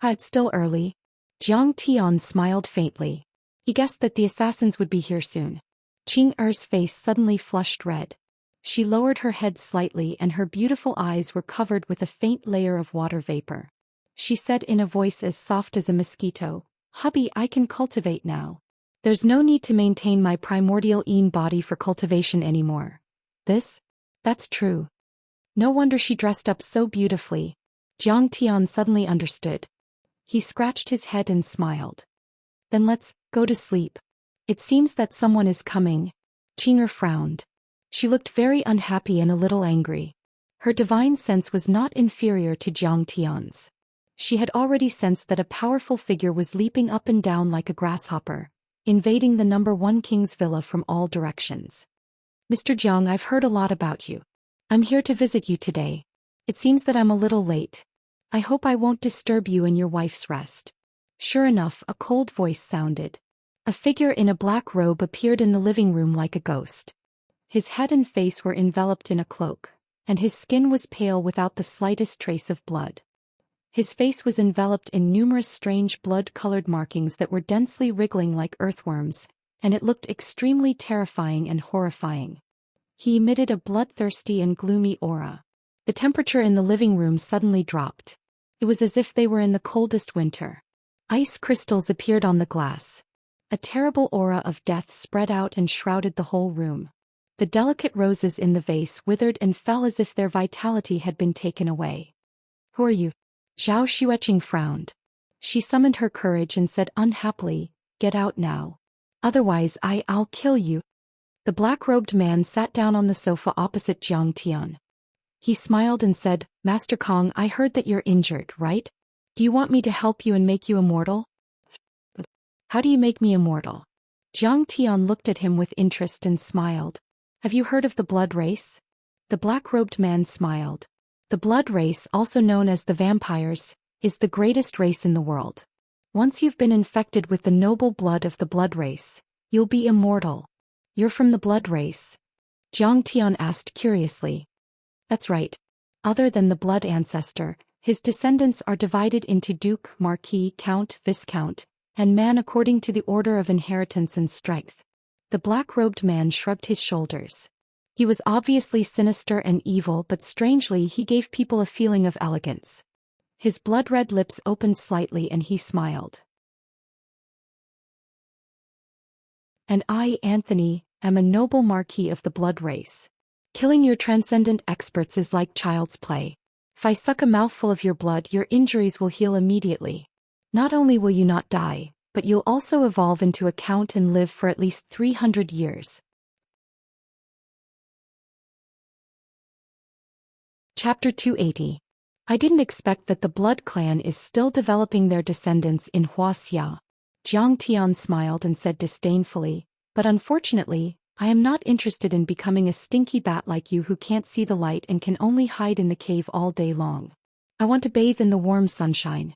It's still early. Jiang Tian smiled faintly. He guessed that the assassins would be here soon. Qinger's face suddenly flushed red. She lowered her head slightly and her beautiful eyes were covered with a faint layer of water vapor. She said in a voice as soft as a mosquito, Hubby, I can cultivate now. There's no need to maintain my primordial Yin body for cultivation anymore. That's true. No wonder she dressed up so beautifully. Jiang Tian suddenly understood. He scratched his head and smiled. Then let's go to sleep. It seems that someone is coming. Qinger frowned. She looked very unhappy and a little angry. Her divine sense was not inferior to Jiang Tian's. She had already sensed that a powerful figure was leaping up and down like a grasshopper, invading the No. 1 King's villa from all directions. Mr. Jiang, I've heard a lot about you. I'm here to visit you today. It seems that I'm a little late. I hope I won't disturb you and your wife's rest. Sure enough, a cold voice sounded. A figure in a black robe appeared in the living room like a ghost. His head and face were enveloped in a cloak, and his skin was pale without the slightest trace of blood. His face was enveloped in numerous strange blood-colored markings that were densely wriggling like earthworms, and it looked extremely terrifying and horrifying. He emitted a bloodthirsty and gloomy aura. The temperature in the living room suddenly dropped. It was as if they were in the coldest winter. Ice crystals appeared on the glass. A terrible aura of death spread out and shrouded the whole room. The delicate roses in the vase withered and fell as if their vitality had been taken away. "Who are you?" Zhou Xian frowned. She summoned her courage and said unhappily, "Get out now. Otherwise I'll kill you." The black-robed man sat down on the sofa opposite Jiang Tian. He smiled and said, "Master Kong, I heard that you're injured, right? Do you want me to help you and make you immortal?" "How do you make me immortal?" Jiang Tian looked at him with interest and smiled. "Have you heard of the blood race?" The black-robed man smiled. The blood race, also known as the vampires, is the greatest race in the world. Once you've been infected with the noble blood of the blood race, you'll be immortal. "You're from the blood race?" Jiang Tian asked curiously. "That's right. Other than the blood ancestor, his descendants are divided into Duke, Marquis, Count, Viscount, and man according to the order of inheritance and strength." The black-robed man shrugged his shoulders. He was obviously sinister and evil, but strangely he gave people a feeling of elegance. His blood-red lips opened slightly and he smiled. "And I, Anthony, am a noble marquis of the blood race. Killing your transcendent experts is like child's play. If I suck a mouthful of your blood, your injuries will heal immediately. Not only will you not die, but you'll also evolve into a count and live for at least 300 years. Chapter 280. I didn't expect that the Blood Clan is still developing their descendants in Wuxia. Jiang Tian smiled and said disdainfully, "But unfortunately, I am not interested in becoming a stinky bat like you who can't see the light and can only hide in the cave all day long. I want to bathe in the warm sunshine."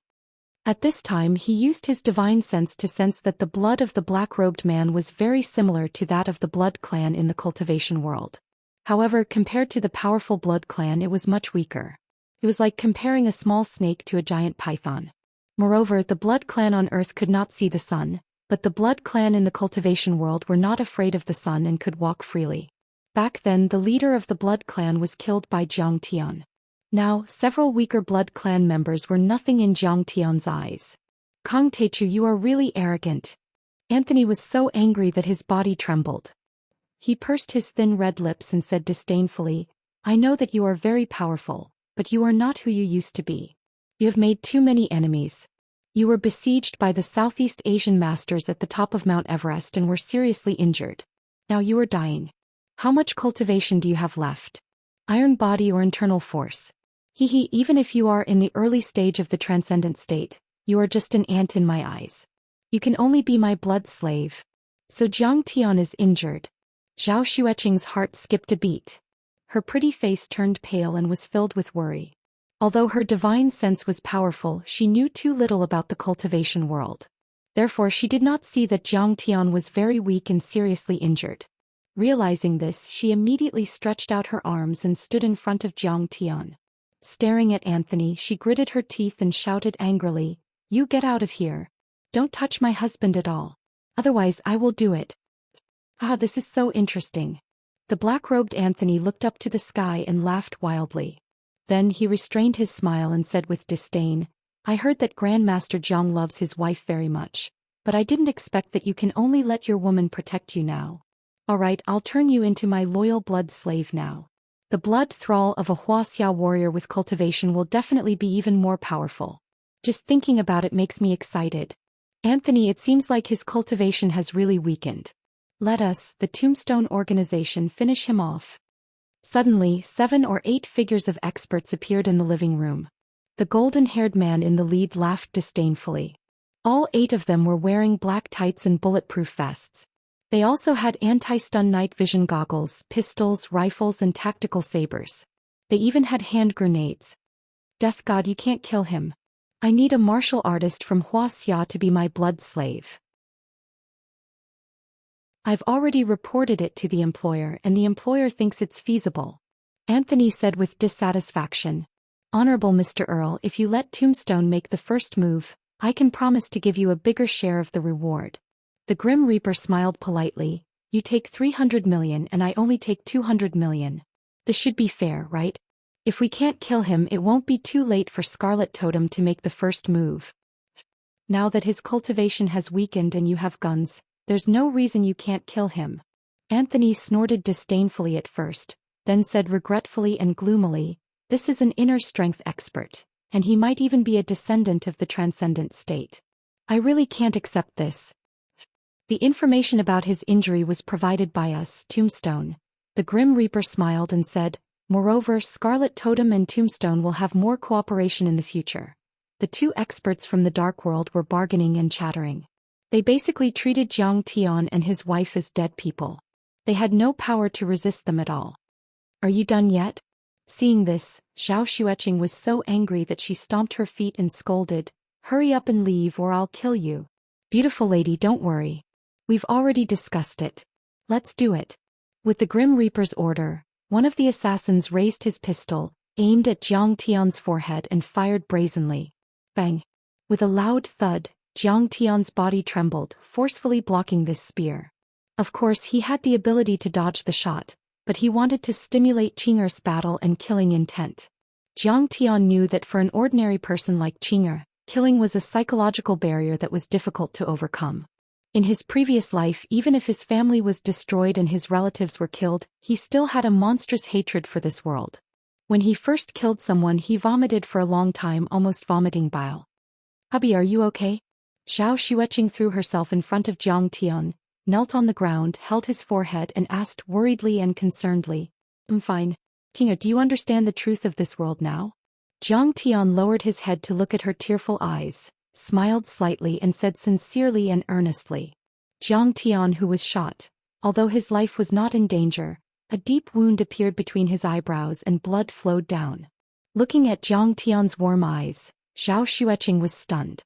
At this time he used his divine sense to sense that the blood of the black-robed man was very similar to that of the Blood Clan in the cultivation world. However, compared to the powerful Blood Clan, it was much weaker. It was like comparing a small snake to a giant python. Moreover, the Blood Clan on Earth could not see the sun, but the Blood Clan in the cultivation world were not afraid of the sun and could walk freely. Back then, the leader of the Blood Clan was killed by Jiang Tian. Now, several weaker Blood Clan members were nothing in Jiang Tian's eyes. "Kong Teichu, you are really arrogant." Anthony was so angry that his body trembled. He pursed his thin red lips and said disdainfully, "I know that you are very powerful, but you are not who you used to be. You have made too many enemies. You were besieged by the Southeast Asian masters at the top of Mount Everest and were seriously injured. Now you are dying. How much cultivation do you have left? Iron body or internal force? Even if you are in the early stage of the transcendent state, you are just an ant in my eyes. You can only be my blood slave." So Jiang Tian is injured. Zhou Xian's heart skipped a beat. Her pretty face turned pale and was filled with worry. Although her divine sense was powerful, she knew too little about the cultivation world. Therefore she did not see that Jiang Tian was very weak and seriously injured. Realizing this, she immediately stretched out her arms and stood in front of Jiang Tian. Staring at Anthony, she gritted her teeth and shouted angrily, "You get out of here. Don't touch my husband at all. Otherwise I will do it." "Ah, this is so interesting." The black-robed Anthony looked up to the sky and laughed wildly. Then he restrained his smile and said with disdain, "I heard that Grandmaster Jiang loves his wife very much, but I didn't expect that you can only let your woman protect you now. All right, I'll turn you into my loyal blood slave now. The blood thrall of a Wuxia warrior with cultivation will definitely be even more powerful. Just thinking about it makes me excited. Anthony, it seems like his cultivation has really weakened. Let us, the Tombstone organization, finish him off." Suddenly, 7 or 8 figures of experts appeared in the living room. The golden-haired man in the lead laughed disdainfully. All 8 of them were wearing black tights and bulletproof vests. They also had anti-stun night vision goggles, pistols, rifles and tactical sabers. They even had hand grenades. "Death God, you can't kill him. I need a martial artist from Wuxia to be my blood slave. I've already reported it to the employer and the employer thinks it's feasible," Anthony said with dissatisfaction. "Honorable Mr. Earl, if you let Tombstone make the first move, I can promise to give you a bigger share of the reward." The Grim Reaper smiled politely, You take 300 million and I only take 200 million. This should be fair, right? If we can't kill him, it won't be too late for Scarlet Totem to make the first move. Now that his cultivation has weakened and you have guns, there's no reason you can't kill him. Anthony snorted disdainfully at first, then said regretfully and gloomily, "This is an inner strength expert, and he might even be a descendant of the transcendent state. I really can't accept this." The information about his injury was provided by us, Tombstone. The Grim Reaper smiled and said, "Moreover, Scarlet Totem and Tombstone will have more cooperation in the future." The two experts from the Dark World were bargaining and chattering. They basically treated Zhang Tian and his wife as dead people. They had no power to resist them at all. "Are you done yet?" Seeing this, Zhou Xian was so angry that she stomped her feet and scolded, "Hurry up and leave or I'll kill you." "Beautiful lady, don't worry. We've already discussed it. Let's do it." With the Grim Reaper's order, one of the assassins raised his pistol, aimed at Zhang Tian's forehead and fired brazenly. Bang! With a loud thud, Zhang Tian's body trembled, forcefully blocking this spear. Of course, he had the ability to dodge the shot, but he wanted to stimulate Qing'er's battle and killing intent. Zhang Tian knew that for an ordinary person like Qing'er, killing was a psychological barrier that was difficult to overcome. In his previous life, even if his family was destroyed and his relatives were killed, he still had a monstrous hatred for this world. When he first killed someone, he vomited for a long time, almost vomiting bile. "Hubby, are you okay?" Zhou Xian threw herself in front of Zhang Tian, knelt on the ground, held his forehead and asked worriedly and concernedly, "I'm fine. Qing'er, do you understand the truth of this world now?" Zhang Tian lowered his head to look at her tearful eyes, smiled slightly and said sincerely and earnestly. Zhang Tian, who was shot, although his life was not in danger, a deep wound appeared between his eyebrows and blood flowed down. Looking at Zhang Tian's warm eyes, Zhou Xian was stunned.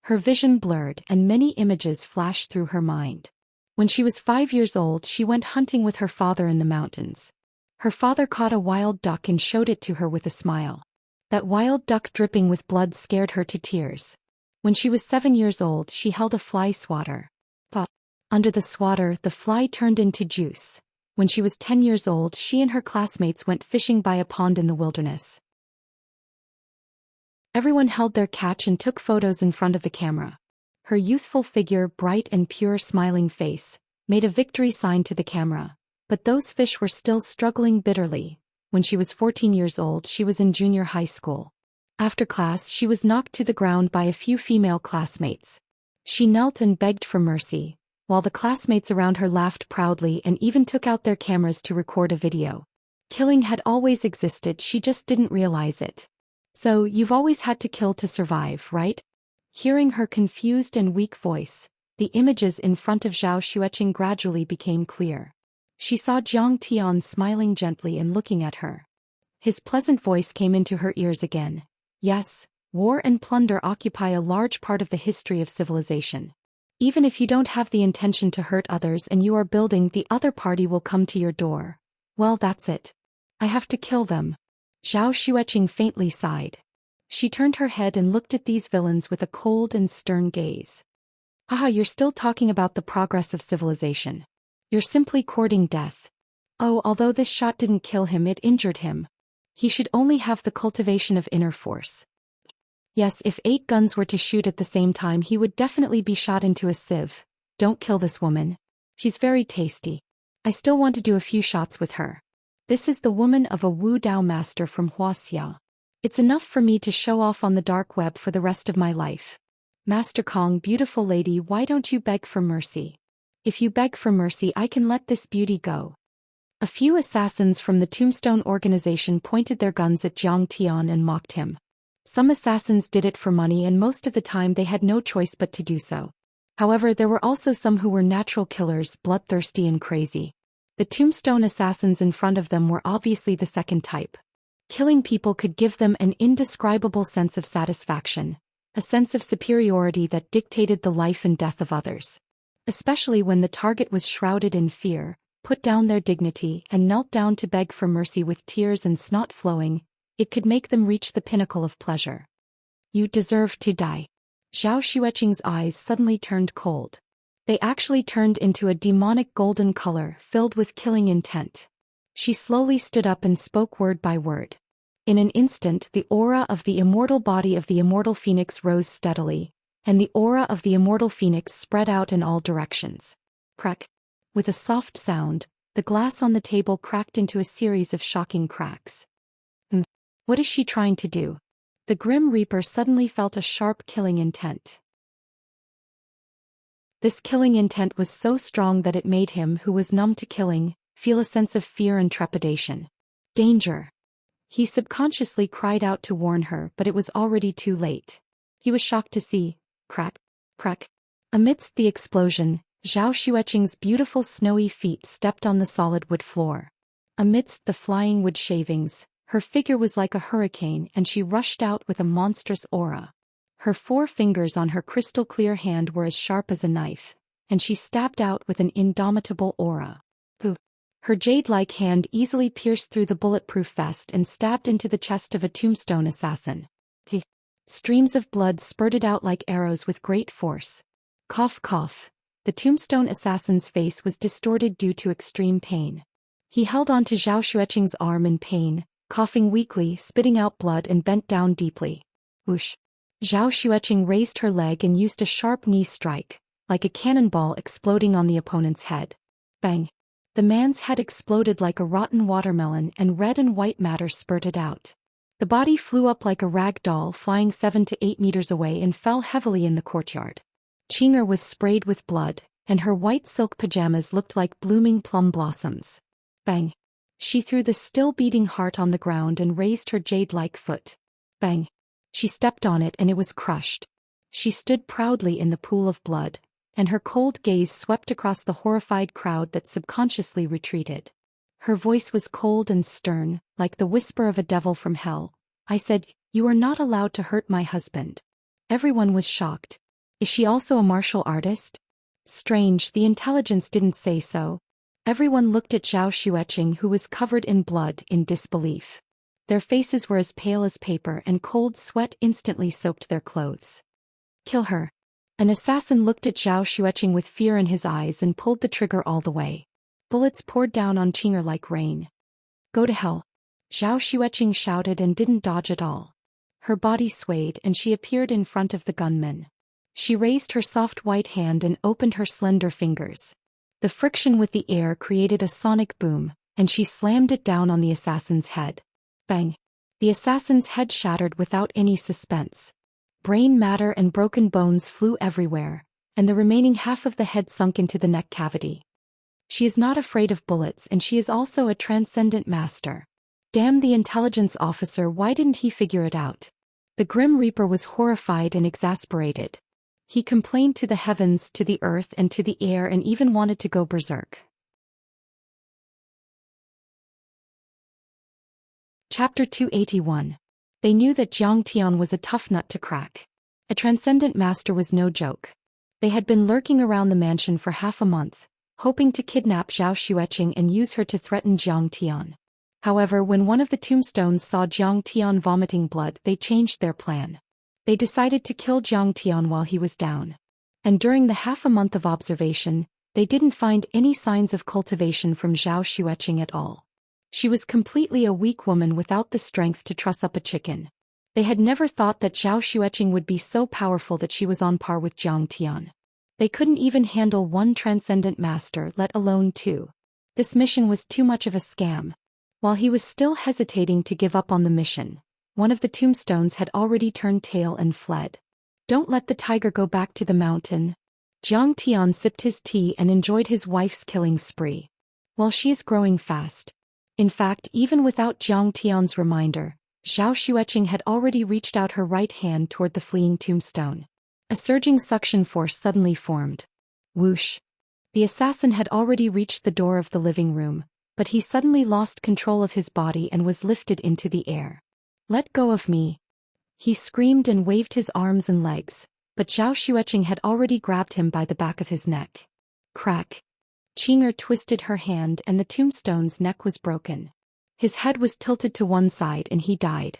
Her vision blurred and many images flashed through her mind. When she was 5 years old, she went hunting with her father in the mountains. Her father caught a wild duck and showed it to her with a smile. That wild duck dripping with blood scared her to tears. When she was 7 years old, she held a fly swatter. But under the swatter, the fly turned into juice. When she was 10 years old, she and her classmates went fishing by a pond in the wilderness. Everyone held their catch and took photos in front of the camera. Her youthful figure, bright and pure smiling face, made a victory sign to the camera. But those fish were still struggling bitterly. When she was 14 years old, she was in junior high school. After class, she was knocked to the ground by a few female classmates. She knelt and begged for mercy, while the classmates around her laughed proudly and even took out their cameras to record a video. Killing had always existed, she just didn't realize it. "So, you've always had to kill to survive, right?" Hearing her confused and weak voice, the images in front of Zhou Xian gradually became clear. She saw Zhang Tian smiling gently and looking at her. His pleasant voice came into her ears again. "Yes, war and plunder occupy a large part of the history of civilization. Even if you don't have the intention to hurt others and you are building, the other party will come to your door. Well, that's it. I have to kill them." Zhou Xian faintly sighed. She turned her head and looked at these villains with a cold and stern gaze. "Ah, you're still talking about the progress of civilization. You're simply courting death. Oh, although this shot didn't kill him, it injured him. He should only have the cultivation of inner force. Yes, if 8 guns were to shoot at the same time, he would definitely be shot into a sieve. Don't kill this woman. She's very tasty. I still want to do a few shots with her. This is the woman of a Wu Dao master from Wuxia. It's enough for me to show off on the dark web for the rest of my life. Master Kong, beautiful lady, why don't you beg for mercy? If you beg for mercy, I can let this beauty go." A few assassins from the Tombstone organization pointed their guns at Zhang Tian and mocked him. Some assassins did it for money, and most of the time they had no choice but to do so. However, there were also some who were natural killers, bloodthirsty and crazy. The Tombstone assassins in front of them were obviously the second type. Killing people could give them an indescribable sense of satisfaction, a sense of superiority that dictated the life and death of others. Especially when the target was shrouded in fear, put down their dignity and knelt down to beg for mercy with tears and snot flowing, it could make them reach the pinnacle of pleasure. "You deserve to die." Zhou Xian's eyes suddenly turned cold. They actually turned into a demonic golden color filled with killing intent. She slowly stood up and spoke word by word. In an instant, the aura of the immortal body of the immortal phoenix rose steadily, and the aura of the immortal phoenix spread out in all directions. Crack. With a soft sound, the glass on the table cracked into a series of shocking cracks. What is she trying to do? The Grim Reaper suddenly felt a sharp killing intent. This killing intent was so strong that it made him, who was numb to killing, feel a sense of fear and trepidation. Danger! He subconsciously cried out to warn her, but it was already too late. He was shocked to see, crack, crack. Amidst the explosion, Zhou Xian's beautiful snowy feet stepped on the solid wood floor. Amidst the flying wood shavings, her figure was like a hurricane and she rushed out with a monstrous aura. Her 4 fingers on her crystal-clear hand were as sharp as a knife, and she stabbed out with an indomitable aura. Her jade-like hand easily pierced through the bulletproof vest and stabbed into the chest of a tombstone assassin. Streams of blood spurted out like arrows with great force. Cough cough. The tombstone assassin's face was distorted due to extreme pain. He held on to Zhou Xian's arm in pain, coughing weakly, spitting out blood and bent down deeply. Whoosh. Zhou Xian raised her leg and used a sharp knee strike, like a cannonball exploding on the opponent's head. Bang. The man's head exploded like a rotten watermelon and red and white matter spurted out. The body flew up like a rag doll, flying 7 to 8 meters away and fell heavily in the courtyard. Xianxia was sprayed with blood, and her white silk pajamas looked like blooming plum blossoms. Bang. She threw the still-beating heart on the ground and raised her jade-like foot. Bang. She stepped on it and it was crushed. She stood proudly in the pool of blood, and her cold gaze swept across the horrified crowd that subconsciously retreated. Her voice was cold and stern, like the whisper of a devil from hell. I said, "You are not allowed to hurt my husband." Everyone was shocked. Is she also a martial artist? Strange, the intelligence didn't say so. Everyone looked at Zhou Xian, who was covered in blood, in disbelief. Their faces were as pale as paper and cold sweat instantly soaked their clothes. Kill her. An assassin looked at Zhou Xian with fear in his eyes and pulled the trigger all the way. Bullets poured down on Xianxia like rain. Go to hell. Zhou Xian shouted and didn't dodge at all. Her body swayed and she appeared in front of the gunman. She raised her soft white hand and opened her slender fingers. The friction with the air created a sonic boom, and she slammed it down on the assassin's head. Bang! The assassin's head shattered without any suspense. Brain matter and broken bones flew everywhere, and the remaining half of the head sunk into the neck cavity. She is not afraid of bullets and she is also a transcendent master. Damn the intelligence officer, why didn't he figure it out? The Grim Reaper was horrified and exasperated. He complained to the heavens, to the earth and to the air and even wanted to go berserk. Chapter 281. They knew that Xianxia was a tough nut to crack. A transcendent master was no joke. They had been lurking around the mansion for half a month, hoping to kidnap Zhou Xian and use her to threaten Xianxia. However, when one of the tombstones saw Xianxia vomiting blood, they changed their plan. They decided to kill Xianxia while he was down. And during the half a month of observation, they didn't find any signs of cultivation from Zhou Xian at all. She was completely a weak woman without the strength to truss up a chicken. They had never thought that Zhou Xian would be so powerful that she was on par with Xianxia. They couldn't even handle one transcendent master, let alone 2. This mission was too much of a scam. While he was still hesitating to give up on the mission, one of the tombstones had already turned tail and fled. Don't let the tiger go back to the mountain. Xianxia sipped his tea and enjoyed his wife's killing spree. Well, she is growing fast. In fact, even without Xianxia's reminder, Zhou Xian had already reached out her right hand toward the fleeing tombstone. A surging suction force suddenly formed. Whoosh! The assassin had already reached the door of the living room, but he suddenly lost control of his body and was lifted into the air. Let go of me! He screamed and waved his arms and legs, but Zhou Xian had already grabbed him by the back of his neck. Crack! Xianxia twisted her hand and the tombstone's neck was broken. His head was tilted to one side and he died.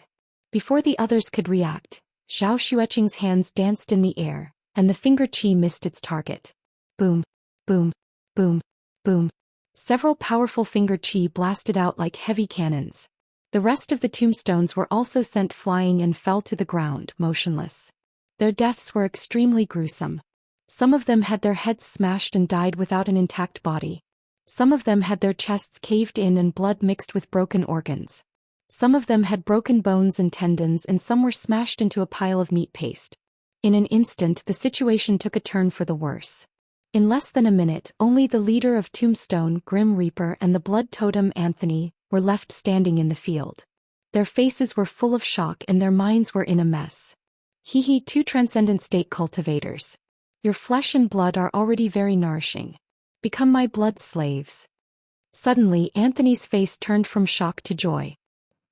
Before the others could react, Zhou Xian's hands danced in the air, and the finger chi missed its target. Boom, boom, boom, boom. Several powerful finger chi blasted out like heavy cannons. The rest of the tombstones were also sent flying and fell to the ground, motionless. Their deaths were extremely gruesome. Some of them had their heads smashed and died without an intact body. Some of them had their chests caved in and blood mixed with broken organs. Some of them had broken bones and tendons, and some were smashed into a pile of meat paste. In an instant, the situation took a turn for the worse. In less than a minute, only the leader of Tombstone, Grim Reaper, and the blood totem, Anthony, were left standing in the field. Their faces were full of shock and their minds were in a mess. Hee, two transcendent state cultivators. Your flesh and blood are already very nourishing. Become my blood slaves. Suddenly, Anthony's face turned from shock to joy.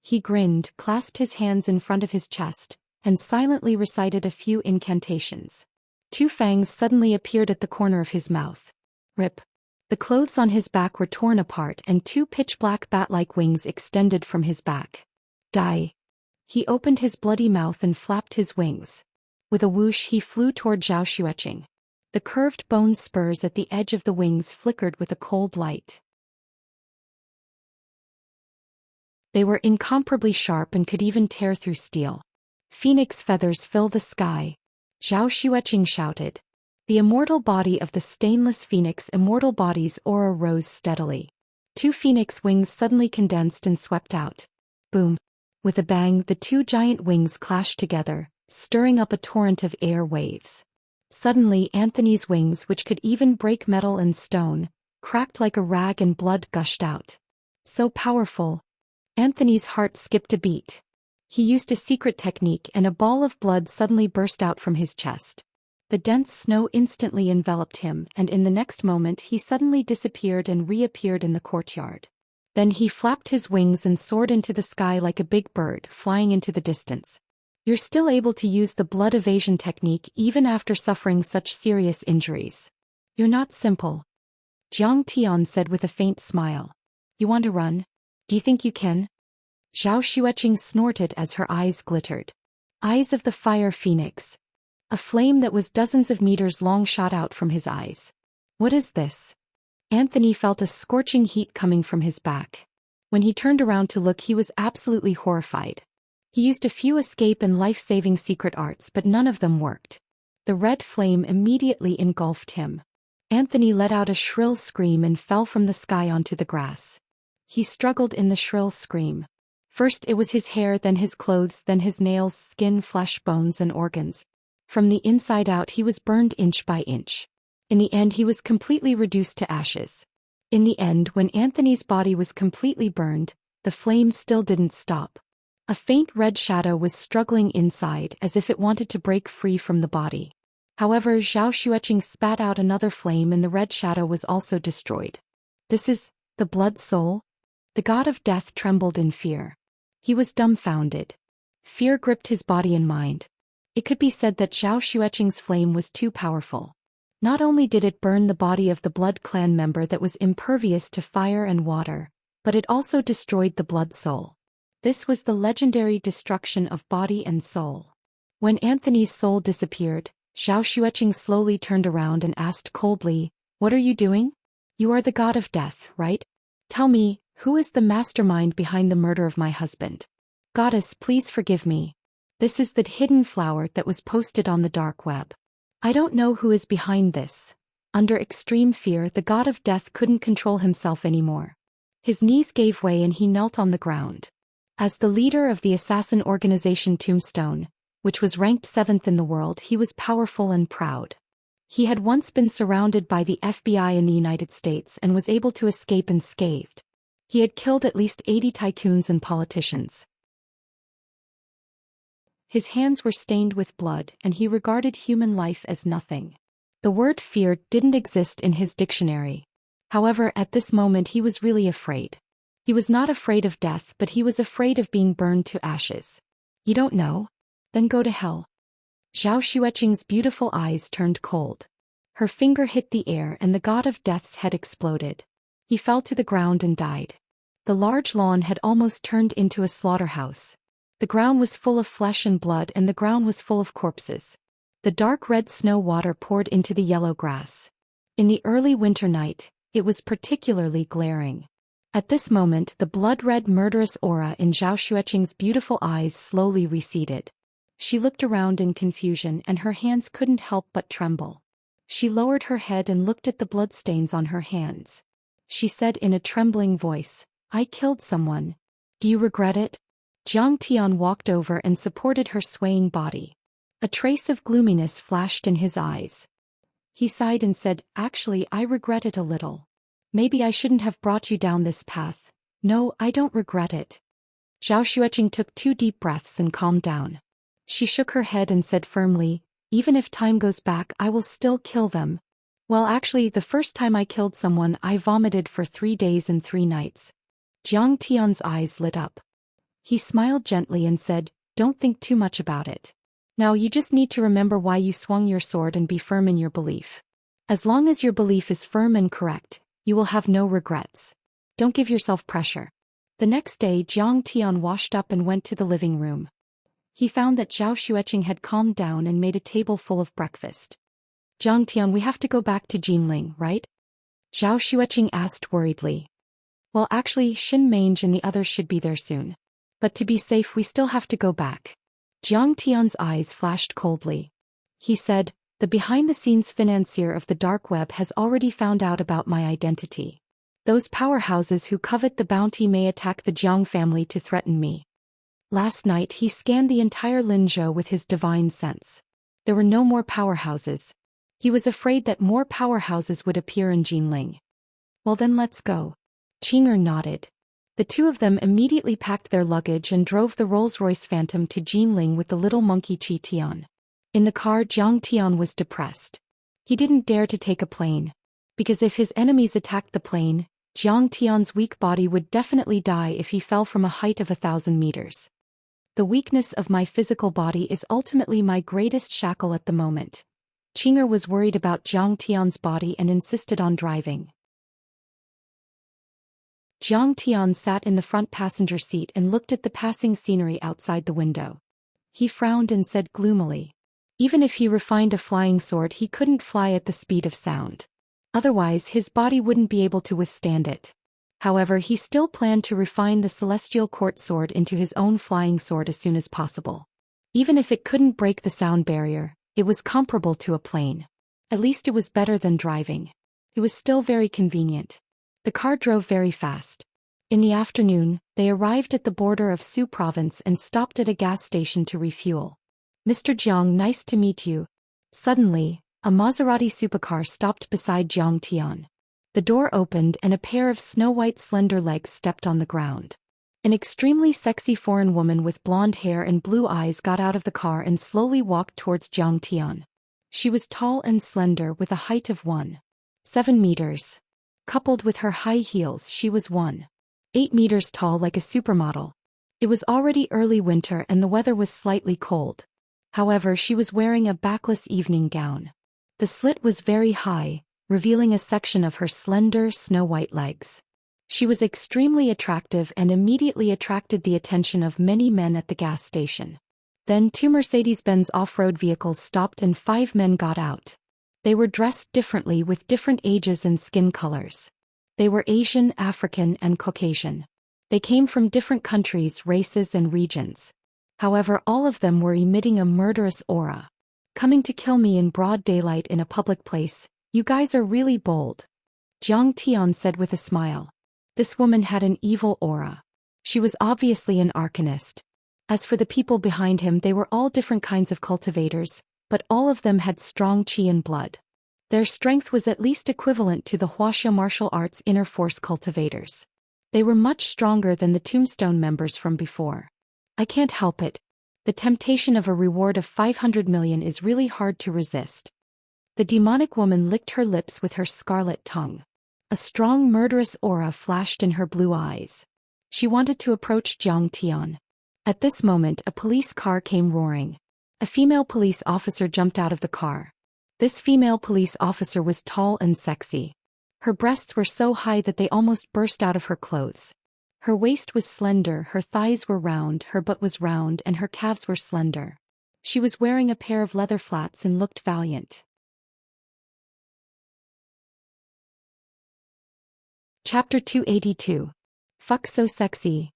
He grinned, clasped his hands in front of his chest, and silently recited a few incantations. Two fangs suddenly appeared at the corner of his mouth. Rip. The clothes on his back were torn apart and two pitch-black bat-like wings extended from his back. Die. He opened his bloody mouth and flapped his wings. With a whoosh he flew toward Zhou Xian. The curved bone spurs at the edge of the wings flickered with a cold light. They were incomparably sharp and could even tear through steel. Phoenix feathers fill the sky. Zhou Xian shouted. The immortal body of the stainless phoenix immortal body's aura rose steadily. Two phoenix wings suddenly condensed and swept out. Boom. With a bang, the two giant wings clashed together, stirring up a torrent of air waves. Suddenly, Anthony's wings, which could even break metal and stone, cracked like a rag and blood gushed out. So powerful. Anthony's heart skipped a beat. He used a secret technique and a ball of blood suddenly burst out from his chest. The dense snow instantly enveloped him, and in the next moment he suddenly disappeared and reappeared in the courtyard. Then he flapped his wings and soared into the sky like a big bird, flying into the distance. You're still able to use the blood evasion technique even after suffering such serious injuries. You're not simple. Jiang Tian said with a faint smile. You want to run? Do you think you can? Zhou Xian snorted as her eyes glittered. Eyes of the fire phoenix. A flame that was dozens of meters long shot out from his eyes. What is this? Anthony felt a scorching heat coming from his back. When he turned around to look, he was absolutely horrified. He used a few escape and life-saving secret arts, but none of them worked. The red flame immediately engulfed him. Anthony let out a shrill scream and fell from the sky onto the grass. He struggled in the shrill scream. First it was his hair, then his clothes, then his nails, skin, flesh, bones, and organs. From the inside out he was burned inch by inch. In the end he was completely reduced to ashes. In the end, when Anthony's body was completely burned, the flames still didn't stop. A faint red shadow was struggling inside as if it wanted to break free from the body. However, Zhou Xian spat out another flame and the red shadow was also destroyed. This is the blood soul? The god of death trembled in fear. He was dumbfounded. Fear gripped his body and mind. It could be said that Zhou Xian's flame was too powerful. Not only did it burn the body of the blood clan member that was impervious to fire and water, but it also destroyed the blood soul. This was the legendary destruction of body and soul. When Anthony's soul disappeared, Zhou Xian slowly turned around and asked coldly, "What are you doing? You are the god of death, right? Tell me, who is the mastermind behind the murder of my husband? Goddess, please forgive me. This is the hidden flower that was posted on the dark web. I don't know who is behind this." Under extreme fear, the god of death couldn't control himself anymore. His knees gave way and he knelt on the ground. As the leader of the assassin organization Tombstone, which was ranked 7th in the world, he was powerful and proud. He had once been surrounded by the FBI in the United States and was able to escape unscathed. He had killed at least 80 tycoons and politicians. His hands were stained with blood and he regarded human life as nothing. The word fear didn't exist in his dictionary. However, at this moment he was really afraid. He was not afraid of death, but he was afraid of being burned to ashes. You don't know? Then go to hell. Zhou Xian's beautiful eyes turned cold. Her finger hit the air and the god of death's head exploded. He fell to the ground and died. The large lawn had almost turned into a slaughterhouse. The ground was full of flesh and blood and the ground was full of corpses. The dark red snow water poured into the yellow grass. In the early winter night, it was particularly glaring. At this moment, the blood-red murderous aura in Zhou Xian's beautiful eyes slowly receded. She looked around in confusion and her hands couldn't help but tremble. She lowered her head and looked at the bloodstains on her hands. She said in a trembling voice, "I killed someone. Do you regret it?" Jiang Tian walked over and supported her swaying body. A trace of gloominess flashed in his eyes. He sighed and said, "Actually, I regret it a little. Maybe I shouldn't have brought you down this path. No, I don't regret it." Zhou Xian took 2 deep breaths and calmed down. She shook her head and said firmly, "Even if time goes back, I will still kill them. Well, actually, the first time I killed someone, I vomited for 3 days and 3 nights." Jiang Tian's eyes lit up. He smiled gently and said, "Don't think too much about it. Now you just need to remember why you swung your sword and be firm in your belief. As long as your belief is firm and correct, you will have no regrets. Don't give yourself pressure." The next day, Jiang Tian washed up and went to the living room. He found that Zhou Xian had calmed down and made a table full of breakfast. "Jiang Tian, we have to go back to Jinling, right?" Zhou Xian asked worriedly. "Well, actually, Xin Mange and the others should be there soon. But to be safe, we still have to go back." Jiang Tian's eyes flashed coldly. He said, "The behind-the-scenes financier of the dark web has already found out about my identity. Those powerhouses who covet the bounty may attack the Jiang family to threaten me." Last night he scanned the entire Linzhou with his divine sense. There were no more powerhouses. He was afraid that more powerhouses would appear in Jinling. "Well then let's go." Qing'er nodded. The 2 of them immediately packed their luggage and drove the Rolls-Royce Phantom to Jinling with the little monkey Qi Tian. In the car, Jiang Tian was depressed. He didn't dare to take a plane. Because if his enemies attacked the plane, Jiang Tian's weak body would definitely die if he fell from a height of 1,000 meters. "The weakness of my physical body is ultimately my greatest shackle at the moment." Qing'er was worried about Jiang Tian's body and insisted on driving. Jiang Tian sat in the front passenger seat and looked at the passing scenery outside the window. He frowned and said gloomily, "Even if he refined a flying sword, he couldn't fly at the speed of sound. Otherwise, his body wouldn't be able to withstand it." However, he still planned to refine the celestial court sword into his own flying sword as soon as possible. Even if it couldn't break the sound barrier, it was comparable to a plane. At least it was better than driving. It was still very convenient. The car drove very fast. In the afternoon, they arrived at the border of Su province and stopped at a gas station to refuel. "Mr. Jiang, nice to meet you." Suddenly, a Maserati supercar stopped beside Jiang Tian. The door opened and a pair of snow-white slender legs stepped on the ground. An extremely sexy foreign woman with blonde hair and blue eyes got out of the car and slowly walked towards Jiang Tian. She was tall and slender with a height of 1.7 meters. Coupled with her high heels, she was 1.8 meters tall like a supermodel. It was already early winter and the weather was slightly cold. However, she was wearing a backless evening gown. The slit was very high, revealing a section of her slender, snow-white legs. She was extremely attractive and immediately attracted the attention of many men at the gas station. Then 2 Mercedes-Benz off-road vehicles stopped and 5 men got out. They were dressed differently with different ages and skin colors. They were Asian, African, and Caucasian. They came from different countries, races, and regions. However, all of them were emitting a murderous aura. "Coming to kill me in broad daylight in a public place, you guys are really bold," Jiang Tian said with a smile. This woman had an evil aura. She was obviously an arcanist. As for the people behind him, they were all different kinds of cultivators, but all of them had strong qi and blood. Their strength was at least equivalent to the Wuxia martial arts inner force cultivators. They were much stronger than the Tombstone members from before. "I can't help it. The temptation of a reward of 500 million is really hard to resist." The demonic woman licked her lips with her scarlet tongue. A strong murderous aura flashed in her blue eyes. She wanted to approach Jiang Tian. At this moment, a police car came roaring. A female police officer jumped out of the car. This female police officer was tall and sexy. Her breasts were so high that they almost burst out of her clothes. Her waist was slender, her thighs were round, her butt was round, and her calves were slender. She was wearing a pair of leather flats and looked valiant. Chapter 282. Fuck so sexy.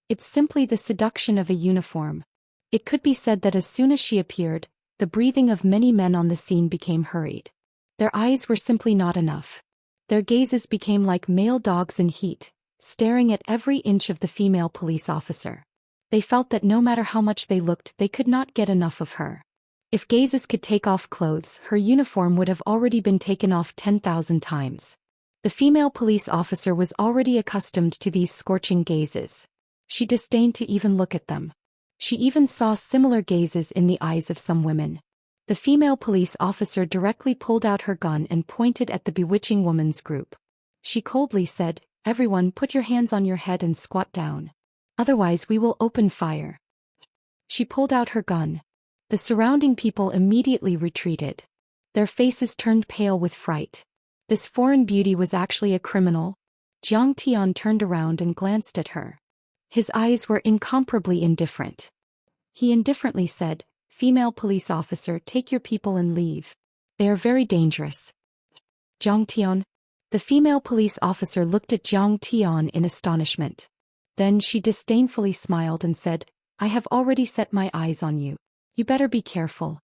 It's simply the seduction of a uniform. It could be said that as soon as she appeared, the breathing of many men on the scene became hurried. Their eyes were simply not enough. Their gazes became like male dogs in heat, staring at every inch of the female police officer. They felt that no matter how much they looked, they could not get enough of her. If gazes could take off clothes, her uniform would have already been taken off 10,000 times. The female police officer was already accustomed to these scorching gazes. She disdained to even look at them. She even saw similar gazes in the eyes of some women. The female police officer directly pulled out her gun and pointed at the bewitching woman's group. She coldly said, "Everyone put your hands on your head and squat down. Otherwise we will open fire." She pulled out her gun. The surrounding people immediately retreated. Their faces turned pale with fright. This foreign beauty was actually a criminal. Zhang Tian turned around and glanced at her. His eyes were incomparably indifferent. He indifferently said, "Female police officer, take your people and leave. They are very dangerous." Zhang Tian. The female police officer looked at Zhang Tian in astonishment. Then she disdainfully smiled and said, "I have already set my eyes on you. You better be careful."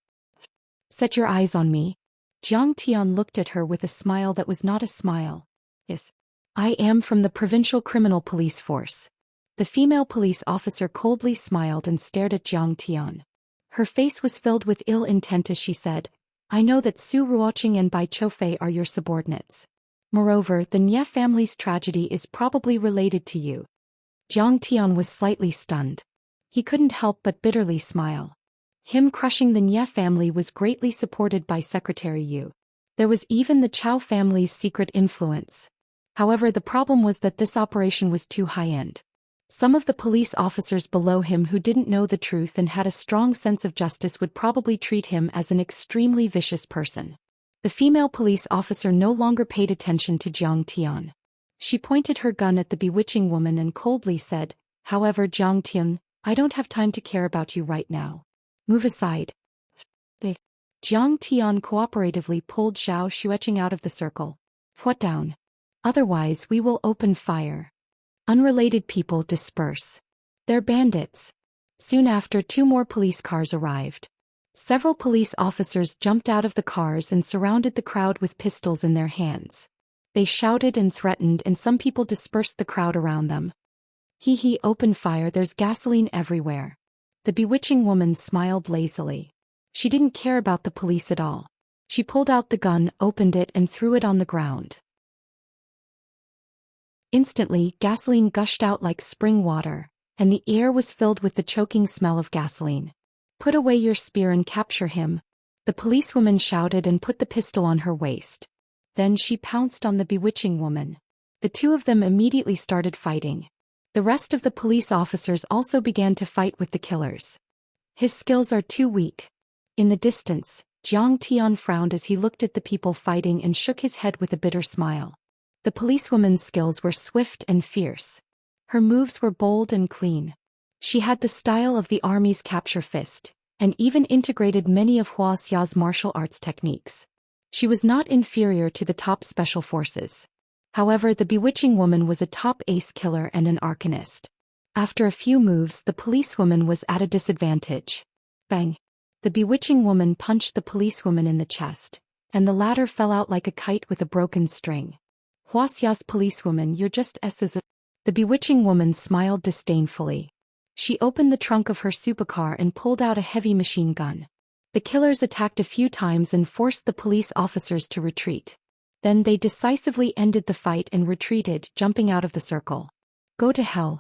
"Set your eyes on me?" Zhang Tian looked at her with a smile that was not a smile. "Yes. I am from the provincial criminal police force." The female police officer coldly smiled and stared at Zhang Tian. Her face was filled with ill intent as she said, "I know that Su Ruoqing and Bai Choufei are your subordinates. Moreover, the Nye family's tragedy is probably related to you." Zhang Tian was slightly stunned. He couldn't help but bitterly smile. Him crushing the Nye family was greatly supported by Secretary Yu. There was even the Chao family's secret influence. However, the problem was that this operation was too high-end. Some of the police officers below him who didn't know the truth and had a strong sense of justice would probably treat him as an extremely vicious person. The female police officer no longer paid attention to Zhang Tian. She pointed her gun at the bewitching woman and coldly said, "However, Zhang Tian, I don't have time to care about you right now. Move aside." Zhang Tian cooperatively pulled Zhou Xian out of the circle. "Put down. Otherwise we will open fire. Unrelated people disperse. They're bandits." Soon after, 2 more police cars arrived. Several police officers jumped out of the cars and surrounded the crowd with pistols in their hands. They shouted and threatened, and some people dispersed the crowd around them. "Hee, open fire, there's gasoline everywhere." The bewitching woman smiled lazily. She didn't care about the police at all. She pulled out the gun, opened it, and threw it on the ground. Instantly, gasoline gushed out like spring water, and the air was filled with the choking smell of gasoline. "Put away your spear and capture him," the policewoman shouted and put the pistol on her waist. Then she pounced on the bewitching woman. The 2 of them immediately started fighting. The rest of the police officers also began to fight with the killers. "His skills are too weak." In the distance, Zhang Tian frowned as he looked at the people fighting and shook his head with a bitter smile. The policewoman's skills were swift and fierce. Her moves were bold and clean. She had the style of the army's capture fist, and even integrated many of Wuxia's martial arts techniques. She was not inferior to the top special forces. However, the bewitching woman was a top ace killer and an arcanist. After a few moves, the policewoman was at a disadvantage. Bang! The bewitching woman punched the policewoman in the chest, and the latter fell out like a kite with a broken string. "Wuxia's policewoman, you're just as a..." The bewitching woman smiled disdainfully. She opened the trunk of her supercar and pulled out a heavy machine gun. The killers attacked a few times and forced the police officers to retreat. Then they decisively ended the fight and retreated, jumping out of the circle. "Go to hell."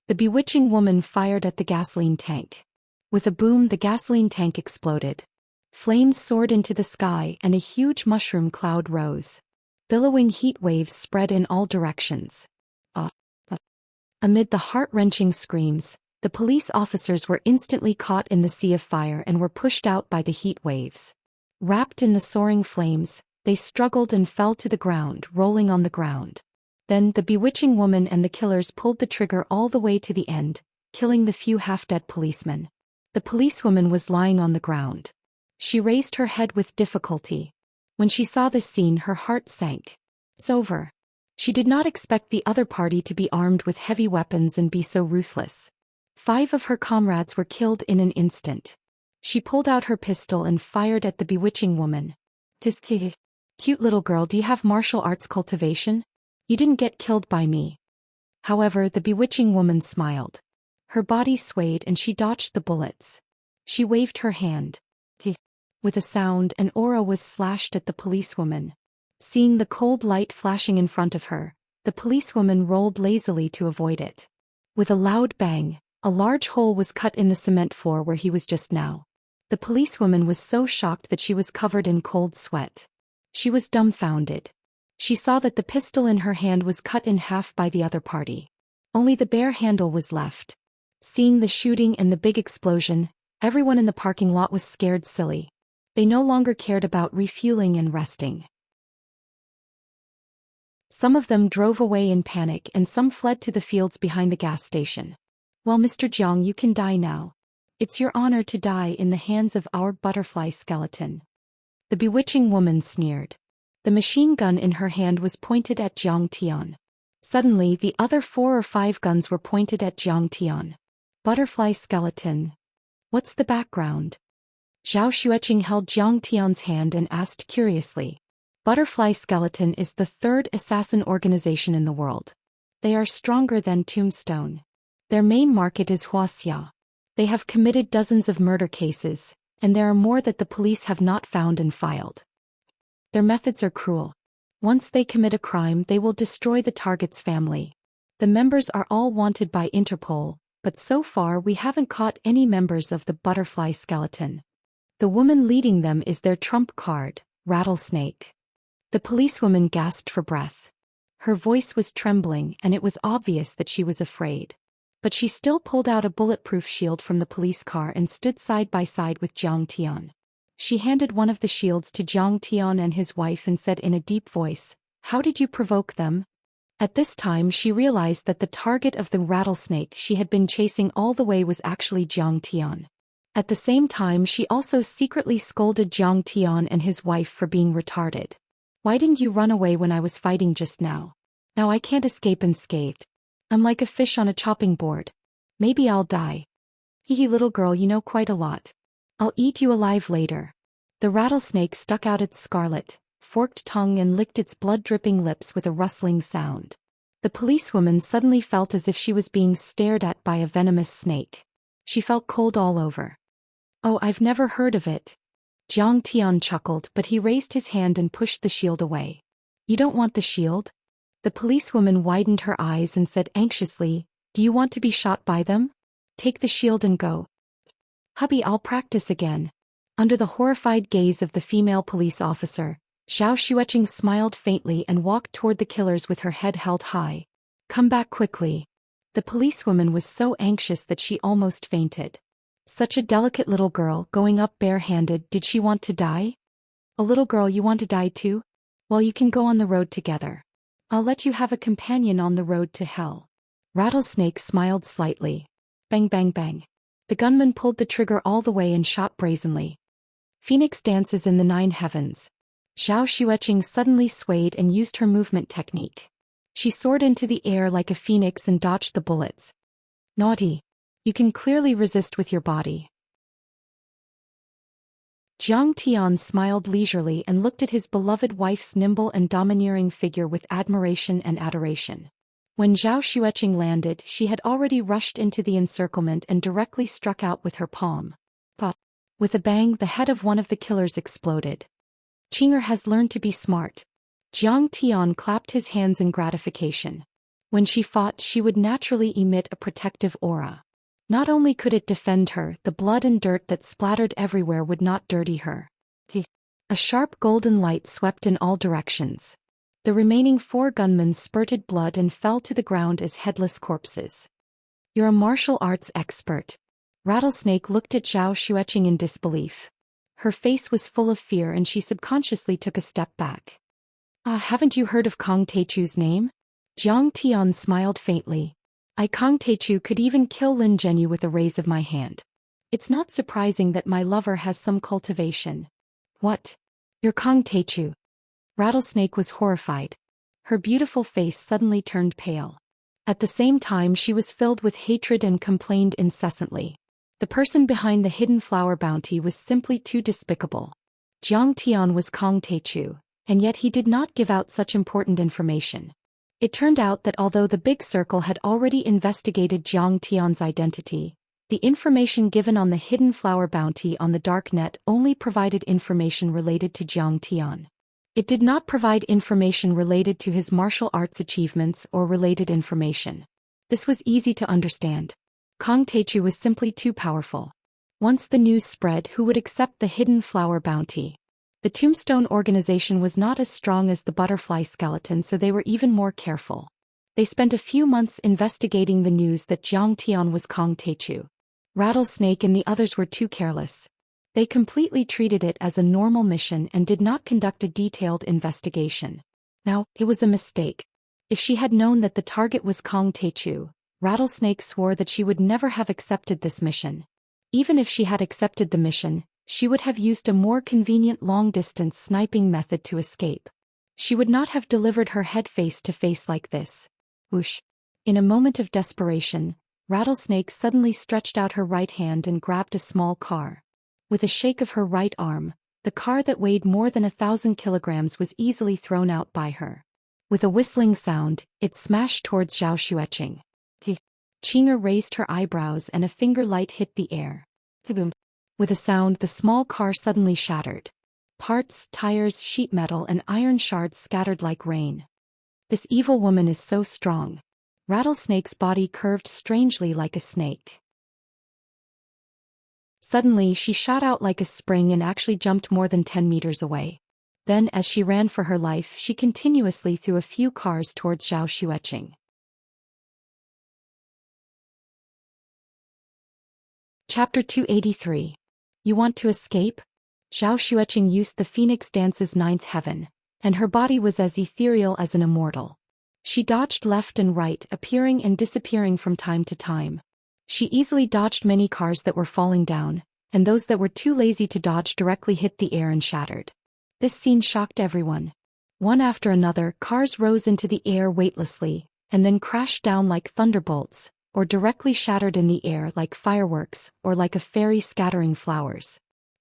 The bewitching woman fired at the gasoline tank. With a boom, the gasoline tank exploded. Flames soared into the sky and a huge mushroom cloud rose. Billowing heat waves spread in all directions. Amid the heart-wrenching screams, the police officers were instantly caught in the sea of fire and were pushed out by the heat waves. Wrapped in the soaring flames, they struggled and fell to the ground, rolling on the ground. Then the bewitching woman and the killers pulled the trigger all the way to the end, killing the few half-dead policemen. The policewoman was lying on the ground. She raised her head with difficulty. When she saw this scene, her heart sank. "It's over." She did not expect the other party to be armed with heavy weapons and be so ruthless. 5 of her comrades were killed in an instant. She pulled out her pistol and fired at the bewitching woman. Cute little girl, do you have martial arts cultivation? You didn't get killed by me. However, the bewitching woman smiled. Her body swayed and she dodged the bullets. She waved her hand. With a sound, an aura was slashed at the policewoman. Seeing the cold light flashing in front of her, the policewoman rolled lazily to avoid it. With a loud bang, a large hole was cut in the cement floor where he was just now. The policewoman was so shocked that she was covered in cold sweat. She was dumbfounded. She saw that the pistol in her hand was cut in half by the other party. Only the bare handle was left. Seeing the shooting and the big explosion, everyone in the parking lot was scared silly. They no longer cared about refueling and resting. Some of them drove away in panic and some fled to the fields behind the gas station. Well, Mr. Jiang, you can die now. It's your honor to die in the hands of our butterfly skeleton. The bewitching woman sneered. The machine gun in her hand was pointed at Jiang Tian. Suddenly, the other 4 or 5 guns were pointed at Jiang Tian. Butterfly skeleton. What's the background? Zhou Xian held Jiang Tian's hand and asked curiously. Butterfly Skeleton is the 3rd assassin organization in the world. They are stronger than Tombstone. Their main market is Wuxia. They have committed dozens of murder cases, and there are more that the police have not found and filed. Their methods are cruel. Once they commit a crime, they will destroy the target's family. The members are all wanted by Interpol, but so far we haven't caught any members of the Butterfly Skeleton. The woman leading them is their trump card, Rattlesnake. The policewoman gasped for breath. Her voice was trembling and it was obvious that she was afraid. But she still pulled out a bulletproof shield from the police car and stood side by side with Jiang Tian. She handed one of the shields to Jiang Tian and his wife and said in a deep voice, "How did you provoke them?" At this time she realized that the target of the rattlesnake she had been chasing all the way was actually Jiang Tian. At the same time she also secretly scolded Jiang Tian and his wife for being retarded. "Why didn't you run away when I was fighting just now? Now I can't escape unscathed. I'm like a fish on a chopping board. Maybe I'll die. Hee little girl, you know quite a lot. I'll eat you alive later." The rattlesnake stuck out its scarlet, forked tongue and licked its blood-dripping lips with a rustling sound. The policewoman suddenly felt as if she was being stared at by a venomous snake. She felt cold all over. "Oh, I've never heard of it." Jiang Tian chuckled, but he raised his hand and pushed the shield away. "You don't want the shield?" The policewoman widened her eyes and said anxiously, "Do you want to be shot by them? Take the shield and go." "Hubby, I'll practice again." Under the horrified gaze of the female police officer, Zhou Xian smiled faintly and walked toward the killers with her head held high. "Come back quickly." The policewoman was so anxious that she almost fainted. Such a delicate little girl going up barehanded, did she want to die? "A little girl, you want to die too? Well, you can go on the road together. I'll let you have a companion on the road to hell." Rattlesnake smiled slightly. Bang bang bang. The gunman pulled the trigger all the way and shot brazenly. Phoenix dances in the 9 heavens. Zhou Xian suddenly swayed and used her movement technique. She soared into the air like a phoenix and dodged the bullets. "Naughty. You can clearly resist with your body." Jiang Tian smiled leisurely and looked at his beloved wife's nimble and domineering figure with admiration and adoration. When Zhou Xian landed, she had already rushed into the encirclement and directly struck out with her palm. But, with a bang, the head of one of the killers exploded. Qinger has learned to be smart. Jiang Tian clapped his hands in gratification. When she fought, she would naturally emit a protective aura. Not only could it defend her, the blood and dirt that splattered everywhere would not dirty her. A sharp golden light swept in all directions. The remaining 4 gunmen spurted blood and fell to the ground as headless corpses. "You're a martial arts expert." Rattlesnake looked at Zhou Xian in disbelief. Her face was full of fear and she subconsciously took a step back. Haven't you heard of Kong Teichu's name?" Jiang Tian smiled faintly. "Kong Teichu could even kill Lin Zhenyu with a raise of my hand. It's not surprising that my lover has some cultivation." "What? You're Kong Teichu?" Rattlesnake was horrified. Her beautiful face suddenly turned pale. At the same time she was filled with hatred and complained incessantly. The person behind the hidden flower bounty was simply too despicable. Jiang Tian was Kong Teichu, and yet he did not give out such important information. It turned out that although the Big Circle had already investigated Jiang Tian's identity, the information given on the hidden flower bounty on the dark net only provided information related to Jiang Tian. It did not provide information related to his martial arts achievements or related information. This was easy to understand. Kong Teichu was simply too powerful. Once the news spread, who would accept the hidden flower bounty? The Tombstone organization was not as strong as the butterfly skeleton, so they were even more careful. They spent a few months investigating the news that Jiang Tian was Kong Teichu. Rattlesnake and the others were too careless. They completely treated it as a normal mission and did not conduct a detailed investigation. Now, it was a mistake. If she had known that the target was Kong Teichu, Rattlesnake swore that she would never have accepted this mission. Even if she had accepted the mission, she would have used a more convenient long-distance sniping method to escape. She would not have delivered her head face to face like this. Whoosh! In a moment of desperation, Rattlesnake suddenly stretched out her right hand and grabbed a small car. With a shake of her right arm, the car that weighed more than 1,000 kilograms was easily thrown out by her. With a whistling sound, it smashed towards Zhou Xian. Qing'er raised her eyebrows and a finger light hit the air. Kaboom! With a sound, the small car suddenly shattered. Parts, tires, sheet metal and iron shards scattered like rain. This evil woman is so strong. Rattlesnake's body curved strangely like a snake. Suddenly she shot out like a spring and actually jumped more than 10 meters away. Then as she ran for her life, she continuously threw a few cars towards Zhou Xian. Chapter 283. You want to escape? Zhou Xian used the Phoenix Dance's ninth heaven, and her body was as ethereal as an immortal. She dodged left and right, appearing and disappearing from time to time. She easily dodged many cars that were falling down, and those that were too lazy to dodge directly hit the air and shattered. This scene shocked everyone. One after another, cars rose into the air weightlessly, and then crashed down like thunderbolts, or directly shattered in the air like fireworks, or like a fairy scattering flowers.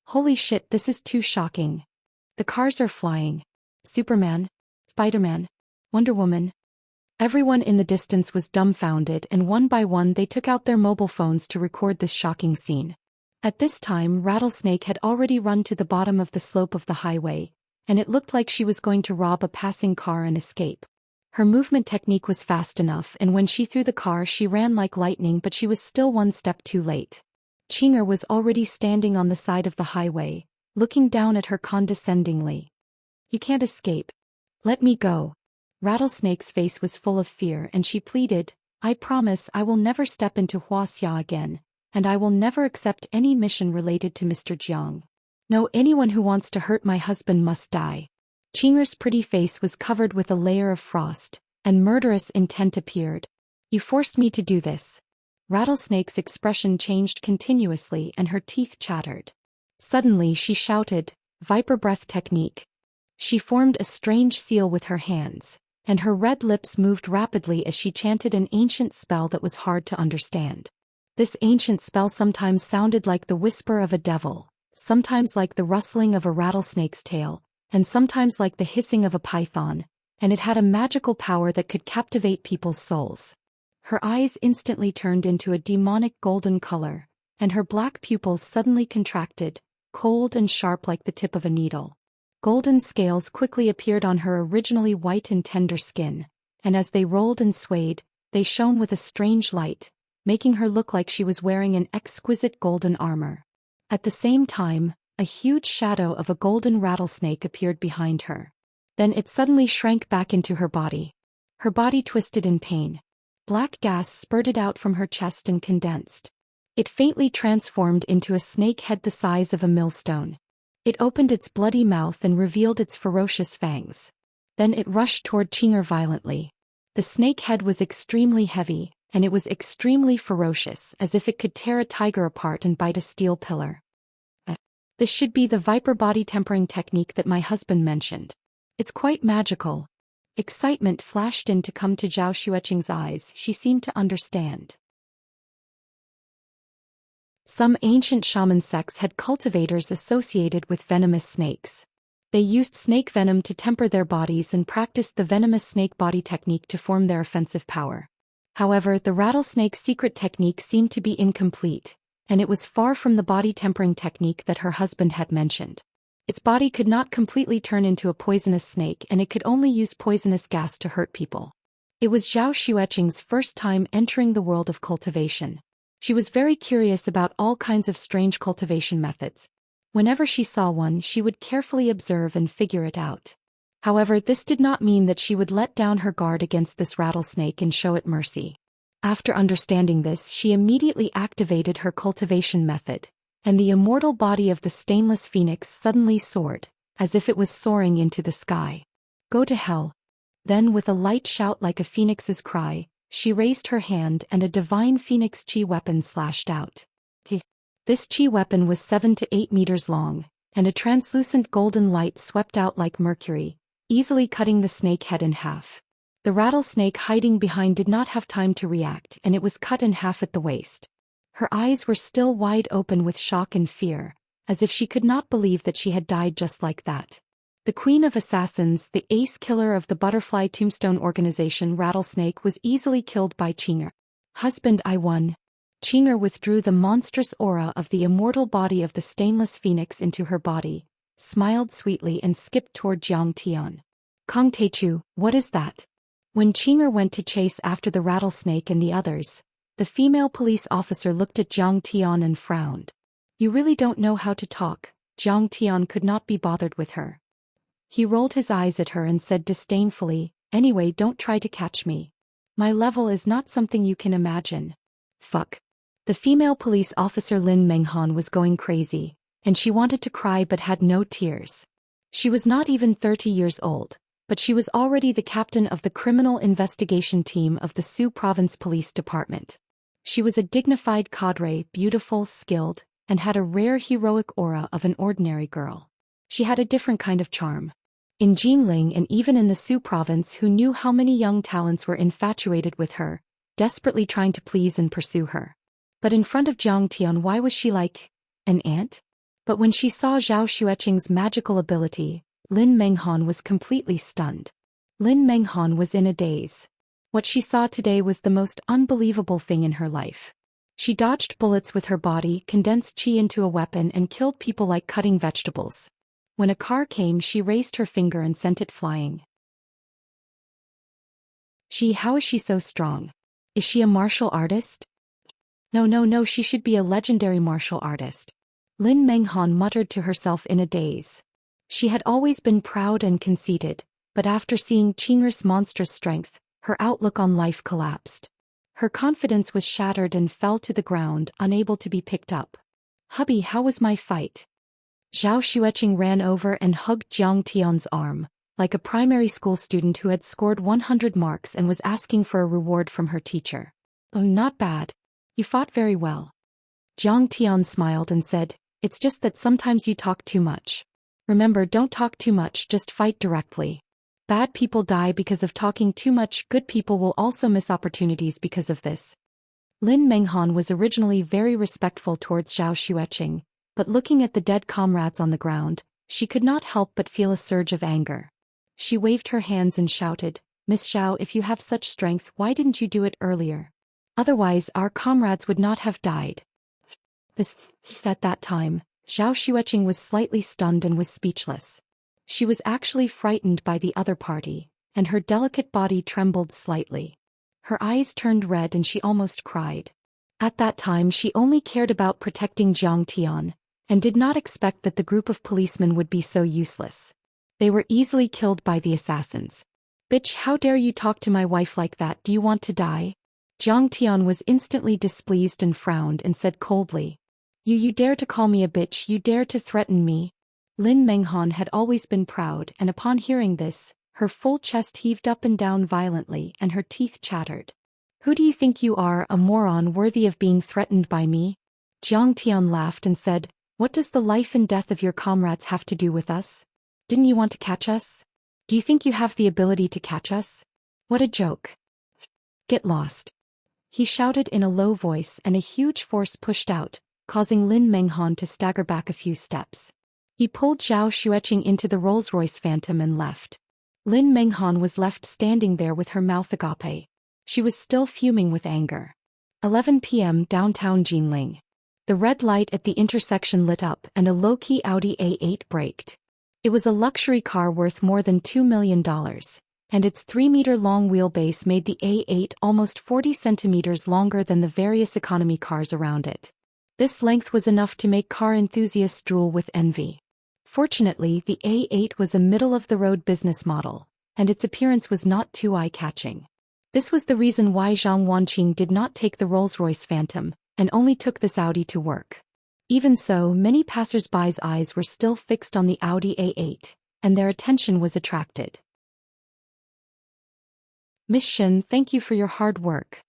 Holy shit, this is too shocking. The cars are flying. Superman, Spider-Man, Wonder Woman. Everyone in the distance was dumbfounded, and one by one they took out their mobile phones to record this shocking scene. At this time, Rattlesnake had already run to the bottom of the slope of the highway, and it looked like she was going to rob a passing car and escape. Her movement technique was fast enough, and when she threw the car she ran like lightning, but she was still one step too late. Qing'er was already standing on the side of the highway, looking down at her condescendingly. You can't escape. Let me go. Rattlesnake's face was full of fear and she pleaded, I promise I will never step into Wuxia again, and I will never accept any mission related to Mr. Jiang. No, anyone who wants to hurt my husband must die. Qing'er's pretty face was covered with a layer of frost, and murderous intent appeared. You forced me to do this. Rattlesnake's expression changed continuously and her teeth chattered. Suddenly she shouted, Viper breath technique. She formed a strange seal with her hands, and her red lips moved rapidly as she chanted an ancient spell that was hard to understand. This ancient spell sometimes sounded like the whisper of a devil, sometimes like the rustling of a rattlesnake's tail, and sometimes like the hissing of a python, and it had a magical power that could captivate people's souls. Her eyes instantly turned into a demonic golden color, and her black pupils suddenly contracted, cold and sharp like the tip of a needle. Golden scales quickly appeared on her originally white and tender skin, and as they rolled and swayed, they shone with a strange light, making her look like she was wearing an exquisite golden armor. At the same time, a huge shadow of a golden rattlesnake appeared behind her. Then it suddenly shrank back into her body. Her body twisted in pain. Black gas spurted out from her chest and condensed. It faintly transformed into a snake head the size of a millstone. It opened its bloody mouth and revealed its ferocious fangs. Then it rushed toward Qing'er violently. The snake head was extremely heavy, and it was extremely ferocious, as if it could tear a tiger apart and bite a steel pillar. This should be the viper body tempering technique that my husband mentioned. It's quite magical. Excitement flashed in to come to Zhou Xueqing's eyes. She seemed to understand. Some ancient shaman sects had cultivators associated with venomous snakes. They used snake venom to temper their bodies and practiced the venomous snake body technique to form their offensive power. However, the rattlesnake's secret technique seemed to be incomplete, and it was far from the body tempering technique that her husband had mentioned. Its body could not completely turn into a poisonous snake, and it could only use poisonous gas to hurt people. It was Zhou Xueqing's first time entering the world of cultivation. She was very curious about all kinds of strange cultivation methods. Whenever she saw one, she would carefully observe and figure it out. However, this did not mean that she would let down her guard against this rattlesnake and show it mercy. After understanding this, she immediately activated her cultivation method, and the immortal body of the stainless phoenix suddenly soared, as if it was soaring into the sky. Go to hell. Then, with a light shout like a phoenix's cry, she raised her hand and a divine phoenix chi weapon slashed out. This chi weapon was 7 to 8 meters long, and a translucent golden light swept out like mercury, easily cutting the snake head in half. The rattlesnake hiding behind did not have time to react, and it was cut in half at the waist. Her eyes were still wide open with shock and fear, as if she could not believe that she had died just like that. The Queen of Assassins, the ace killer of the Butterfly Tombstone organization Rattlesnake, was easily killed by Qinger. Husband, I won. Qinger withdrew the monstrous aura of the immortal body of the stainless phoenix into her body, smiled sweetly and skipped toward Jiang Tian. Kong Teichu, what is that? When Qinger went to chase after the rattlesnake and the others, the female police officer looked at Jiang Tian and frowned. You really don't know how to talk. Jiang Tian could not be bothered with her. He rolled his eyes at her and said disdainfully, anyway, don't try to catch me. My level is not something you can imagine. Fuck. The female police officer Lin Menghan was going crazy, and she wanted to cry but had no tears. She was not even 30 years old, but she was already the captain of the criminal investigation team of the Su Province Police Department. She was a dignified cadre, beautiful, skilled, and had a rare heroic aura of an ordinary girl. She had a different kind of charm. In Jingling and even in the Su Province, who knew how many young talents were infatuated with her, desperately trying to please and pursue her. But in front of Jiang Tian, why was she like an ant? But when she saw Zhou Xueqing's magical ability, Lin Menghan was completely stunned. Lin Menghan was in a daze. What she saw today was the most unbelievable thing in her life. She dodged bullets with her body, condensed chi into a weapon, and killed people like cutting vegetables. When a car came, she raised her finger and sent it flying. How is she so strong? Is she a martial artist? No, she should be a legendary martial artist. Lin Menghan muttered to herself in a daze. She had always been proud and conceited, but after seeing Qinger's monstrous strength, her outlook on life collapsed. Her confidence was shattered and fell to the ground, unable to be picked up. Hubby, how was my fight? Zhou Xueqing ran over and hugged Jiang Tian's arm, like a primary school student who had scored 100 marks and was asking for a reward from her teacher. Oh, not bad. You fought very well. Jiang Tian smiled and said, it's just that sometimes you talk too much. Remember, don't talk too much, just fight directly. Bad people die because of talking too much, good people will also miss opportunities because of this. Lin Menghan was originally very respectful towards Zhou Xueqing, but looking at the dead comrades on the ground, she could not help but feel a surge of anger. She waved her hands and shouted, Miss Zhao, if you have such strength, why didn't you do it earlier? Otherwise, our comrades would not have died. At that time, Zhou Xueqing was slightly stunned and was speechless. She was actually frightened by the other party, and her delicate body trembled slightly. Her eyes turned red and she almost cried. At that time she only cared about protecting Jiang Tian, and did not expect that the group of policemen would be so useless. They were easily killed by the assassins. Bitch, how dare you talk to my wife like that? Do you want to die? Jiang Tian was instantly displeased and frowned and said coldly, You dare to call me a bitch, you dare to threaten me? Lin Menghan had always been proud, and upon hearing this, her full chest heaved up and down violently and her teeth chattered. Who do you think you are, a moron worthy of being threatened by me? Jiang Tian laughed and said, What does the life and death of your comrades have to do with us? Didn't you want to catch us? Do you think you have the ability to catch us? What a joke. Get lost. He shouted in a low voice, and a huge force pushed out, causing Lin Menghan to stagger back a few steps. He pulled Zhou Xian into the Rolls-Royce Phantom and left. Lin Menghan was left standing there with her mouth agape. She was still fuming with anger. 11 p.m. downtown Jinling. The red light at the intersection lit up and a low-key Audi A8 braked. It was a luxury car worth more than $2 million, and its 3-meter-long wheelbase made the A8 almost 40 centimeters longer than the various economy cars around it. This length was enough to make car enthusiasts drool with envy. Fortunately, the A8 was a middle-of-the-road business model, and its appearance was not too eye-catching. This was the reason why Zhang Wanqing did not take the Rolls-Royce Phantom, and only took this Audi to work. Even so, many passers-by's eyes were still fixed on the Audi A8, and their attention was attracted. Miss Shen, thank you for your hard work,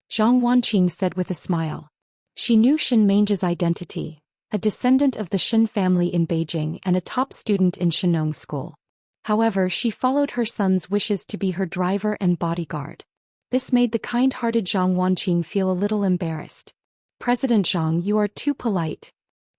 Zhang Wanqing said with a smile. She knew Shen Meng's identity, a descendant of the Shen family in Beijing and a top student in Shenong School. However, she followed her son's wishes to be her driver and bodyguard. This made the kind-hearted Zhang Wanqing feel a little embarrassed. President Zhang, you are too polite.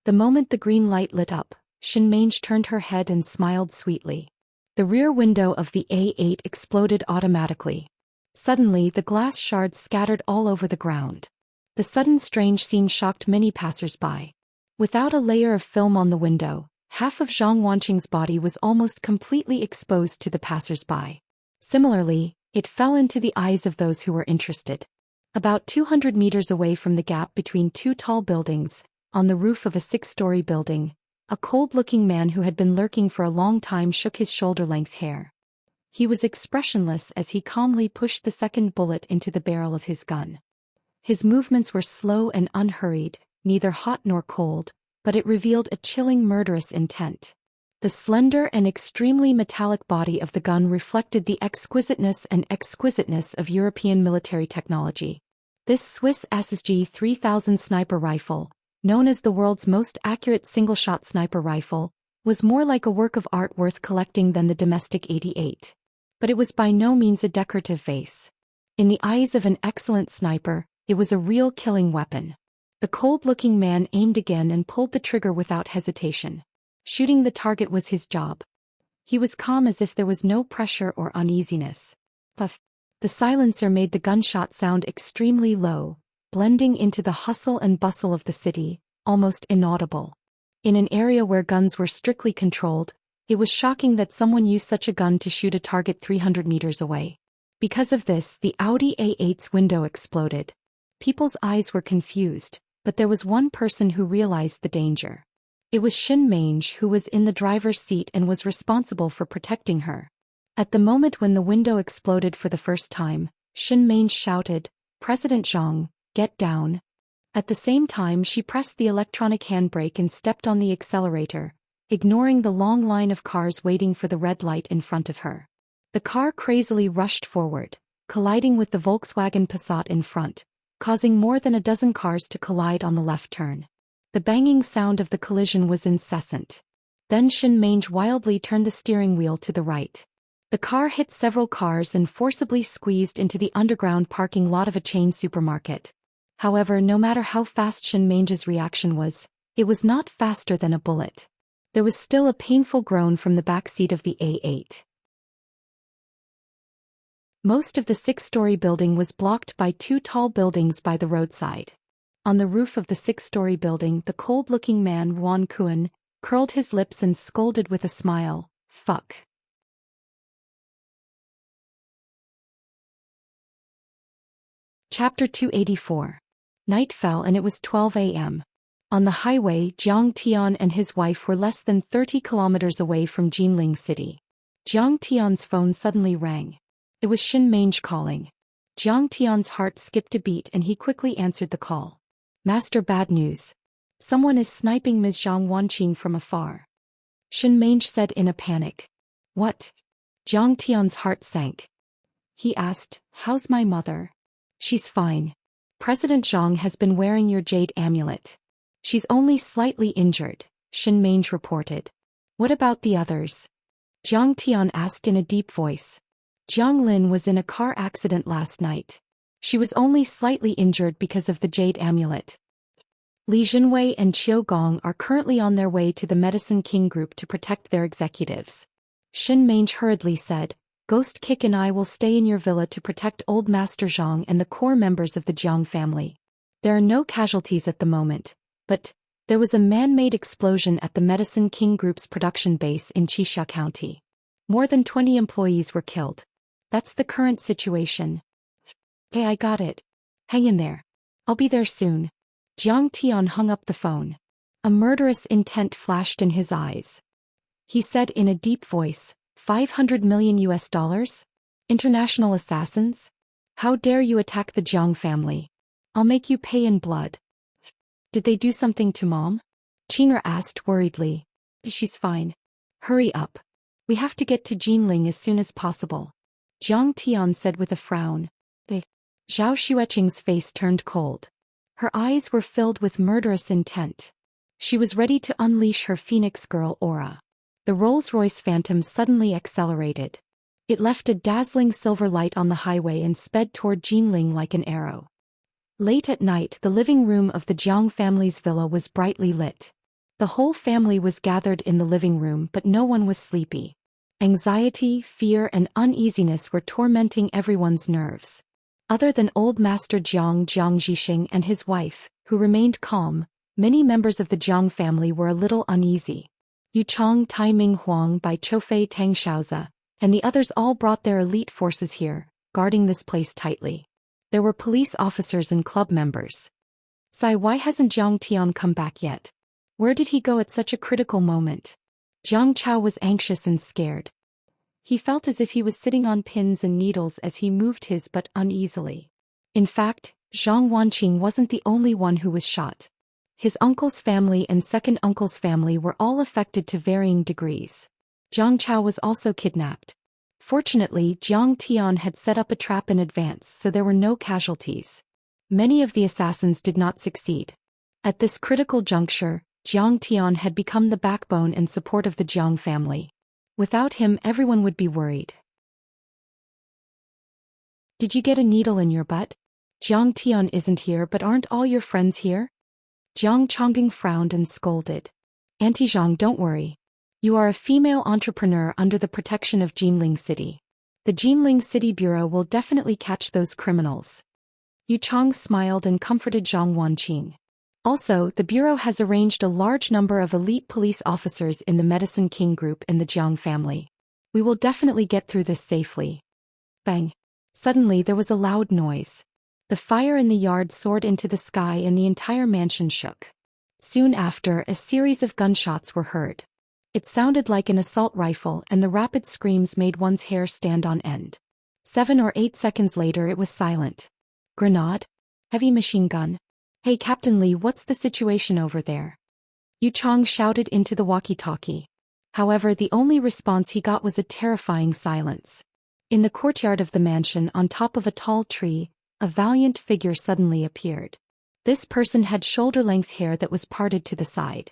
The moment the green light lit up, Shen Meng turned her head and smiled sweetly. The rear window of the A8 exploded automatically. Suddenly, the glass shards scattered all over the ground. The sudden strange scene shocked many passers-by. Without a layer of film on the window, half of Zhang Wanqing's body was almost completely exposed to the passers-by. Similarly, it fell into the eyes of those who were interested. About 200 meters away from the gap between two tall buildings, on the roof of a 6-story building, a cold-looking man who had been lurking for a long time shook his shoulder-length hair. He was expressionless as he calmly pushed the second bullet into the barrel of his gun. His movements were slow and unhurried, neither hot nor cold, but it revealed a chilling murderous intent. The slender and extremely metallic body of the gun reflected the exquisiteness of European military technology. This Swiss SSG 3000 sniper rifle, known as the world's most accurate single-shot sniper rifle, was more like a work of art worth collecting than the domestic 88. But it was by no means a decorative vase. In the eyes of an excellent sniper, it was a real killing weapon. The cold-looking man aimed again and pulled the trigger without hesitation. Shooting the target was his job. He was calm as if there was no pressure or uneasiness. Puff. The silencer made the gunshot sound extremely low, blending into the hustle and bustle of the city, almost inaudible. In an area where guns were strictly controlled, it was shocking that someone used such a gun to shoot a target 300 meters away. Because of this, the Audi A8's window exploded. People's eyes were confused, but there was one person who realized the danger. It was Shen Meng, who was in the driver's seat and was responsible for protecting her. At the moment when the window exploded for the first time, Shen Meng shouted, "President Zhang, get down." At the same time, she pressed the electronic handbrake and stepped on the accelerator, ignoring the long line of cars waiting for the red light in front of her. The car crazily rushed forward, colliding with the Volkswagen Passat in front, causing more than a dozen cars to collide on the left turn. The banging sound of the collision was incessant. Then Shen Meng wildly turned the steering wheel to the right. The car hit several cars and forcibly squeezed into the underground parking lot of a chain supermarket. However, no matter how fast Shen Meng's reaction was, it was not faster than a bullet. There was still a painful groan from the back seat of the A8. Most of the 6-story building was blocked by two tall buildings by the roadside. On the roof of the 6-story building, the cold-looking man Wan Kuan curled his lips and scolded with a smile, "Fuck." Chapter 284. Night fell and it was 12 a.m. On the highway, Jiang Tian and his wife were less than 30 kilometers away from Jinling City. Jiang Tian's phone suddenly rang. It was Shen Meng calling. Jiang Tian's heart skipped a beat and he quickly answered the call. "Master, bad news. Someone is sniping Ms. Zhang Wanqing from afar." Shen Meng said in a panic. "What?" Jiang Tian's heart sank. He asked, "How's my mother?" "She's fine. President Zhang has been wearing your jade amulet. She's only slightly injured," Shen Meng reported. "What about the others?" Jiang Tian asked in a deep voice. Jiang Lin was in a car accident last night. She was only slightly injured because of the jade amulet. Li Jinwei and Qiu Gong are currently on their way to the Medicine King group to protect their executives. Shin Mange hurriedly said, Ghost Kick and I will stay in your villa to protect Old Master Zhang and the core members of the Jiang family. There are no casualties at the moment, but there was a man-made explosion at the Medicine King group's production base in Qixia County. More than 20 employees were killed. That's the current situation. Hey, I got it. Hang in there. I'll be there soon. Jiang Tian hung up the phone. A murderous intent flashed in his eyes. He said in a deep voice, $500 million? International assassins? How dare you attack the Jiang family? I'll make you pay in blood. Did they do something to Mom? Qing'er asked worriedly. She's fine. Hurry up. We have to get to Jinling as soon as possible. Jiang Tian said with a frown. Zhao Xueqing's face turned cold. Her eyes were filled with murderous intent. She was ready to unleash her Phoenix Girl aura. The Rolls-Royce Phantom suddenly accelerated. It left a dazzling silver light on the highway and sped toward Jinling like an arrow. Late at night, the living room of the Jiang family's villa was brightly lit. The whole family was gathered in the living room, but no one was sleepy. Anxiety, fear, and uneasiness were tormenting everyone's nerves. Other than Old Master Jiang Zhixing and his wife, who remained calm, many members of the Jiang family were a little uneasy. Yu Chong Tai Ming Huang by Choufei Tang Shaozi, and the others all brought their elite forces here, guarding this place tightly. There were police officers and club members. Sai, why hasn't Jiang Tian come back yet? Where did he go at such a critical moment? Jiang Chao was anxious and scared. He felt as if he was sitting on pins and needles as he moved his butt uneasily. In fact, Zhang Wanqing wasn't the only one who was shot. His uncle's family and second uncle's family were all affected to varying degrees. Jiang Chao was also kidnapped. Fortunately, Jiang Tian had set up a trap in advance, so there were no casualties. Many of the assassins did not succeed. At this critical juncture, Jiang Tian had become the backbone and support of the Jiang family. Without him, everyone would be worried. Did you get a needle in your butt? Jiang Tian isn't here, but aren't all your friends here? Jiang Chongqing frowned and scolded. Auntie Zhang, don't worry. You are a female entrepreneur under the protection of Jinling City. The Jinling City Bureau will definitely catch those criminals. Yu Chong smiled and comforted Zhang Wanqing. Also, the Bureau has arranged a large number of elite police officers in the Medicine King group and the Jiang family. We will definitely get through this safely. Bang! Suddenly there was a loud noise. The fire in the yard soared into the sky and the entire mansion shook. Soon after, a series of gunshots were heard. It sounded like an assault rifle, and the rapid screams made one's hair stand on end. 7 or 8 seconds later it was silent. Grenade? Heavy machine gun? Hey Captain Li, what's the situation over there? Yu Chong shouted into the walkie-talkie. However, the only response he got was a terrifying silence. In the courtyard of the mansion, on top of a tall tree, a valiant figure suddenly appeared. This person had shoulder-length hair that was parted to the side.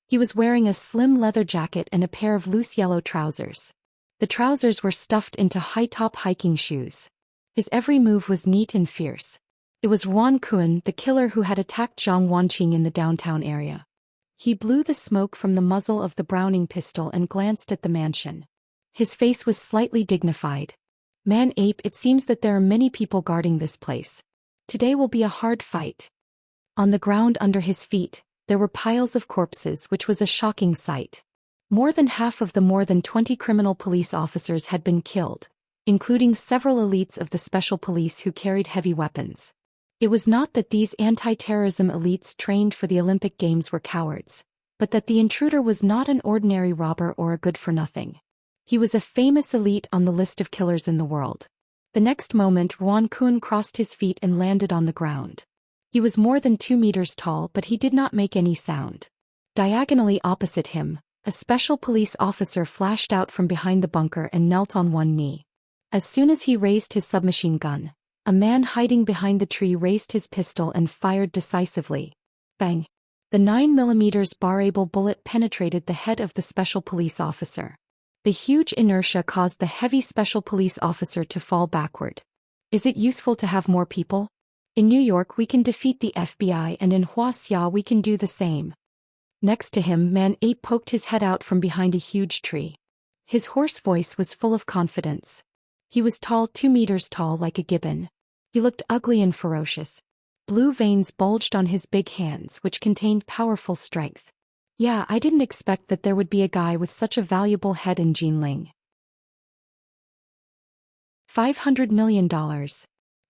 He was wearing a slim leather jacket and a pair of loose yellow trousers. The trousers were stuffed into high-top hiking shoes. His every move was neat and fierce. It was Wan Kun, the killer who had attacked Zhang Wanqing in the downtown area. He blew the smoke from the muzzle of the Browning pistol and glanced at the mansion. His face was slightly dignified. Man-ape, it seems that there are many people guarding this place. Today will be a hard fight. On the ground under his feet, there were piles of corpses, which was a shocking sight. More than half of the more than 20 criminal police officers had been killed, including several elites of the special police who carried heavy weapons. It was not that these anti-terrorism elites trained for the Olympic Games were cowards, but that the intruder was not an ordinary robber or a good-for-nothing. He was a famous elite on the list of killers in the world. The next moment Wan Kun crossed his feet and landed on the ground. He was more than 2 meters tall, but he did not make any sound. Diagonally opposite him, a special police officer flashed out from behind the bunker and knelt on one knee. As soon as he raised his submachine gun, a man hiding behind the tree raised his pistol and fired decisively. Bang! The 9mm barrable bullet penetrated the head of the special police officer. The huge inertia caused the heavy special police officer to fall backward. Is it useful to have more people? In New York we can defeat the FBI, and in Wuxia we can do the same. Next to him, Man Ape poked his head out from behind a huge tree. His hoarse voice was full of confidence. He was tall, 2 meters tall, like a gibbon. He looked ugly and ferocious. Blue veins bulged on his big hands, which contained powerful strength. Yeah, I didn't expect that there would be a guy with such a valuable head in Jinling. $500 million.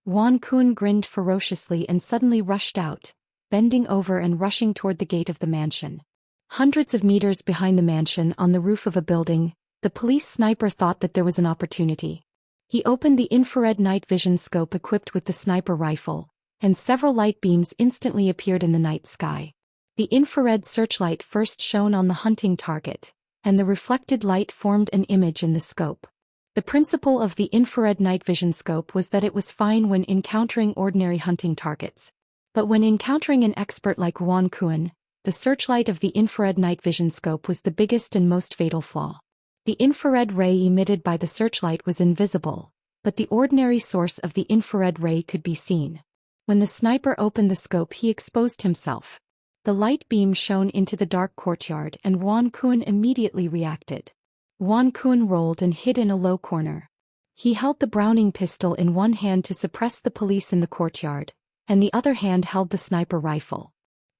Wan Kun grinned ferociously and suddenly rushed out, bending over and rushing toward the gate of the mansion. Hundreds of meters behind the mansion, on the roof of a building, the police sniper thought that there was an opportunity. He opened the infrared night vision scope equipped with the sniper rifle, and several light beams instantly appeared in the night sky. The infrared searchlight first shone on the hunting target, and the reflected light formed an image in the scope. The principle of the infrared night vision scope was that it was fine when encountering ordinary hunting targets. But when encountering an expert like Wan Kun, the searchlight of the infrared night vision scope was the biggest and most fatal flaw. The infrared ray emitted by the searchlight was invisible, but the ordinary source of the infrared ray could be seen. When the sniper opened the scope, he exposed himself. The light beam shone into the dark courtyard, and Wan Kun immediately reacted. Wan Kun rolled and hid in a low corner. He held the Browning pistol in one hand to suppress the police in the courtyard, and the other hand held the sniper rifle.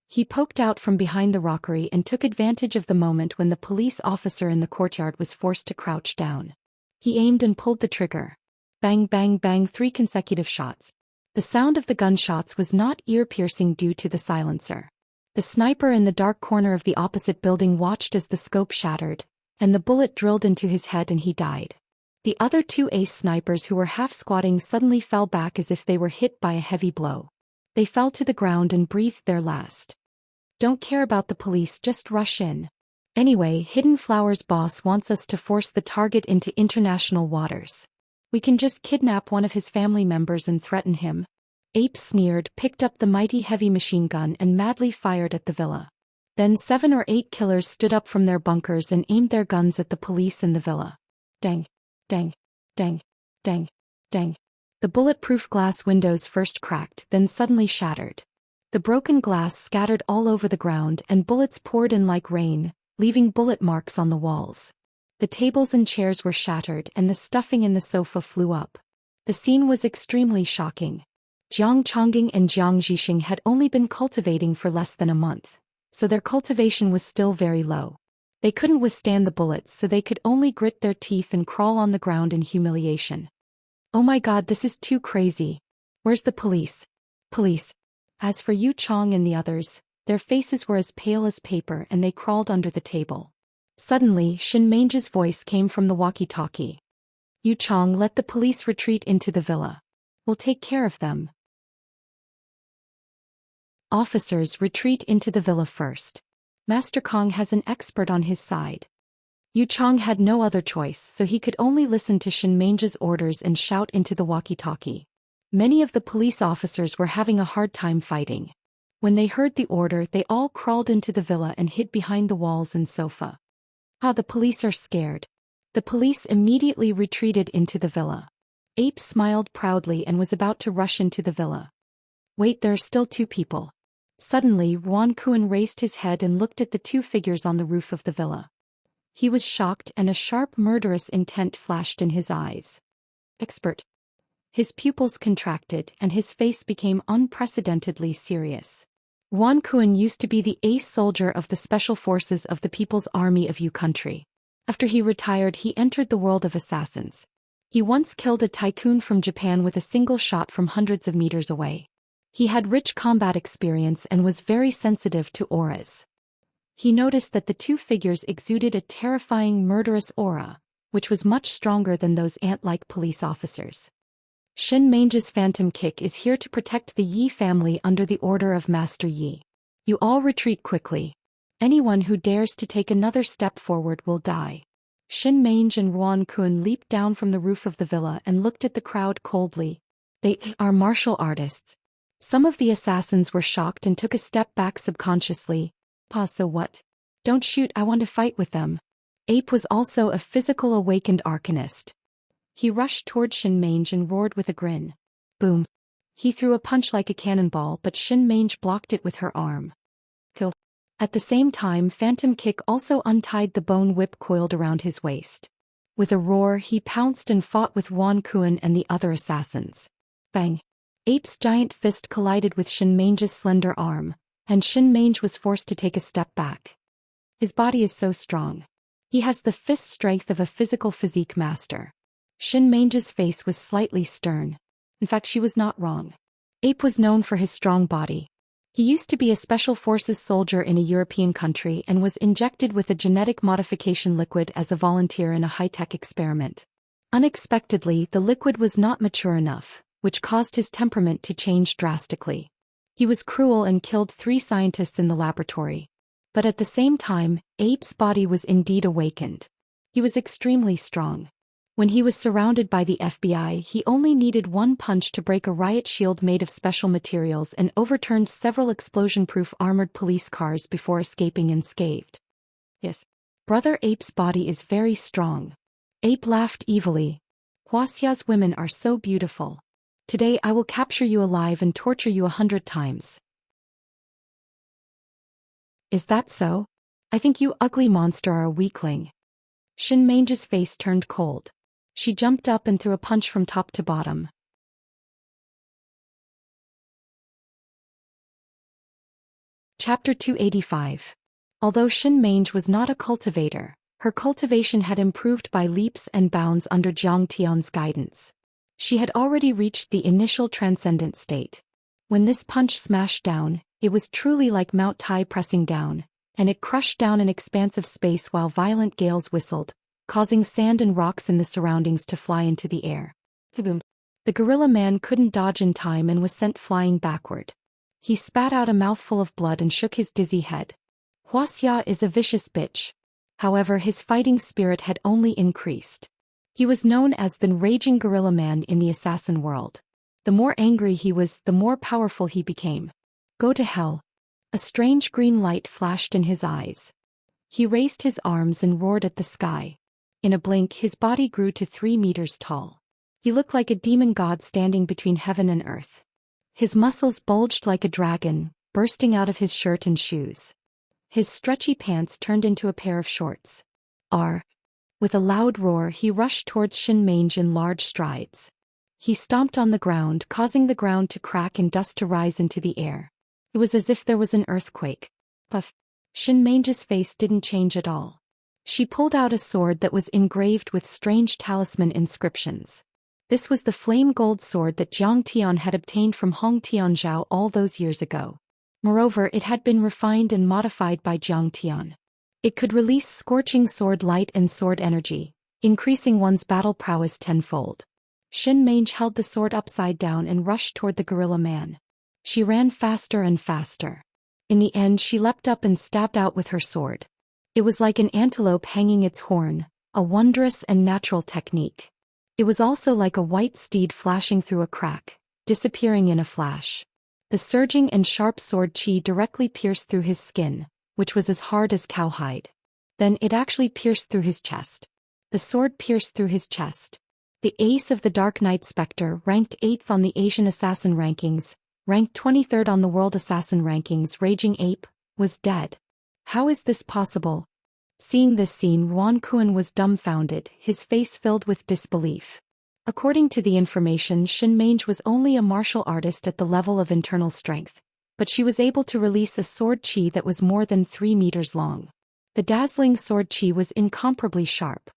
He poked out from behind the rockery and took advantage of the moment when the police officer in the courtyard was forced to crouch down. He aimed and pulled the trigger. Bang, bang, bang, 3 consecutive shots. The sound of the gunshots was not ear-piercing due to the silencer. The sniper in the dark corner of the opposite building watched as the scope shattered, and the bullet drilled into his head and he died. The other 2 ace snipers who were half-squatting suddenly fell back as if they were hit by a heavy blow. They fell to the ground and breathed their last. Don't care about the police, just rush in. Anyway, Hidden Flower's boss wants us to force the target into international waters. We can just kidnap one of his family members and threaten him. Ape sneered, picked up the mighty heavy machine gun and madly fired at the villa. Then 7 or 8 killers stood up from their bunkers and aimed their guns at the police in the villa. Dang, dang, dang, dang, dang. The bulletproof glass windows first cracked, then suddenly shattered. The broken glass scattered all over the ground and bullets poured in like rain, leaving bullet marks on the walls. The tables and chairs were shattered and the stuffing in the sofa flew up. The scene was extremely shocking. Jiang Chongqing and Jiang Zhixing had only been cultivating for less than a month, so their cultivation was still very low. They couldn't withstand the bullets, so they could only grit their teeth and crawl on the ground in humiliation. Oh my god, this is too crazy. Where's the police? Police. As for Yu Chong and the others, their faces were as pale as paper and they crawled under the table. Suddenly, Shin Mange's voice came from the walkie-talkie. Yu Chong, let the police retreat into the villa. We'll take care of them. Officers, retreat into the villa first. Master Kong has an expert on his side. Yu Chong had no other choice, so he could only listen to Shin Mange's orders and shout into the walkie-talkie. Many of the police officers were having a hard time fighting. When they heard the order, they all crawled into the villa and hid behind the walls and sofa. Ah, the police are scared. The police immediately retreated into the villa. Ape smiled proudly and was about to rush into the villa. Wait, there are still 2 people. Suddenly, Wan Kun raised his head and looked at the 2 figures on the roof of the villa. He was shocked and a sharp murderous intent flashed in his eyes. Expert. His pupils contracted and his face became unprecedentedly serious. Wan Kun used to be the ace soldier of the Special Forces of the People's Army of Yu Country. After he retired, he entered the world of assassins. He once killed a tycoon from Japan with a single shot from hundreds of meters away. He had rich combat experience and was very sensitive to auras. He noticed that the 2 figures exuded a terrifying murderous aura, which was much stronger than those ant-like police officers. Shin Mange's phantom kick is here to protect the Yi family under the order of Master Yi. You all retreat quickly. Anyone who dares to take another step forward will die. Shin Mange and Wan Kun leaped down from the roof of the villa and looked at the crowd coldly. They are martial artists. Some of the assassins were shocked and took a step back subconsciously. Pa, so what? Don't shoot, I want to fight with them. Ape was also a physical awakened arcanist. He rushed toward Xianxia and roared with a grin. Boom. He threw a punch like a cannonball, but Xianxia blocked it with her arm. Kill. At the same time, Phantom Kick also untied the bone whip coiled around his waist. With a roar, he pounced and fought with Wan Kuan and the other assassins. Bang. Ape's giant fist collided with Xianxia's slender arm, and Xianxia was forced to take a step back. His body is so strong. He has the fist strength of a physical physique master. Xianxia's face was slightly stern. In fact, she was not wrong. Ape was known for his strong body. He used to be a special forces soldier in a European country and was injected with a genetic modification liquid as a volunteer in a high-tech experiment. Unexpectedly, the liquid was not mature enough, which caused his temperament to change drastically. He was cruel and killed 3 scientists in the laboratory. But at the same time, Ape's body was indeed awakened. He was extremely strong. When he was surrounded by the FBI, he only needed one punch to break a riot shield made of special materials and overturned several explosion-proof armored police cars before escaping unscathed. Yes. Brother Ape's body is very strong. Ape laughed evilly. Wuxia's women are so beautiful. Today I will capture you alive and torture you 100 times. Is that so? I think you ugly monster are a weakling. Xianxia's face turned cold. She jumped up and threw a punch from top to bottom. Chapter 285. Although Xianxia was not a cultivator, her cultivation had improved by leaps and bounds under Zhou Xian's guidance. She had already reached the initial transcendent state. When this punch smashed down, it was truly like Mount Tai pressing down, and it crushed down an expanse of space while violent gales whistled, causing sand and rocks in the surroundings to fly into the air. Boom. The gorilla man couldn't dodge in time and was sent flying backward. He spat out a mouthful of blood and shook his dizzy head. Wuxia is a vicious bitch. However, his fighting spirit had only increased. He was known as the Raging Gorilla Man in the assassin world. The more angry he was, the more powerful he became. Go to hell. A strange green light flashed in his eyes. He raised his arms and roared at the sky. In a blink, his body grew to 3 meters tall. He looked like a demon god standing between heaven and earth. His muscles bulged like a dragon, bursting out of his shirt and shoes. His stretchy pants turned into a pair of shorts. With a loud roar, he rushed towards Xianxia in large strides. He stomped on the ground, causing the ground to crack and dust to rise into the air. It was as if there was an earthquake. Puff. Xianxia's face didn't change at all. She pulled out a sword that was engraved with strange talisman inscriptions. This was the flame gold sword that Zhang Tian had obtained from Hong Tianzhao all those years ago. Moreover, it had been refined and modified by Zhang Tian. It could release scorching sword light and sword energy, increasing one's battle prowess tenfold. Xianxia held the sword upside down and rushed toward the gorilla man. She ran faster and faster. In the end, she leapt up and stabbed out with her sword. It was like an antelope hanging its horn, a wondrous and natural technique. It was also like a white steed flashing through a crack, disappearing in a flash. The surging and sharp sword chi directly pierced through his skin, which was as hard as cowhide. Then it actually pierced through his chest. The sword pierced through his chest. The ace of the Dark Knight Spectre, ranked 8th on the Asian Assassin rankings, ranked 23rd on the World Assassin rankings, Raging Ape, was dead. How is this possible? Seeing this scene, Wan Kuan was dumbfounded, his face filled with disbelief. According to the information, Xianxia was only a martial artist at the level of internal strength, but she was able to release a sword chi that was more than 3 meters long. The dazzling sword chi was incomparably sharp.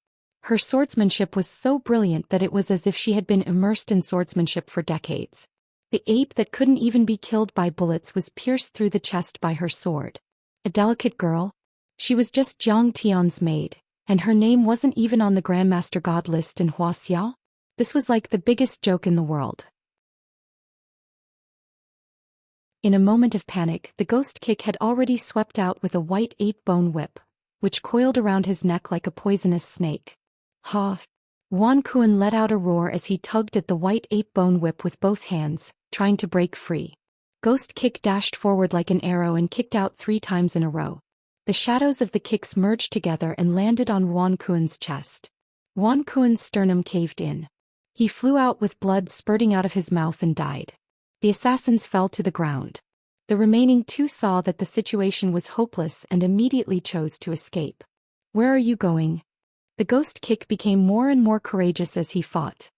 Her swordsmanship was so brilliant that it was as if she had been immersed in swordsmanship for decades. The ape that couldn't even be killed by bullets was pierced through the chest by her sword. A delicate girl? She was just Zhang Tian's maid, and her name wasn't even on the Grandmaster God list in Wuxia? This was like the biggest joke in the world. In a moment of panic, the ghost kick had already swept out with a white ape bone whip, which coiled around his neck like a poisonous snake. Ha! Wan Kuan let out a roar as he tugged at the white ape bone whip with both hands, trying to break free. Ghost kick dashed forward like an arrow and kicked out 3 times in a row. The shadows of the kicks merged together and landed on Wan Kuen's chest. Wan Kuen's sternum caved in. He flew out with blood spurting out of his mouth and died. The assassins fell to the ground. The remaining two saw that the situation was hopeless and immediately chose to escape. "Where are you going?" The ghost kick became more and more courageous as he fought.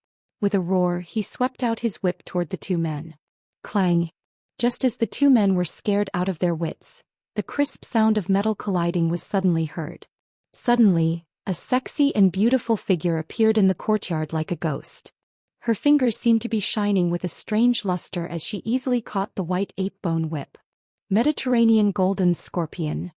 With a roar, he swept out his whip toward the two men. Clang! Just as the two men were scared out of their wits, the crisp sound of metal colliding was suddenly heard. Suddenly, a sexy and beautiful figure appeared in the courtyard like a ghost. Her fingers seemed to be shining with a strange luster as she easily caught the white ape-bone whip. Mediterranean golden scorpion.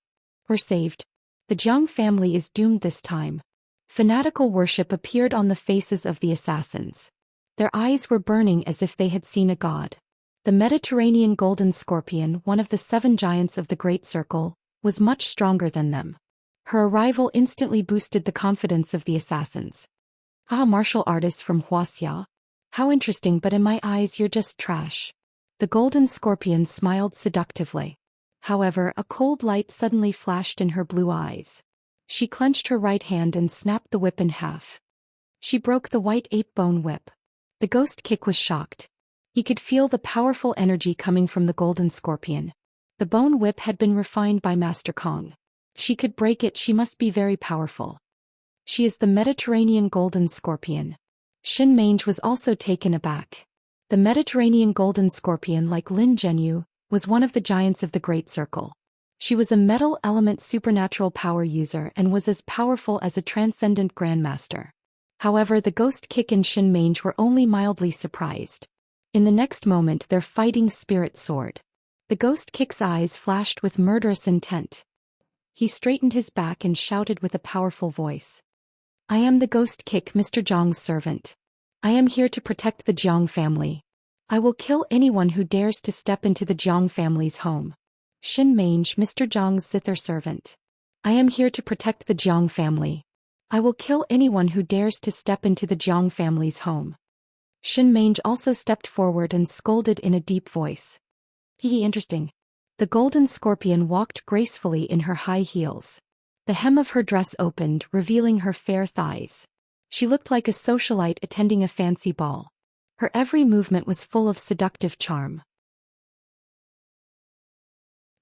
We're saved. The Jiang family is doomed this time. Fanatical worship appeared on the faces of the assassins. Their eyes were burning as if they had seen a god. The Mediterranean golden scorpion, one of the 7 giants of the Great Circle, was much stronger than them. Her arrival instantly boosted the confidence of the assassins. "Ah, martial artists from Wuxia. How interesting, but in my eyes you're just trash." The golden scorpion smiled seductively. However, a cold light suddenly flashed in her blue eyes. She clenched her right hand and snapped the whip in half. She broke the white ape-bone whip. The ghost kick was shocked. He could feel the powerful energy coming from the golden scorpion. The bone whip had been refined by Master Kong. She could break it. She must be very powerful. She is the Mediterranean golden scorpion. Xin Mange was also taken aback. The Mediterranean golden scorpion, like Lin Zhenyu, was one of the giants of the Great Circle. She was a metal element supernatural power user and was as powerful as a transcendent grandmaster. However, the ghost kick and Xin Mange were only mildly surprised. In the next moment their fighting spirit soared. The ghost kick's eyes flashed with murderous intent. He straightened his back and shouted with a powerful voice. "I am the ghost kick, Mr. Jiang's servant. I am here to protect the Jiang family. I will kill anyone who dares to step into the Jiang family's home. Xin Mange, Mr. Jiang's zither servant. I am here to protect the Jiang family. I will kill anyone who dares to step into the Jiang family's home." Xin Mange also stepped forward and scolded in a deep voice. Interesting. The golden scorpion walked gracefully in her high heels. The hem of her dress opened, revealing her fair thighs. She looked like a socialite attending a fancy ball. Her every movement was full of seductive charm.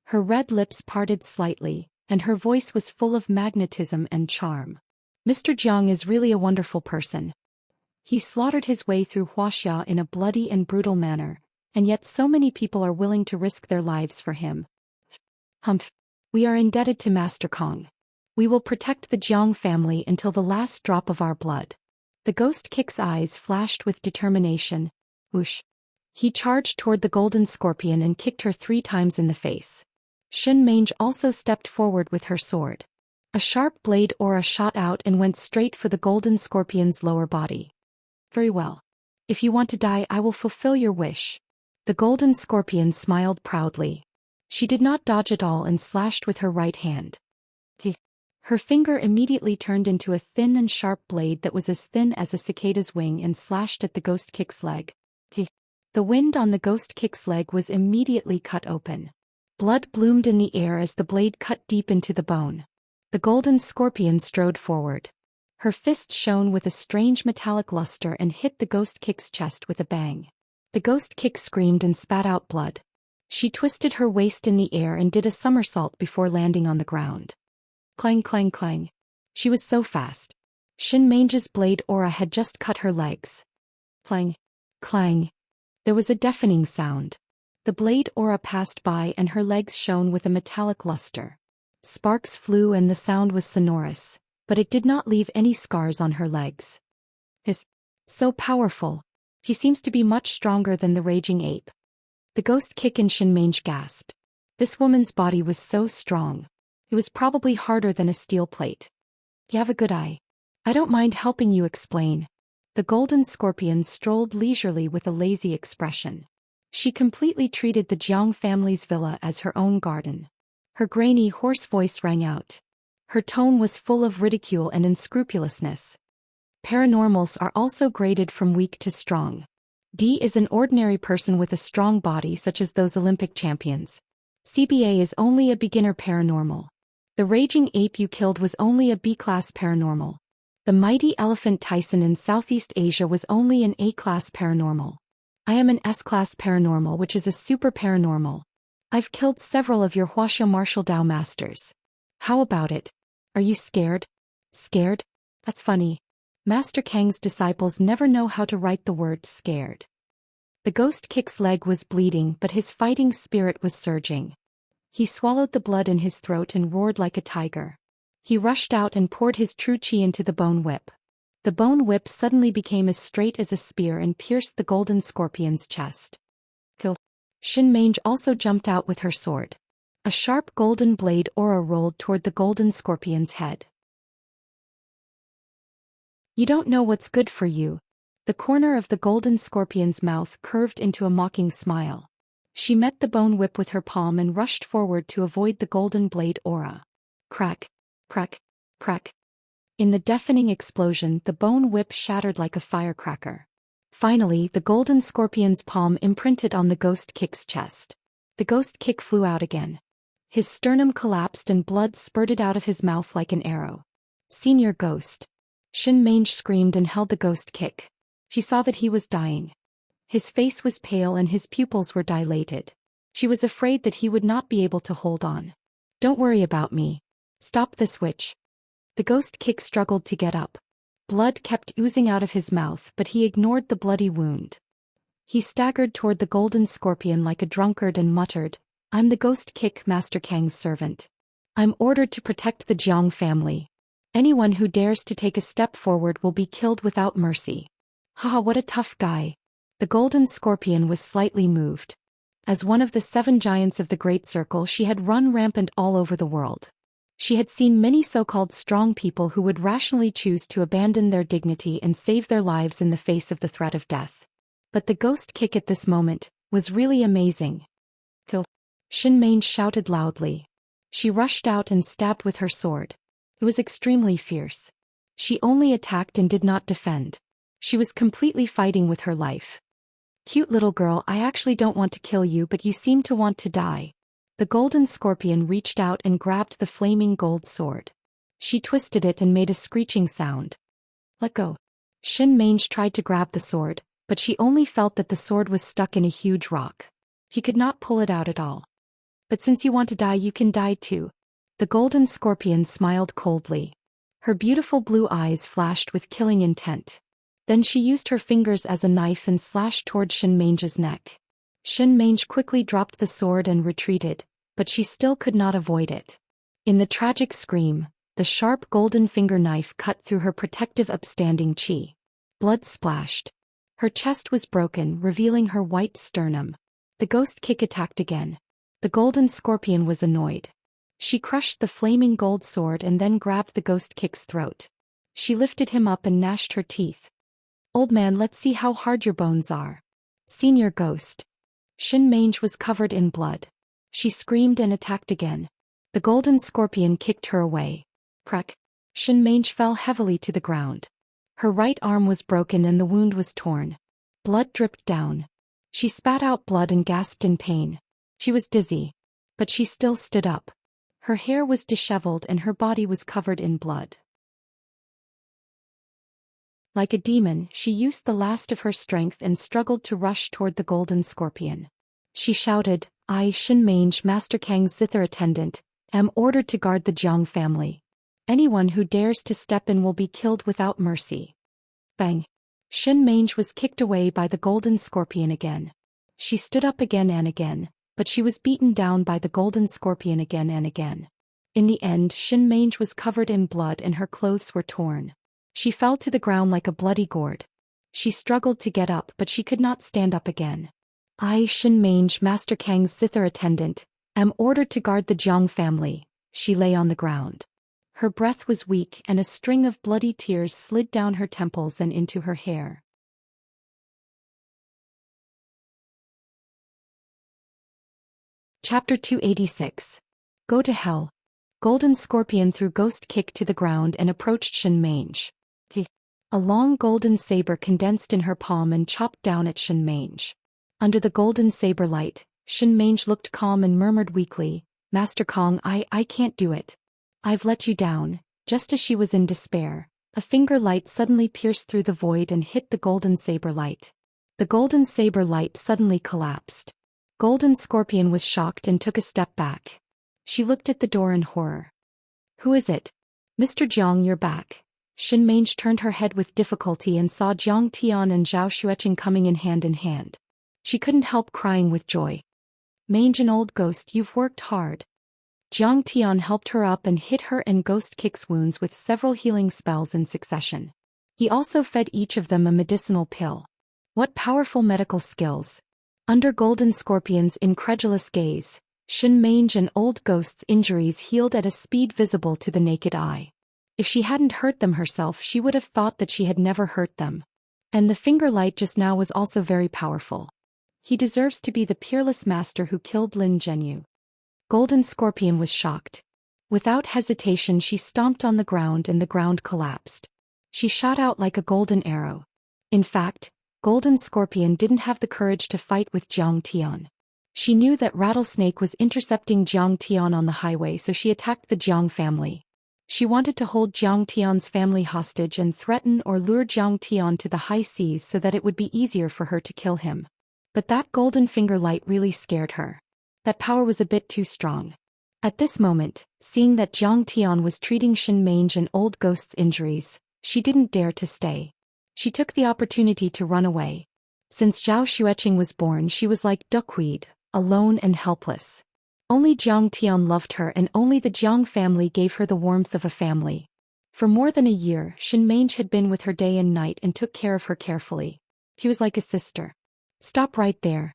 Her red lips parted slightly, and her voice was full of magnetism and charm. "Mr. Jiang is really a wonderful person. He slaughtered his way through Wuxia in a bloody and brutal manner, and yet so many people are willing to risk their lives for him. Humph. We are indebted to Master Kong. We will protect the Jiang family until the last drop of our blood." The ghost kick's eyes flashed with determination. Whoosh. He charged toward the golden scorpion and kicked her 3 times in the face. Xin Mange also stepped forward with her sword. A sharp blade aura shot out and went straight for the golden scorpion's lower body. "Very well. If you want to die, I will fulfill your wish." The golden scorpion smiled proudly. She did not dodge at all and slashed with her right hand. Her finger immediately turned into a thin and sharp blade that was as thin as a cicada's wing and slashed at the ghost kick's leg. The wound on the ghost kick's leg was immediately cut open. Blood bloomed in the air as the blade cut deep into the bone. The golden scorpion strode forward. Her fist shone with a strange metallic luster and hit the ghost kick's chest with a bang. The ghost kick screamed and spat out blood. She twisted her waist in the air and did a somersault before landing on the ground. Clang, clang, clang. She was so fast. Xin Mange's blade aura had just cut her legs. Clang, clang. There was a deafening sound. The blade aura passed by and her legs shone with a metallic luster. Sparks flew and the sound was sonorous, but it did not leave any scars on her legs. So powerful. He seems to be much stronger than the raging ape. The ghost kick and Xin Mange gasped. This woman's body was so strong. It was probably harder than a steel plate. You have a good eye. I don't mind helping you explain. The golden scorpion strolled leisurely with a lazy expression. She completely treated the Jiang family's villa as her own garden. Her grainy, hoarse voice rang out. Her tone was full of ridicule and unscrupulousness. Paranormals are also graded from weak to strong. D is an ordinary person with a strong body such as those Olympic champions. CBA is only a beginner paranormal. The raging ape you killed was only a B-class paranormal. The mighty elephant Tyson in Southeast Asia was only an A-class paranormal. I am an S-class paranormal, which is a super paranormal. I've killed several of your Wuxia martial Dao masters. How about it? Are you scared? Scared? That's funny. Master Kang's disciples never know how to write the word scared. The ghost kick's leg was bleeding, but his fighting spirit was surging. He swallowed the blood in his throat and roared like a tiger. He rushed out and poured his true chi into the bone whip. The bone whip suddenly became as straight as a spear and pierced the golden scorpion's chest. Kill. Xianxia also jumped out with her sword. A sharp golden blade aura rolled toward the golden scorpion's head. You don't know what's good for you. The corner of the golden scorpion's mouth curved into a mocking smile. She met the bone whip with her palm and rushed forward to avoid the golden blade aura. Crack, crack, crack. In the deafening explosion, the bone whip shattered like a firecracker. Finally, the golden scorpion's palm imprinted on the ghost kick's chest. The ghost kick flew out again. His sternum collapsed and blood spurted out of his mouth like an arrow. Senior Ghost. Xianxia screamed and held the ghost kick. She saw that he was dying. His face was pale and his pupils were dilated. She was afraid that he would not be able to hold on. Don't worry about me. Stop the switch. The ghost kick struggled to get up. Blood kept oozing out of his mouth, but he ignored the bloody wound. He staggered toward the golden scorpion like a drunkard and muttered, I'm the ghost kick Master Kang's servant. I'm ordered to protect the Jiang family. Anyone who dares to take a step forward will be killed without mercy. Haha, what a tough guy. The golden scorpion was slightly moved. As one of the 7 giants of the Great Circle, she had run rampant all over the world. She had seen many so-called strong people who would rationally choose to abandon their dignity and save their lives in the face of the threat of death. But the ghost kick at this moment was really amazing. Kill. Xianxia shouted loudly. She rushed out and stabbed with her sword. It was extremely fierce. She only attacked and did not defend. She was completely fighting with her life. Cute little girl, I actually don't want to kill you, but you seem to want to die. The golden scorpion reached out and grabbed the flaming gold sword. She twisted it and made a screeching sound. Let go. Xianxia tried to grab the sword, but she only felt that the sword was stuck in a huge rock. He could not pull it out at all. But since you want to die, you can die too. The golden scorpion smiled coldly. Her beautiful blue eyes flashed with killing intent. Then she used her fingers as a knife and slashed toward Xianxia's neck. Xianxia quickly dropped the sword and retreated, but she still could not avoid it. In the tragic scream, the sharp golden finger knife cut through her protective upstanding chi. Blood splashed. Her chest was broken, revealing her white sternum. The ghost kick attacked again. The golden scorpion was annoyed. She crushed the flaming gold sword and then grabbed the ghost kick's throat. She lifted him up and gnashed her teeth. Old man, let's see how hard your bones are. Senior Ghost. Xianxia was covered in blood. She screamed and attacked again. The golden scorpion kicked her away. Crack. Xianxia fell heavily to the ground. Her right arm was broken and the wound was torn. Blood dripped down. She spat out blood and gasped in pain. She was dizzy. But she still stood up. Her hair was disheveled and her body was covered in blood. Like a demon, she used the last of her strength and struggled to rush toward the golden scorpion. She shouted, I, Xianxia, Master Kang's zither attendant, am ordered to guard the Jiang family. Anyone who dares to step in will be killed without mercy. Bang! Xianxia was kicked away by the golden scorpion again. She stood up again and again, but she was beaten down by the golden scorpion again and again. In the end, Xianxia was covered in blood and her clothes were torn. She fell to the ground like a bloody gourd. She struggled to get up, but she could not stand up again. I, Xianxia, Master Kang's zither attendant, am ordered to guard the Jiang family. She lay on the ground. Her breath was weak and a string of bloody tears slid down her temples and into her hair. Chapter 286. Go to hell. Golden Scorpion threw Ghost Kick to the ground and approached Xianxia. A long golden saber condensed in her palm and chopped down at Xianxia. Under the golden saber light, Xianxia looked calm and murmured weakly, Master Kong, I can't do it. I've let you down." Just as she was in despair, a finger light suddenly pierced through the void and hit the golden saber light. The golden saber light suddenly collapsed. Golden Scorpion was shocked and took a step back. She looked at the door in horror. "Who is it?" "Mr. Jiang, you're back." Shinmange turned her head with difficulty and saw Jiang Tian and Zhou Xuan coming in hand. She couldn't help crying with joy. "Mange, an old ghost, you've worked hard." Jiang Tian helped her up and hit her and Ghost Kick's wounds with several healing spells in succession. He also fed each of them a medicinal pill. What powerful medical skills! Under Golden Scorpion's incredulous gaze, Shinmange and Old Ghost's injuries healed at a speed visible to the naked eye. If she hadn't hurt them herself, she would have thought that she had never hurt them. And the finger light just now was also very powerful. He deserves to be the peerless master who killed Lin Zhenyu. Golden Scorpion was shocked. Without hesitation, she stomped on the ground and the ground collapsed. She shot out like a golden arrow. In fact, Golden Scorpion didn't have the courage to fight with Jiang Tian. She knew that Rattlesnake was intercepting Jiang Tian on the highway, so she attacked the Jiang family. She wanted to hold Jiang Tian's family hostage and threaten or lure Jiang Tian to the high seas so that it would be easier for her to kill him. But that golden finger light really scared her. That power was a bit too strong. At this moment, seeing that Jiang Tian was treating Shinmange and Old Ghost's injuries, she didn't dare to stay. She took the opportunity to run away. Since Zhao Xueqing was born, she was like duckweed, alone and helpless. Only Jiang Tian loved her, and only the Jiang family gave her the warmth of a family. For more than a year, Shinmange had been with her day and night and took care of her carefully. He was like a sister. "Stop right there."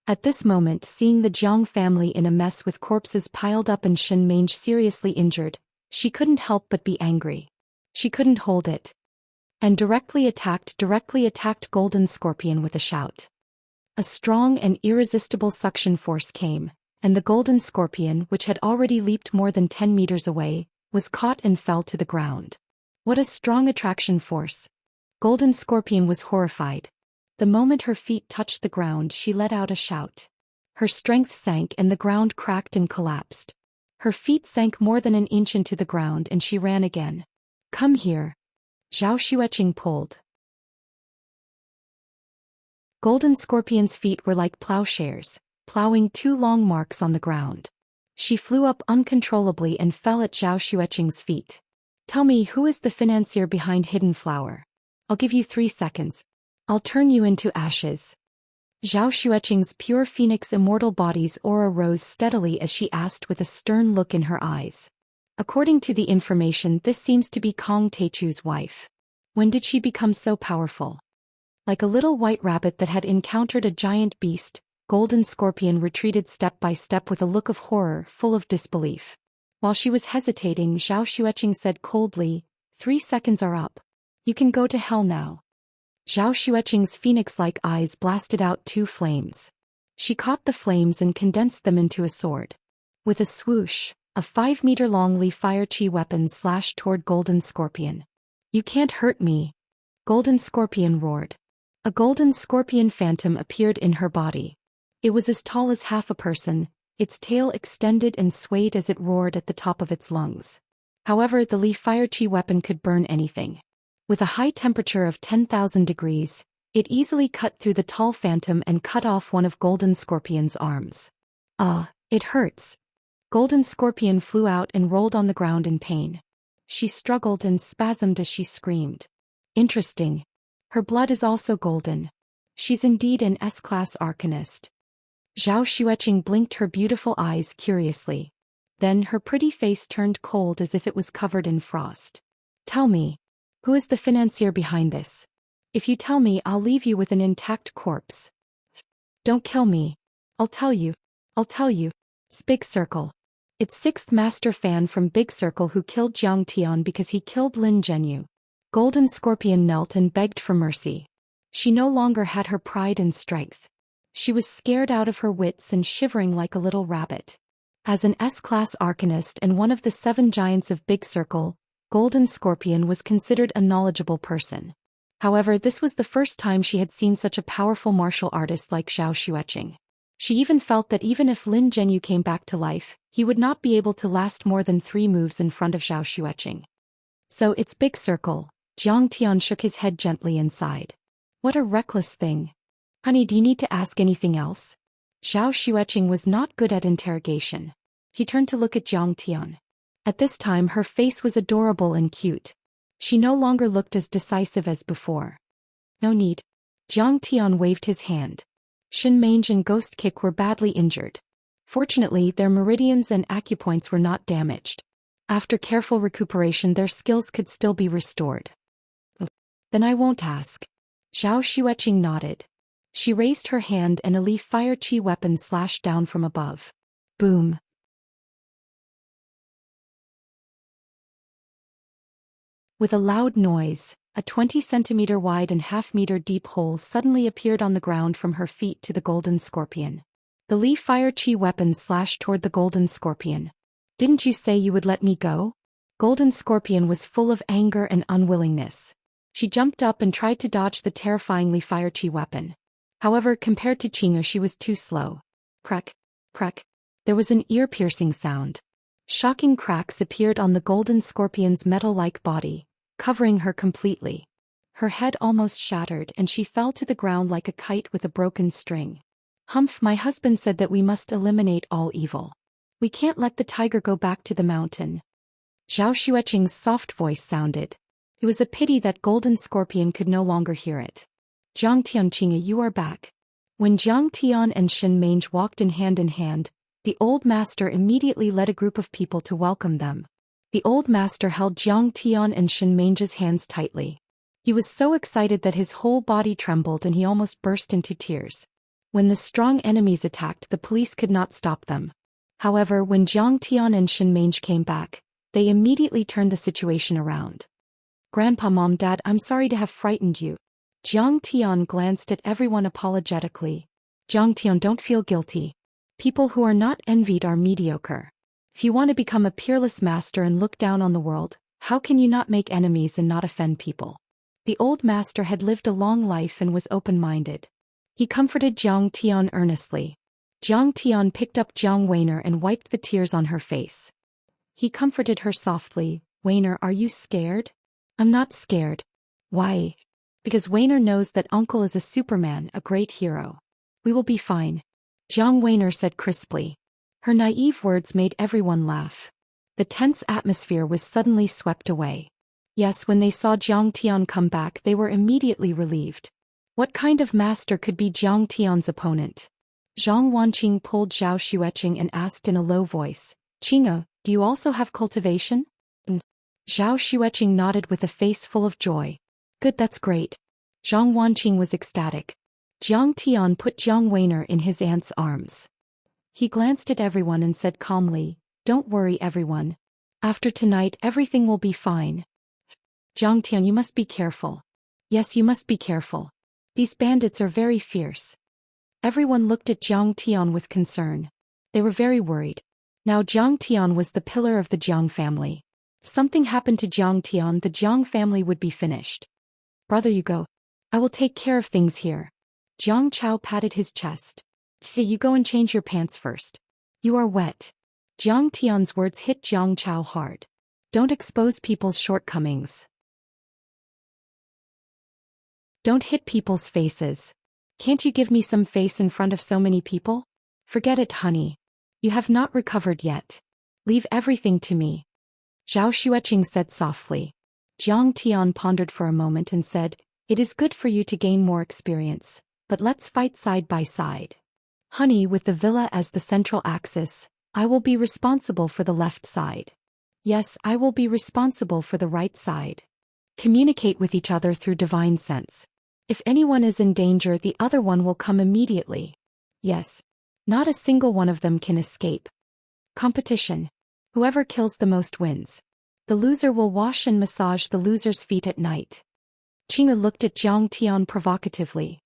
At this moment, seeing the Jiang family in a mess with corpses piled up and Shinmange seriously injured, she couldn't help but be angry. She couldn't hold it. And directly attacked Golden Scorpion with a shout. A strong and irresistible suction force came, and the Golden Scorpion, which had already leaped more than 10 meters away, was caught and fell to the ground. What a strong attraction force! Golden Scorpion was horrified. The moment her feet touched the ground, she let out a shout. Her strength sank and the ground cracked and collapsed. Her feet sank more than an inch into the ground and she ran again. "Come here." Zhao Xueqing pulled. Golden Scorpion's feet were like plowshares, plowing 2 long marks on the ground. She flew up uncontrollably and fell at Zhao Xueqing's feet. "Tell me, who is the financier behind Hidden Flower? I'll give you 3 seconds. I'll turn you into ashes." Zhao Xueqing's pure phoenix immortal body's aura rose steadily as she asked with a stern look in her eyes. "According to the information, this seems to be Kong Teichu's wife. When did she become so powerful?" Like a little white rabbit that had encountered a giant beast, Golden Scorpion retreated step by step with a look of horror, full of disbelief. While she was hesitating, Zhao Xueqing said coldly, 3 seconds are up. You can go to hell now." Zhao Xueqing's phoenix-like eyes blasted out 2 flames. She caught the flames and condensed them into a sword. With a swoosh, a 5-meter-long Li Fire Chi weapon slashed toward Golden Scorpion. "You can't hurt me!" Golden Scorpion roared. A golden scorpion phantom appeared in her body. It was as tall as half a person, its tail extended and swayed as it roared at the top of its lungs. However, the Li Fire Chi weapon could burn anything. With a high temperature of 10,000 degrees, it easily cut through the tall phantom and cut off one of Golden Scorpion's arms. "Ah, it hurts." Golden Scorpion flew out and rolled on the ground in pain. She struggled and spasmed as she screamed. "Interesting. Her blood is also golden. She's indeed an S-class arcanist." Zhao Xueqing blinked her beautiful eyes curiously. Then her pretty face turned cold as if it was covered in frost. "Tell me, who is the financier behind this? If you tell me, I'll leave you with an intact corpse." "Don't kill me. I'll tell you. It's Big Circle. It's 6th Master Fan from Big Circle who killed Jiang Tian because he killed Lin Zhenyu." Golden Scorpion knelt and begged for mercy. She no longer had her pride and strength. She was scared out of her wits and shivering like a little rabbit. As an S-class arcanist and one of the 7 giants of Big Circle, Golden Scorpion was considered a knowledgeable person. However, this was the first time she had seen such a powerful martial artist like Zhao Xueqing. She even felt that even if Lin Zhenyu came back to life, he would not be able to last more than 3 moves in front of Zhou Xian. So it's big circle. Jiang Tian shook his head gently and sighed. What a reckless thing. Honey, do you need to ask anything else? Zhou Xian was not good at interrogation. He turned to look at Jiang Tian. At this time her face was adorable and cute. She no longer looked as decisive as before. No need. Jiang Tian waved his hand. Shin Mange and Ghost Kick were badly injured. Fortunately, their meridians and acupoints were not damaged. After careful recuperation their skills could still be restored. Then I won't ask. Zhou Xian nodded. She raised her hand and a leaf fire chi weapon slashed down from above. Boom. With a loud noise, a 20-centimeter wide and half-meter deep hole suddenly appeared on the ground from her feet to the golden scorpion. The leaf fire chi weapon slashed toward the golden scorpion. Didn't you say you would let me go? Golden scorpion was full of anger and unwillingness. She jumped up and tried to dodge the terrifying leaf fire chi weapon. However, compared to Qing'e she was too slow. Crack, crack. There was an ear-piercing sound. Shocking cracks appeared on the golden scorpion's metal-like body, covering her completely. Her head almost shattered and she fell to the ground like a kite with a broken string. Humph, my husband said that we must eliminate all evil. We can't let the tiger go back to the mountain. Zhou Xian's soft voice sounded. It was a pity that golden scorpion could no longer hear it. Jiang Tian, Qing'e, you are back. When Jiang Tian and Shin Mange walked in hand, the old master immediately led a group of people to welcome them. The old master held Jiang Tian and Shin Mange's hands tightly. He was so excited that his whole body trembled and he almost burst into tears. When the strong enemies attacked, the police could not stop them. However, when Jiang Tian and Shin Mange came back, they immediately turned the situation around. Grandpa, Mom, Dad, I'm sorry to have frightened you. Jiang Tian glanced at everyone apologetically. Jiang Tian, don't feel guilty. People who are not envied are mediocre. If you want to become a peerless master and look down on the world, how can you not make enemies and not offend people? The old master had lived a long life and was open-minded. He comforted Jiang Tian earnestly. Jiang Tian picked up Jiang Weiner and wiped the tears on her face. He comforted her softly. Weiner, are you scared? I'm not scared. Why? Because Weiner knows that Uncle is a Superman, a great hero. We will be fine. Jiang Weiner said crisply. Her naive words made everyone laugh. The tense atmosphere was suddenly swept away. Yes, when they saw Jiang Tian come back they were immediately relieved. What kind of master could be Jiang Tian's opponent? Zhang Wanqing pulled Zhou Xian and asked in a low voice, Qing'e, do you also have cultivation? Zhou Xian nodded with a face full of joy. Good, that's great. Zhang Wanqing was ecstatic. Jiang Tian put Jiang Weiner in his aunt's arms. He glanced at everyone and said calmly, don't worry everyone. After tonight everything will be fine. Jiang Tian, you must be careful. Yes, you must be careful. These bandits are very fierce. Everyone looked at Jiang Tian with concern. They were very worried. Now Jiang Tian was the pillar of the Jiang family. If something happened to Jiang Tian, the Jiang family would be finished. Brother, you go. I will take care of things here. Jiang Chao patted his chest. See, you go and change your pants first. You are wet. Jiang Tian's words hit Jiang Chao hard. Don't expose people's shortcomings. Don't hit people's faces. Can't you give me some face in front of so many people? Forget it, honey. You have not recovered yet. Leave everything to me. Zhou Xian said softly. Jiang Tian pondered for a moment and said, it is good for you to gain more experience, but let's fight side by side. Honey, with the villa as the central axis, I will be responsible for the left side. Yes, I will be responsible for the right side. Communicate with each other through divine sense. If anyone is in danger, the other one will come immediately. Yes. Not a single one of them can escape. Competition. Whoever kills the most wins. The loser will wash and massage the loser's feet at night. Qing'e looked at Jiang Tian provocatively.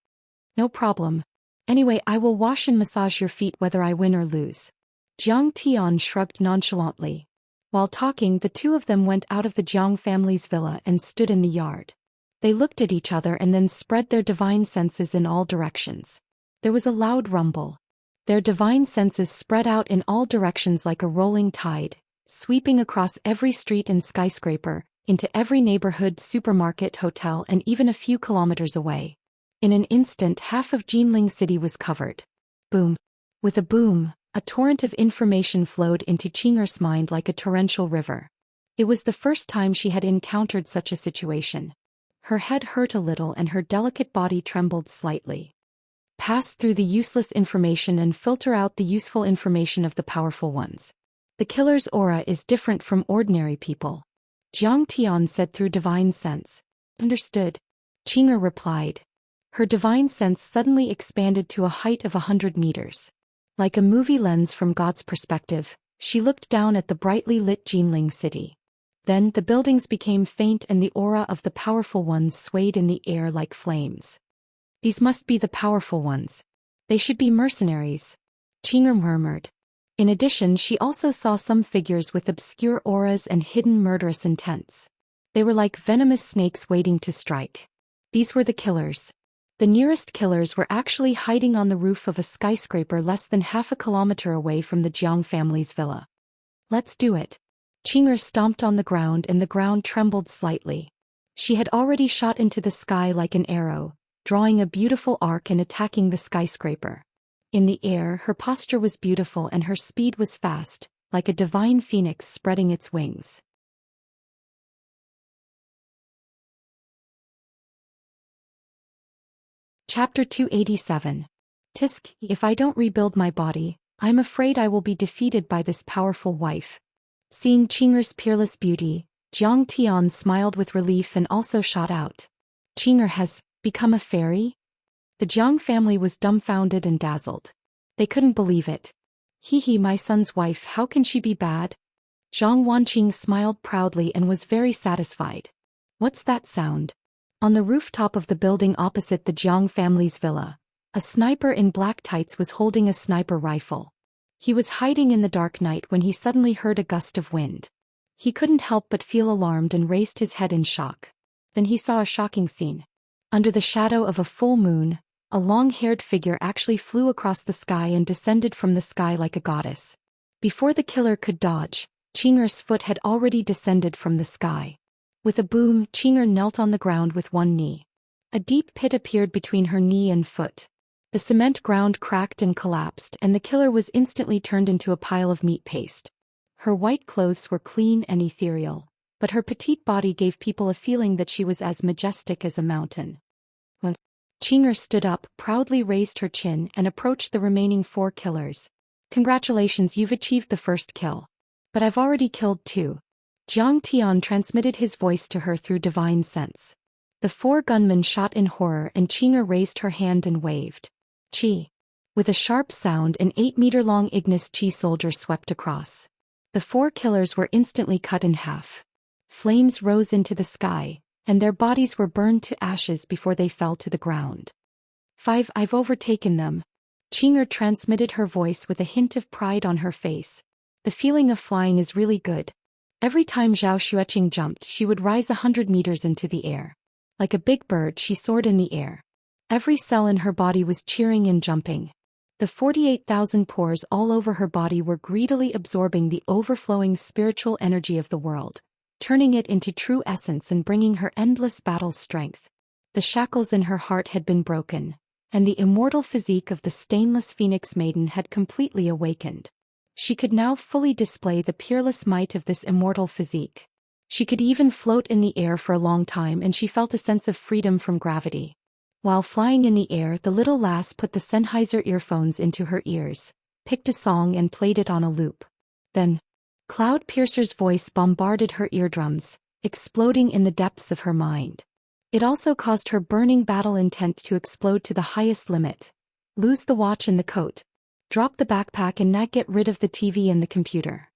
No problem. Anyway, I will wash and massage your feet whether I win or lose. Jiang Tian shrugged nonchalantly. While talking, the two of them went out of the Jiang family's villa and stood in the yard. They looked at each other and then spread their divine senses in all directions. There was a loud rumble. Their divine senses spread out in all directions like a rolling tide, sweeping across every street and skyscraper, into every neighborhood, supermarket, hotel, and even a few kilometers away. In an instant, half of Jinling City was covered. Boom. With a boom, a torrent of information flowed into Qing'er's mind like a torrential river. It was the first time she had encountered such a situation. Her head hurt a little and her delicate body trembled slightly. Pass through the useless information and filter out the useful information of the powerful ones. The killer's aura is different from ordinary people. Jiang Tian said through divine sense. Understood. Qing'er replied. Her divine sense suddenly expanded to a height of 100 meters. Like a movie lens from God's perspective, she looked down at the brightly lit Jinling City. Then the buildings became faint and the aura of the powerful ones swayed in the air like flames. These must be the powerful ones. They should be mercenaries. Qing'er murmured. In addition, she also saw some figures with obscure auras and hidden murderous intents. They were like venomous snakes waiting to strike. These were the killers. The nearest killers were actually hiding on the roof of a skyscraper less than half a kilometer away from the Jiang family's villa. Let's do it. Qing'er stomped on the ground and the ground trembled slightly. She had already shot into the sky like an arrow, drawing a beautiful arc and attacking the skyscraper. In the air, her posture was beautiful and her speed was fast, like a divine phoenix spreading its wings. Chapter 287. Tisk, if I don't rebuild my body, I'm afraid I will be defeated by this powerful wife. Seeing Qing'er's peerless beauty, Jiang Tian smiled with relief and also shot out. Qing'er has become a fairy? The Jiang family was dumbfounded and dazzled. They couldn't believe it. Hee, my son's wife, how can she be bad? Zhang Wanqing smiled proudly and was very satisfied. What's that sound? On the rooftop of the building opposite the Jiang family's villa, a sniper in black tights was holding a sniper rifle. He was hiding in the dark night when he suddenly heard a gust of wind. He couldn't help but feel alarmed and raised his head in shock. Then he saw a shocking scene. Under the shadow of a full moon, a long-haired figure actually flew across the sky and descended from the sky like a goddess. Before the killer could dodge, Qing'er's foot had already descended from the sky. With a boom, Qing'er knelt on the ground with one knee. A deep pit appeared between her knee and foot. The cement ground cracked and collapsed, and the killer was instantly turned into a pile of meat paste. Her white clothes were clean and ethereal, but her petite body gave people a feeling that she was as majestic as a mountain. When Qing'er stood up, proudly raised her chin and approached the remaining 4 killers. Congratulations, you've achieved the first kill. But I've already killed 2. Jiang Tian transmitted his voice to her through divine sense. The 4 gunmen shot in horror and Qing'er raised her hand and waved. Qi. With a sharp sound, an 8-meter-long Ignis Qi soldier swept across. The 4 killers were instantly cut in half. Flames rose into the sky, and their bodies were burned to ashes before they fell to the ground. 5. I've overtaken them. Qing'er transmitted her voice with a hint of pride on her face. The feeling of flying is really good. Every time Zhao Xueqing jumped, she would rise 100 meters into the air. Like a big bird, she soared in the air. Every cell in her body was cheering and jumping. The 48,000 pores all over her body were greedily absorbing the overflowing spiritual energy of the world, turning it into true essence and bringing her endless battle strength. The shackles in her heart had been broken, and the immortal physique of the stainless phoenix maiden had completely awakened. She could now fully display the peerless might of this immortal physique. She could even float in the air for a long time, and she felt a sense of freedom from gravity. While flying in the air, the little lass put the Sennheiser earphones into her ears, picked a song and played it on a loop. Then, Cloud Piercer's voice bombarded her eardrums, exploding in the depths of her mind. It also caused her burning battle intent to explode to the highest limit. Lose the watch and the coat. Drop the backpack and not get rid of the TV and the computer.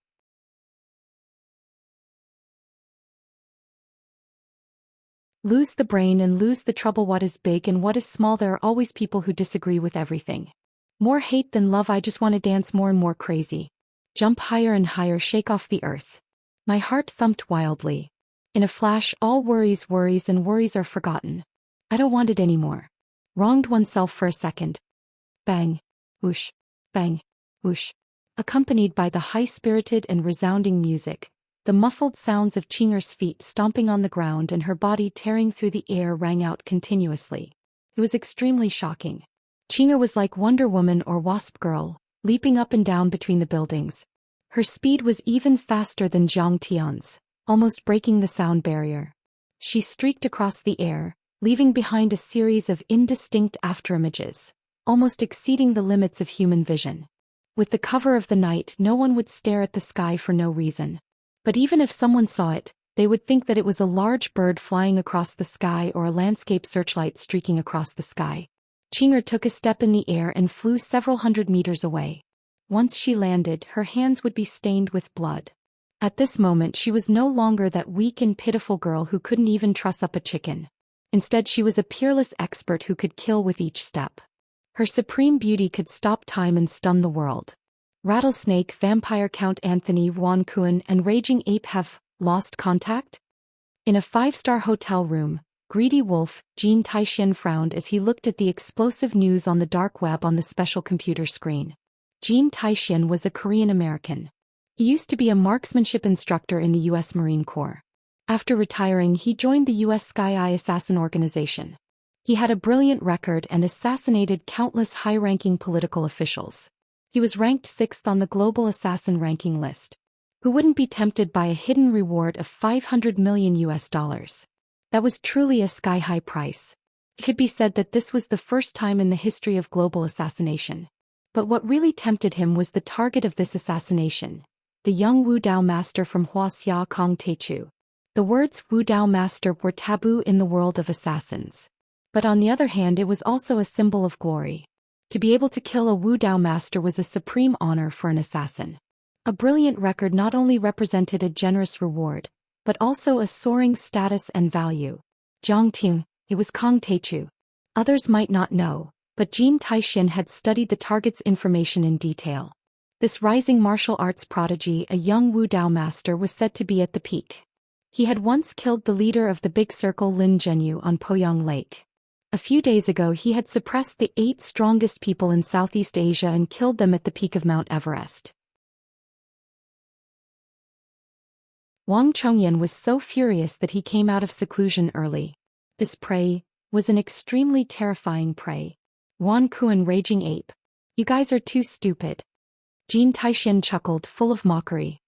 Lose the brain and lose the trouble. What is big and what is small? There are always people who disagree with everything. More hate than love. I just want to dance more and more crazy. Jump higher and higher, shake off the earth. My heart thumped wildly. In a flash, all worries are forgotten. I don't want it anymore. Wronged oneself for a second. Bang. Whoosh. Bang. Whoosh. Accompanied by the high-spirited and resounding music, the muffled sounds of Qing'er's feet stomping on the ground and her body tearing through the air rang out continuously. It was extremely shocking. Qing'er was like Wonder Woman or Wasp Girl, leaping up and down between the buildings. Her speed was even faster than Zhang Tian's, almost breaking the sound barrier. She streaked across the air, leaving behind a series of indistinct afterimages, almost exceeding the limits of human vision. With the cover of the night, no one would stare at the sky for no reason. But even if someone saw it, they would think that it was a large bird flying across the sky or a landscape searchlight streaking across the sky. Qing'er took a step in the air and flew several hundred meters away. Once she landed, her hands would be stained with blood. At this moment she was no longer that weak and pitiful girl who couldn't even truss up a chicken. Instead she was a peerless expert who could kill with each step. Her supreme beauty could stop time and stun the world. Rattlesnake, Vampire Count Anthony Wan Kuan and Raging Ape have lost contact? In a 5-star hotel room, Greedy Wolf, Jin Taixian frowned as he looked at the explosive news on the dark web on the special computer screen. Jin Taixian was a Korean American. He used to be a marksmanship instructor in the U.S. Marine Corps. After retiring, he joined the U.S. Sky Eye Assassin Organization. He had a brilliant record and assassinated countless high-ranking political officials. He was ranked 6th on the global assassin ranking list. Who wouldn't be tempted by a hidden reward of $500 million US? That was truly a sky-high price. It could be said that this was the first time in the history of global assassination. But what really tempted him was the target of this assassination, the young Wu Dao master from Wuxia Kong Teichu. The words Wu Dao master were taboo in the world of assassins. But on the other hand, it was also a symbol of glory. To be able to kill a Wu Dao master was a supreme honor for an assassin. A brilliant record not only represented a generous reward, but also a soaring status and value. Jiang Ting, it was Kong Teichu. Others might not know, but Jin Taixian had studied the target's information in detail. This rising martial arts prodigy, a young Wu Dao master, was said to be at the peak. He had once killed the leader of the Big Circle Lin Zhenyu on Poyang Lake. A few days ago he had suppressed the 8 strongest people in Southeast Asia and killed them at the peak of Mount Everest. Wang Chongyan was so furious that he came out of seclusion early. This prey was an extremely terrifying prey. Wan Kuan, Raging Ape. You guys are too stupid. Jin Taixian chuckled, full of mockery.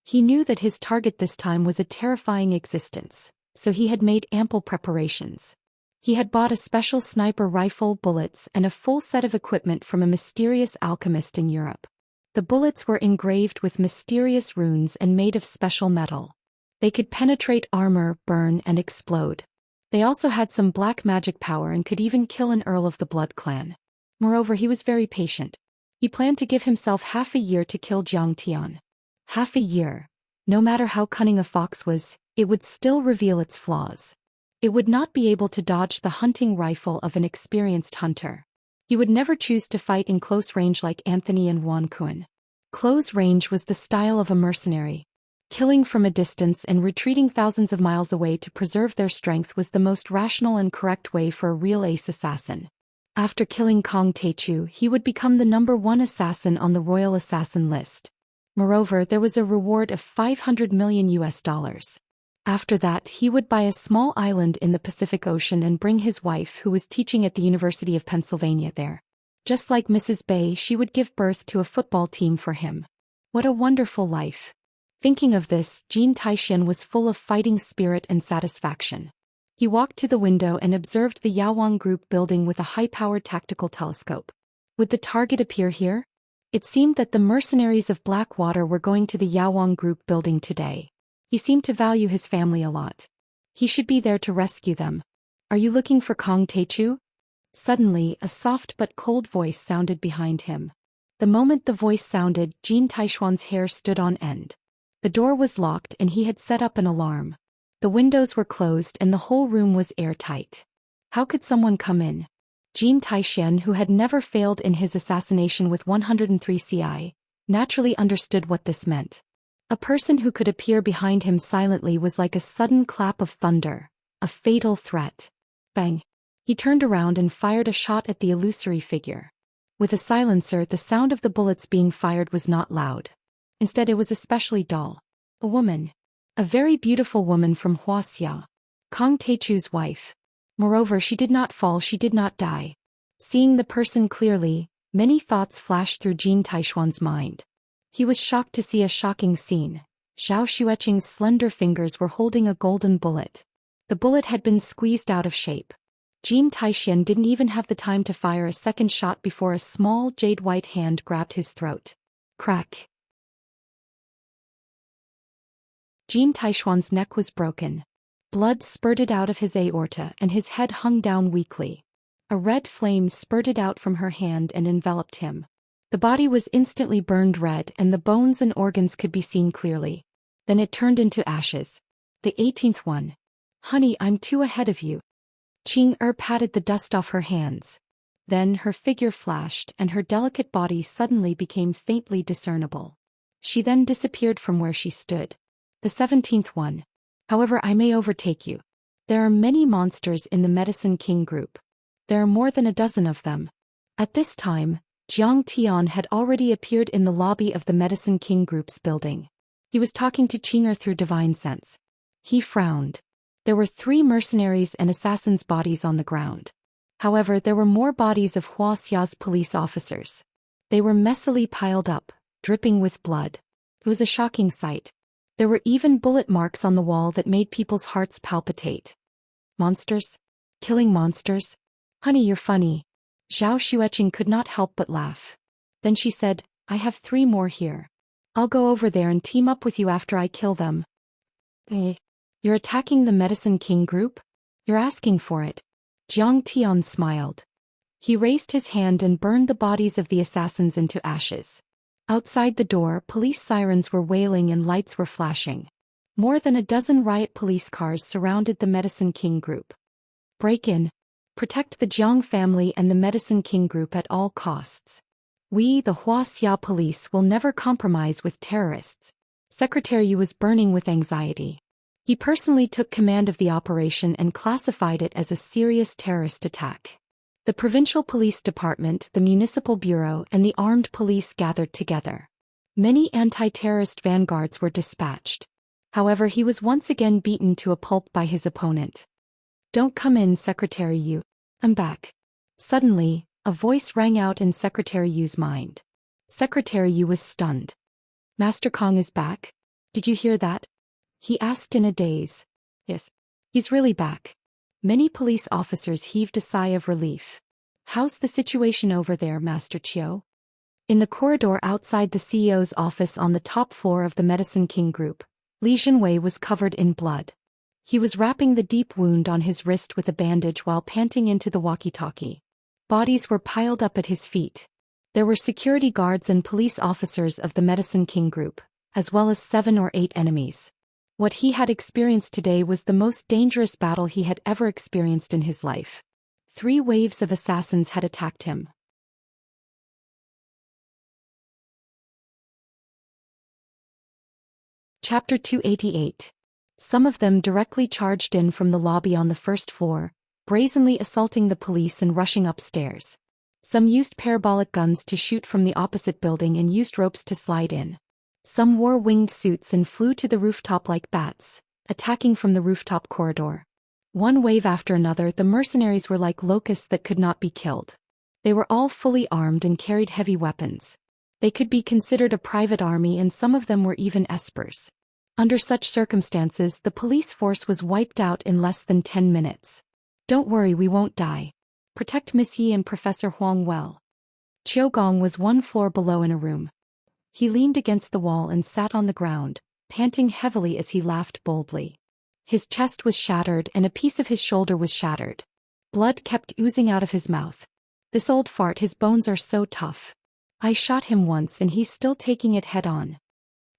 He knew that his target this time was a terrifying existence, so he had made ample preparations. He had bought a special sniper rifle, bullets, and a full set of equipment from a mysterious alchemist in Europe. The bullets were engraved with mysterious runes and made of special metal. They could penetrate armor, burn, and explode. They also had some black magic power and could even kill an Earl of the Blood Clan. Moreover, he was very patient. He planned to give himself half a year to kill Jiang Tian. Half a year. No matter how cunning a fox was, it would still reveal its flaws. It would not be able to dodge the hunting rifle of an experienced hunter. He would never choose to fight in close range like Anthony and Wan Kuan. Close range was the style of a mercenary. Killing from a distance and retreating thousands of miles away to preserve their strength was the most rational and correct way for a real ace assassin. After killing Kong Teichu, he would become the #1 assassin on the Royal Assassin list. Moreover, there was a reward of $500 million US. After that, he would buy a small island in the Pacific Ocean and bring his wife, who was teaching at the University of Pennsylvania, there. Just like Mrs. Bay, she would give birth to a football team for him. What a wonderful life. Thinking of this, Jin Taixian was full of fighting spirit and satisfaction. He walked to the window and observed the Yawang Group building with a high-powered tactical telescope. Would the target appear here? It seemed that the mercenaries of Blackwater were going to the Yawang Group building today. He seemed to value his family a lot. He should be there to rescue them. Are you looking for Kong Teichu? Suddenly, a soft but cold voice sounded behind him. The moment the voice sounded, Jin Taixian's hair stood on end. The door was locked and he had set up an alarm. The windows were closed and the whole room was airtight. How could someone come in? Jin Taixian, who had never failed in his assassination with 103 CI, naturally understood what this meant. A person who could appear behind him silently was like a sudden clap of thunder, a fatal threat. Bang! He turned around and fired a shot at the illusory figure. With a silencer, the sound of the bullets being fired was not loud. Instead, it was especially dull. A woman. A very beautiful woman from Wuxia. Kong Teichu's wife. Moreover, she did not fall, she did not die. Seeing the person clearly, many thoughts flashed through Jin Taishuan's mind. He was shocked to see a shocking scene. Zhou Xian's slender fingers were holding a golden bullet. The bullet had been squeezed out of shape. Jin Taishuan didn't even have the time to fire a second shot before a small jade-white hand grabbed his throat. Crack. Jin Taishuan's neck was broken. Blood spurted out of his aorta and his head hung down weakly. A red flame spurted out from her hand and enveloped him. The body was instantly burned red and the bones and organs could be seen clearly. Then it turned into ashes. The 18th one. Honey, I'm too ahead of you. Qing patted the dust off her hands. Then her figure flashed and her delicate body suddenly became faintly discernible. She then disappeared from where she stood. The 17th one. However, I may overtake you. There are many monsters in the Medicine King group. There are more than a dozen of them. At this time, Jiang Tian had already appeared in the lobby of the Medicine King group's building. He was talking to Qing through divine sense. He frowned. There were 3 mercenaries and assassins' bodies on the ground. However, there were more bodies of Wuxia's police officers. They were messily piled up, dripping with blood. It was a shocking sight. There were even bullet marks on the wall that made people's hearts palpitate. Monsters? Killing monsters? Honey, you're funny. Zhou Xian could not help but laugh. Then she said, I have 3 more here. I'll go over there and team up with you after I kill them. You're attacking the Medicine King group? You're asking for it. Jiang Tian smiled. He raised his hand and burned the bodies of the assassins into ashes. Outside the door, police sirens were wailing and lights were flashing. More than a dozen riot police cars surrounded the Medicine King group. Break in. Protect the Jiang family and the Medicine King group at all costs. We, the Wuxia police, will never compromise with terrorists. Secretary Yu was burning with anxiety. He personally took command of the operation and classified it as a serious terrorist attack. The provincial police department, the municipal bureau, and the armed police gathered together. Many anti-terrorist vanguards were dispatched. However, he was once again beaten to a pulp by his opponent. Don't come in, Secretary Yu. I'm back. Suddenly, a voice rang out in Secretary Yu's mind. Secretary Yu was stunned. Master Kong is back? Did you hear that? He asked in a daze. Yes. He's really back. Many police officers heaved a sigh of relief. How's the situation over there, Master Chiu? In the corridor outside the CEO's office on the top floor of the Medicine King group, Li Jinwei was covered in blood. He was wrapping the deep wound on his wrist with a bandage while panting into the walkie-talkie. Bodies were piled up at his feet. There were security guards and police officers of the Medicine King group, as well as 7 or 8 enemies. What he had experienced today was the most dangerous battle he had ever experienced in his life. 3 waves of assassins had attacked him. Chapter 288. Some of them directly charged in from the lobby on the first floor, brazenly assaulting the police and rushing upstairs. Some used parabolic guns to shoot from the opposite building and used ropes to slide in. Some wore winged suits and flew to the rooftop like bats, attacking from the rooftop corridor. One wave after another, the mercenaries were like locusts that could not be killed. They were all fully armed and carried heavy weapons. They could be considered a private army, and some of them were even espers. Under such circumstances, the police force was wiped out in less than 10 minutes. Don't worry, we won't die. Protect Miss Yi and Professor Huang well. Qiugong was 1 floor below in a room. He leaned against the wall and sat on the ground, panting heavily as he laughed boldly. His chest was shattered and a piece of his shoulder was shattered. Blood kept oozing out of his mouth. This old fart, his bones are so tough. I shot him once and he's still taking it head on.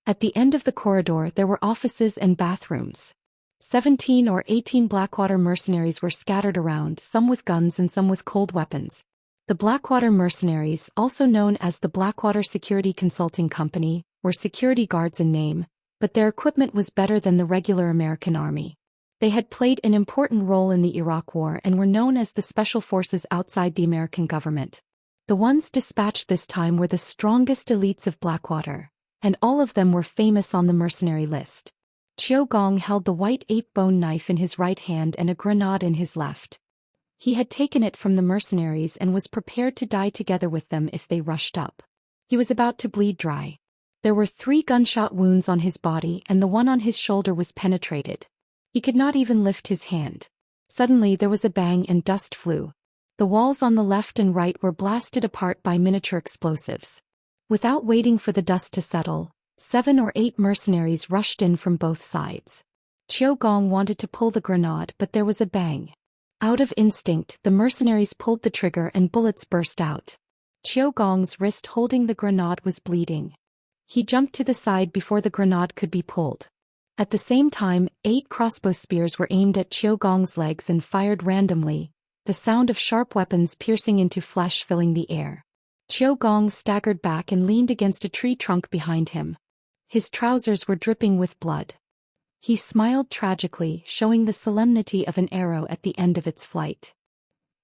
At the end of the corridor there were offices and bathrooms. 17 or 18 Blackwater mercenaries were scattered around, some with guns and some with cold weapons. The Blackwater mercenaries, also known as the Blackwater Security Consulting Company, were security guards in name, but their equipment was better than the regular American army. They had played an important role in the Iraq War and were known as the special forces outside the American government. The ones dispatched this time were the strongest elites of Blackwater, and all of them were famous on the mercenary list. Qiu Gong held the white ape-bone knife in his right hand and a grenade in his left. He had taken it from the mercenaries and was prepared to die together with them if they rushed up. He was about to bleed dry. There were 3 gunshot wounds on his body and the one on his shoulder was penetrated. He could not even lift his hand. Suddenly there was a bang and dust flew. The walls on the left and right were blasted apart by miniature explosives. Without waiting for the dust to settle, 7 or 8 mercenaries rushed in from both sides. Qiu Gong wanted to pull the grenade but there was a bang. Out of instinct, the mercenaries pulled the trigger and bullets burst out. Qiu Gong's wrist holding the grenade was bleeding. He jumped to the side before the grenade could be pulled. At the same time, 8 crossbow spears were aimed at Qiu Gong's legs and fired randomly, the sound of sharp weapons piercing into flesh filling the air. Qiu Gong staggered back and leaned against a tree trunk behind him. His trousers were dripping with blood. He smiled tragically, showing the solemnity of an arrow at the end of its flight.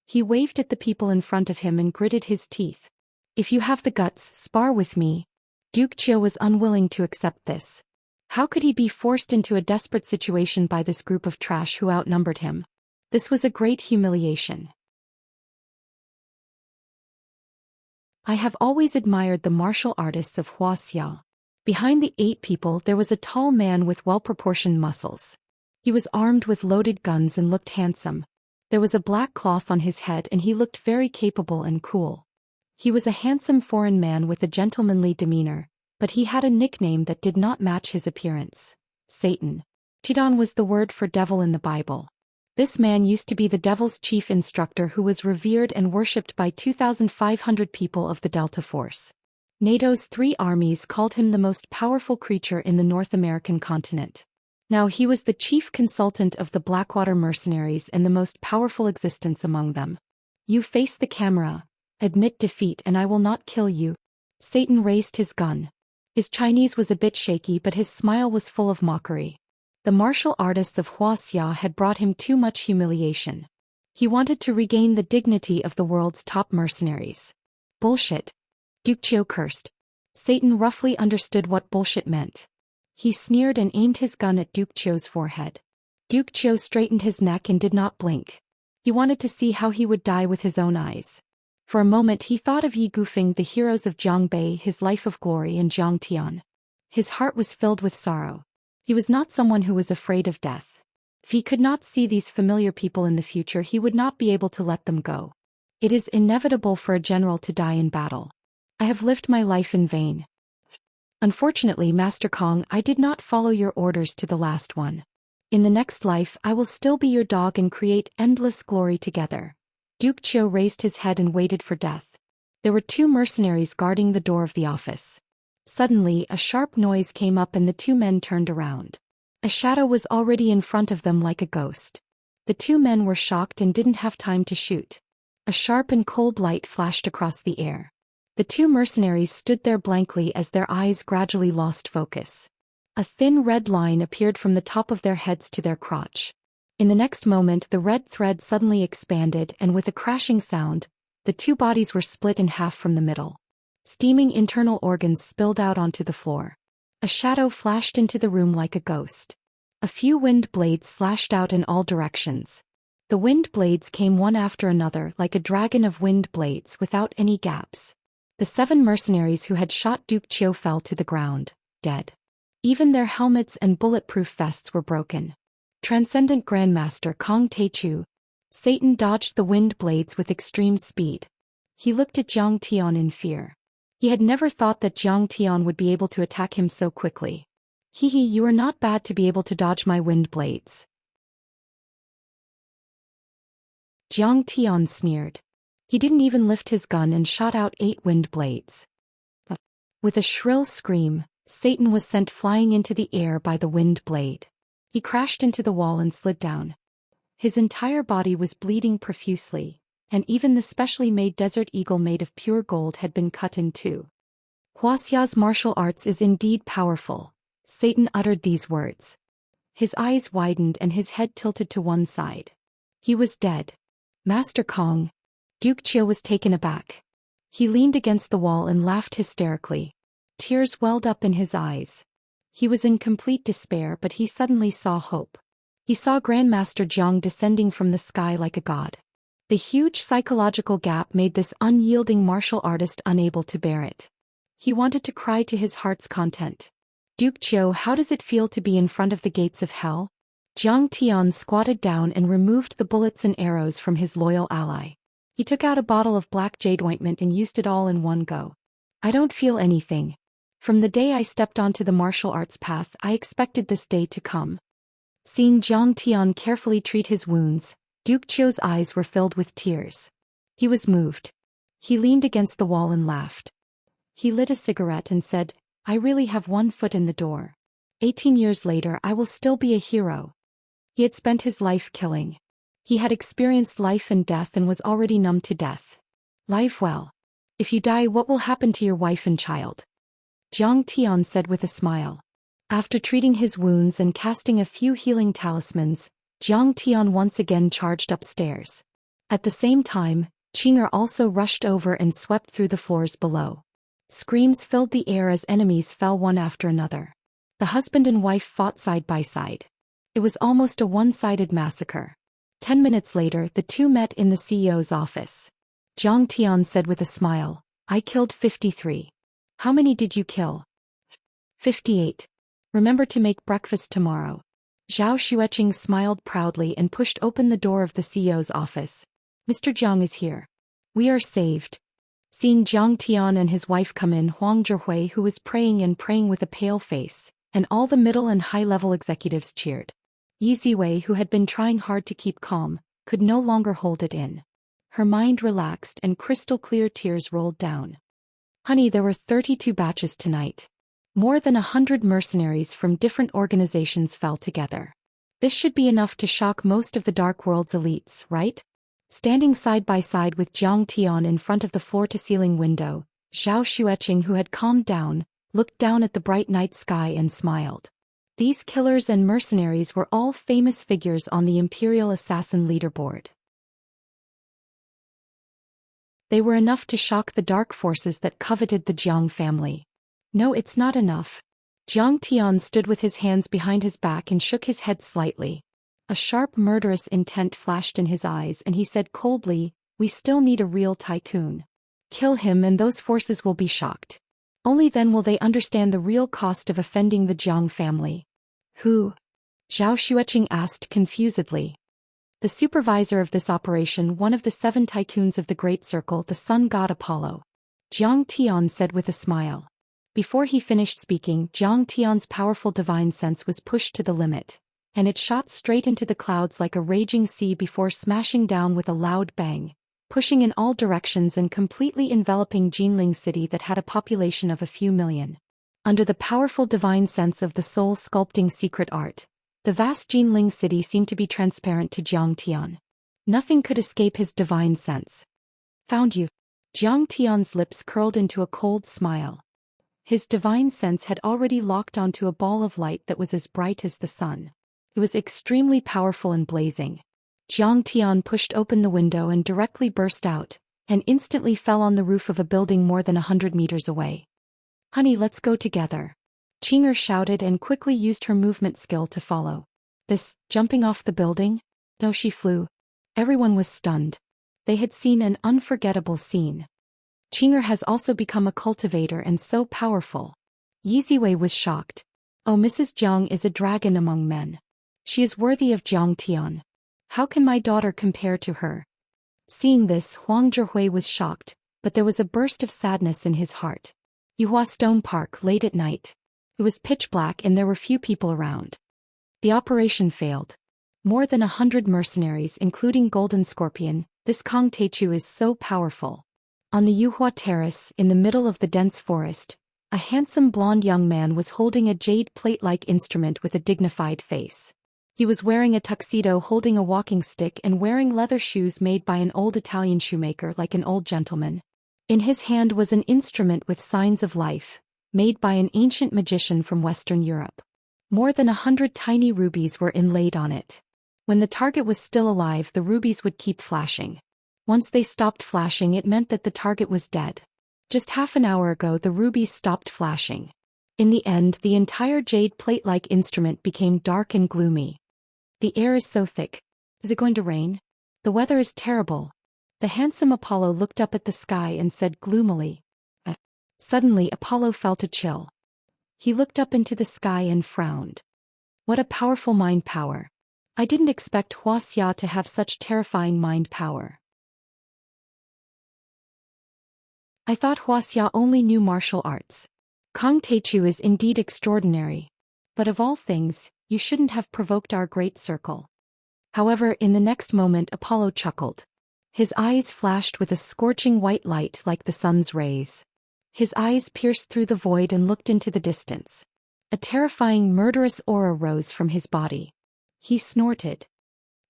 He waved at the people in front of him and gritted his teeth. "If you have the guts, spar with me." Duke Qiu was unwilling to accept this. How could he be forced into a desperate situation by this group of trash who outnumbered him? This was a great humiliation. I have always admired the martial artists of Wuxia. Behind the 8 people there was a tall man with well-proportioned muscles. He was armed with loaded guns and looked handsome. There was a black cloth on his head and he looked very capable and cool. He was a handsome foreign man with a gentlemanly demeanor, but he had a nickname that did not match his appearance: Satan. Tidon was the word for devil in the Bible. This man used to be the devil's chief instructor who was revered and worshipped by 2,500 people of the Delta Force. NATO's 3 armies called him the most powerful creature in the North American continent. Now he was the chief consultant of the Blackwater mercenaries and the most powerful existence among them. "You face the camera, admit defeat and I will not kill you." Satan raised his gun. His Chinese was a bit shaky but his smile was full of mockery. The martial artists of Wuxia had brought him too much humiliation. He wanted to regain the dignity of the world's top mercenaries. "Bullshit." Duke Qiu cursed. Satan roughly understood what bullshit meant. He sneered and aimed his gun at Duke Qiu's forehead. Duke Qiu straightened his neck and did not blink. He wanted to see how he would die with his own eyes. For a moment he thought of Yi Gufeng, the heroes of Jiangbei, his life of glory, and Zhang Tian. His heart was filled with sorrow. He was not someone who was afraid of death. If he could not see these familiar people in the future, he would not be able to let them go. It is inevitable for a general to die in battle. I have lived my life in vain. Unfortunately, Master Kong, I did not follow your orders to the last one. In the next life, I will still be your dog and create endless glory together. Duke Qiu raised his head and waited for death. There were 2 mercenaries guarding the door of the office. Suddenly, a sharp noise came up and the 2 men turned around. A shadow was already in front of them like a ghost. The 2 men were shocked and didn't have time to shoot. A sharp and cold light flashed across the air. The 2 mercenaries stood there blankly as their eyes gradually lost focus. A thin red line appeared from the top of their heads to their crotch. In the next moment the red thread suddenly expanded and with a crashing sound, the 2 bodies were split in half from the middle. Steaming internal organs spilled out onto the floor. A shadow flashed into the room like a ghost. A few wind blades slashed out in all directions. The wind blades came one after another like a dragon of wind blades without any gaps. The 7 mercenaries who had shot Duke Qiu fell to the ground, dead. Even their helmets and bulletproof vests were broken. Transcendent Grandmaster Kong Teichu. Satan dodged the wind blades with extreme speed. He looked at Zhang Tian in fear. He had never thought that Zhang Tian would be able to attack him so quickly. "Hee hee, you are not bad to be able to dodge my wind blades." Zhang Tian sneered. He didn't even lift his gun and shot out 8 wind blades. With a shrill scream, Satan was sent flying into the air by the wind blade. He crashed into the wall and slid down. His entire body was bleeding profusely, and even the specially made desert eagle made of pure gold had been cut in 2. "Wuxia's martial arts is indeed powerful." Satan uttered these words. His eyes widened and his head tilted to one side. He was dead. "Master Kong." Duke Qiu was taken aback. He leaned against the wall and laughed hysterically. Tears welled up in his eyes. He was in complete despair, but he suddenly saw hope. He saw Grandmaster Jiang descending from the sky like a god. The huge psychological gap made this unyielding martial artist unable to bear it. He wanted to cry to his heart's content. Duke Qiu, how does it feel to be in front of the gates of hell? Jiang Tian squatted down and removed the bullets and arrows from his loyal ally. He took out a bottle of black jade ointment and used it all in one go. I don't feel anything. From the day I stepped onto the martial arts path, I expected this day to come. Seeing Jiang Tian carefully treat his wounds, Duke Qiu's eyes were filled with tears. He was moved. He leaned against the wall and laughed. He lit a cigarette and said, I really have one foot in the door. 18 years later I will still be a hero. He had spent his life killing. He had experienced life and death and was already numb to death. Life well. If you die, what will happen to your wife and child? Jiang Tian said with a smile. After treating his wounds and casting a few healing talismans, Jiang Tian once again charged upstairs. At the same time, Qing'er also rushed over and swept through the floors below. Screams filled the air as enemies fell one after another. The husband and wife fought side by side. It was almost a one-sided massacre. 10 minutes later, the two met in the CEO's office. Jiang Tian said with a smile, I killed 53. How many did you kill? 58. Remember to make breakfast tomorrow. Zhou Xian smiled proudly and pushed open the door of the CEO's office. Mr. Jiang is here. We are saved. Seeing Jiang Tian and his wife come in, Huang Zhihui, who was praying with a pale face, and all the middle and high-level executives cheered. Yi Ziwei, who had been trying hard to keep calm, could no longer hold it in. Her mind relaxed and crystal-clear tears rolled down. Honey, there were 32 batches tonight. More than 100 mercenaries from different organizations fell together. This should be enough to shock most of the Dark World's elites, right? Standing side by side with Jiang Tian in front of the floor-to-ceiling window, Zhou Xian, who had calmed down, looked down at the bright night sky and smiled. These killers and mercenaries were all famous figures on the Imperial Assassin leaderboard. They were enough to shock the dark forces that coveted the Jiang family. No, it's not enough. Jiang Tian stood with his hands behind his back and shook his head slightly. A sharp murderous intent flashed in his eyes and he said coldly, we still need a real tycoon. Kill him and those forces will be shocked. Only then will they understand the real cost of offending the Jiang family. Who? Zhou Xian asked confusedly. The supervisor of this operation, one of the 7 tycoons of the Great Circle, the sun god Apollo. Jiang Tian said with a smile. Before he finished speaking, Jiang Tian's powerful divine sense was pushed to the limit, and it shot straight into the clouds like a raging sea before smashing down with a loud bang, pushing in all directions and completely enveloping Jinling City that had a population of a few million. Under the powerful divine sense of the soul sculpting secret art, the vast Jinling City seemed to be transparent to Jiang Tian. Nothing could escape his divine sense. Found you. Jiang Tian's lips curled into a cold smile. His divine sense had already locked onto a ball of light that was as bright as the sun. It was extremely powerful and blazing. Jiang Tian pushed open the window and directly burst out, and instantly fell on the roof of a building more than 100 meters away. Honey, let's go together. Qing'er shouted and quickly used her movement skill to follow. This, jumping off the building? No, she flew. Everyone was stunned. They had seen an unforgettable scene. Qing'er has also become a cultivator and so powerful. Yi Ziwei was shocked. Oh, Mrs. Jiang is a dragon among men. She is worthy of Jiang Tian. How can my daughter compare to her? Seeing this, Huang Zhihui was shocked, but there was a burst of sadness in his heart. Yuhua Stone Park, late at night. It was pitch black and there were few people around. The operation failed. More than 100 mercenaries, including Golden Scorpion. This Kong Teichu is so powerful. On the Yuhua Terrace, in the middle of the dense forest, a handsome blonde young man was holding a jade plate-like instrument with a dignified face. He was wearing a tuxedo, holding a walking stick and wearing leather shoes made by an old Italian shoemaker like an old gentleman. In his hand was an instrument with signs of life, made by an ancient magician from Western Europe. More than 100 tiny rubies were inlaid on it. When the target was still alive, the rubies would keep flashing. Once they stopped flashing, it meant that the target was dead. Just half an hour ago, the rubies stopped flashing. In the end, the entire jade plate-like instrument became dark and gloomy. The air is so thick. Is it going to rain? The weather is terrible. The handsome Apollo looked up at the sky and said gloomily. Suddenly, Apollo felt a chill. He looked up into the sky and frowned. What a powerful mind power. I didn't expect Wuxia to have such terrifying mind power. I thought Wuxia only knew martial arts. Kong Teichu is indeed extraordinary. But of all things, you shouldn't have provoked our great circle. However, in the next moment Apollo chuckled. His eyes flashed with a scorching white light like the sun's rays. His eyes pierced through the void and looked into the distance. A terrifying murderous aura rose from his body. He snorted.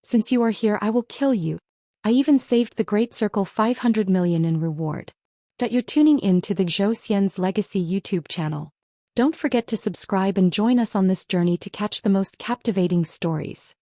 Since you are here, I will kill you. I even saved the Great Circle 500 million in reward. You're tuning in to the Zhou Xian's Legacy YouTube channel. Don't forget to subscribe and join us on this journey to catch the most captivating stories.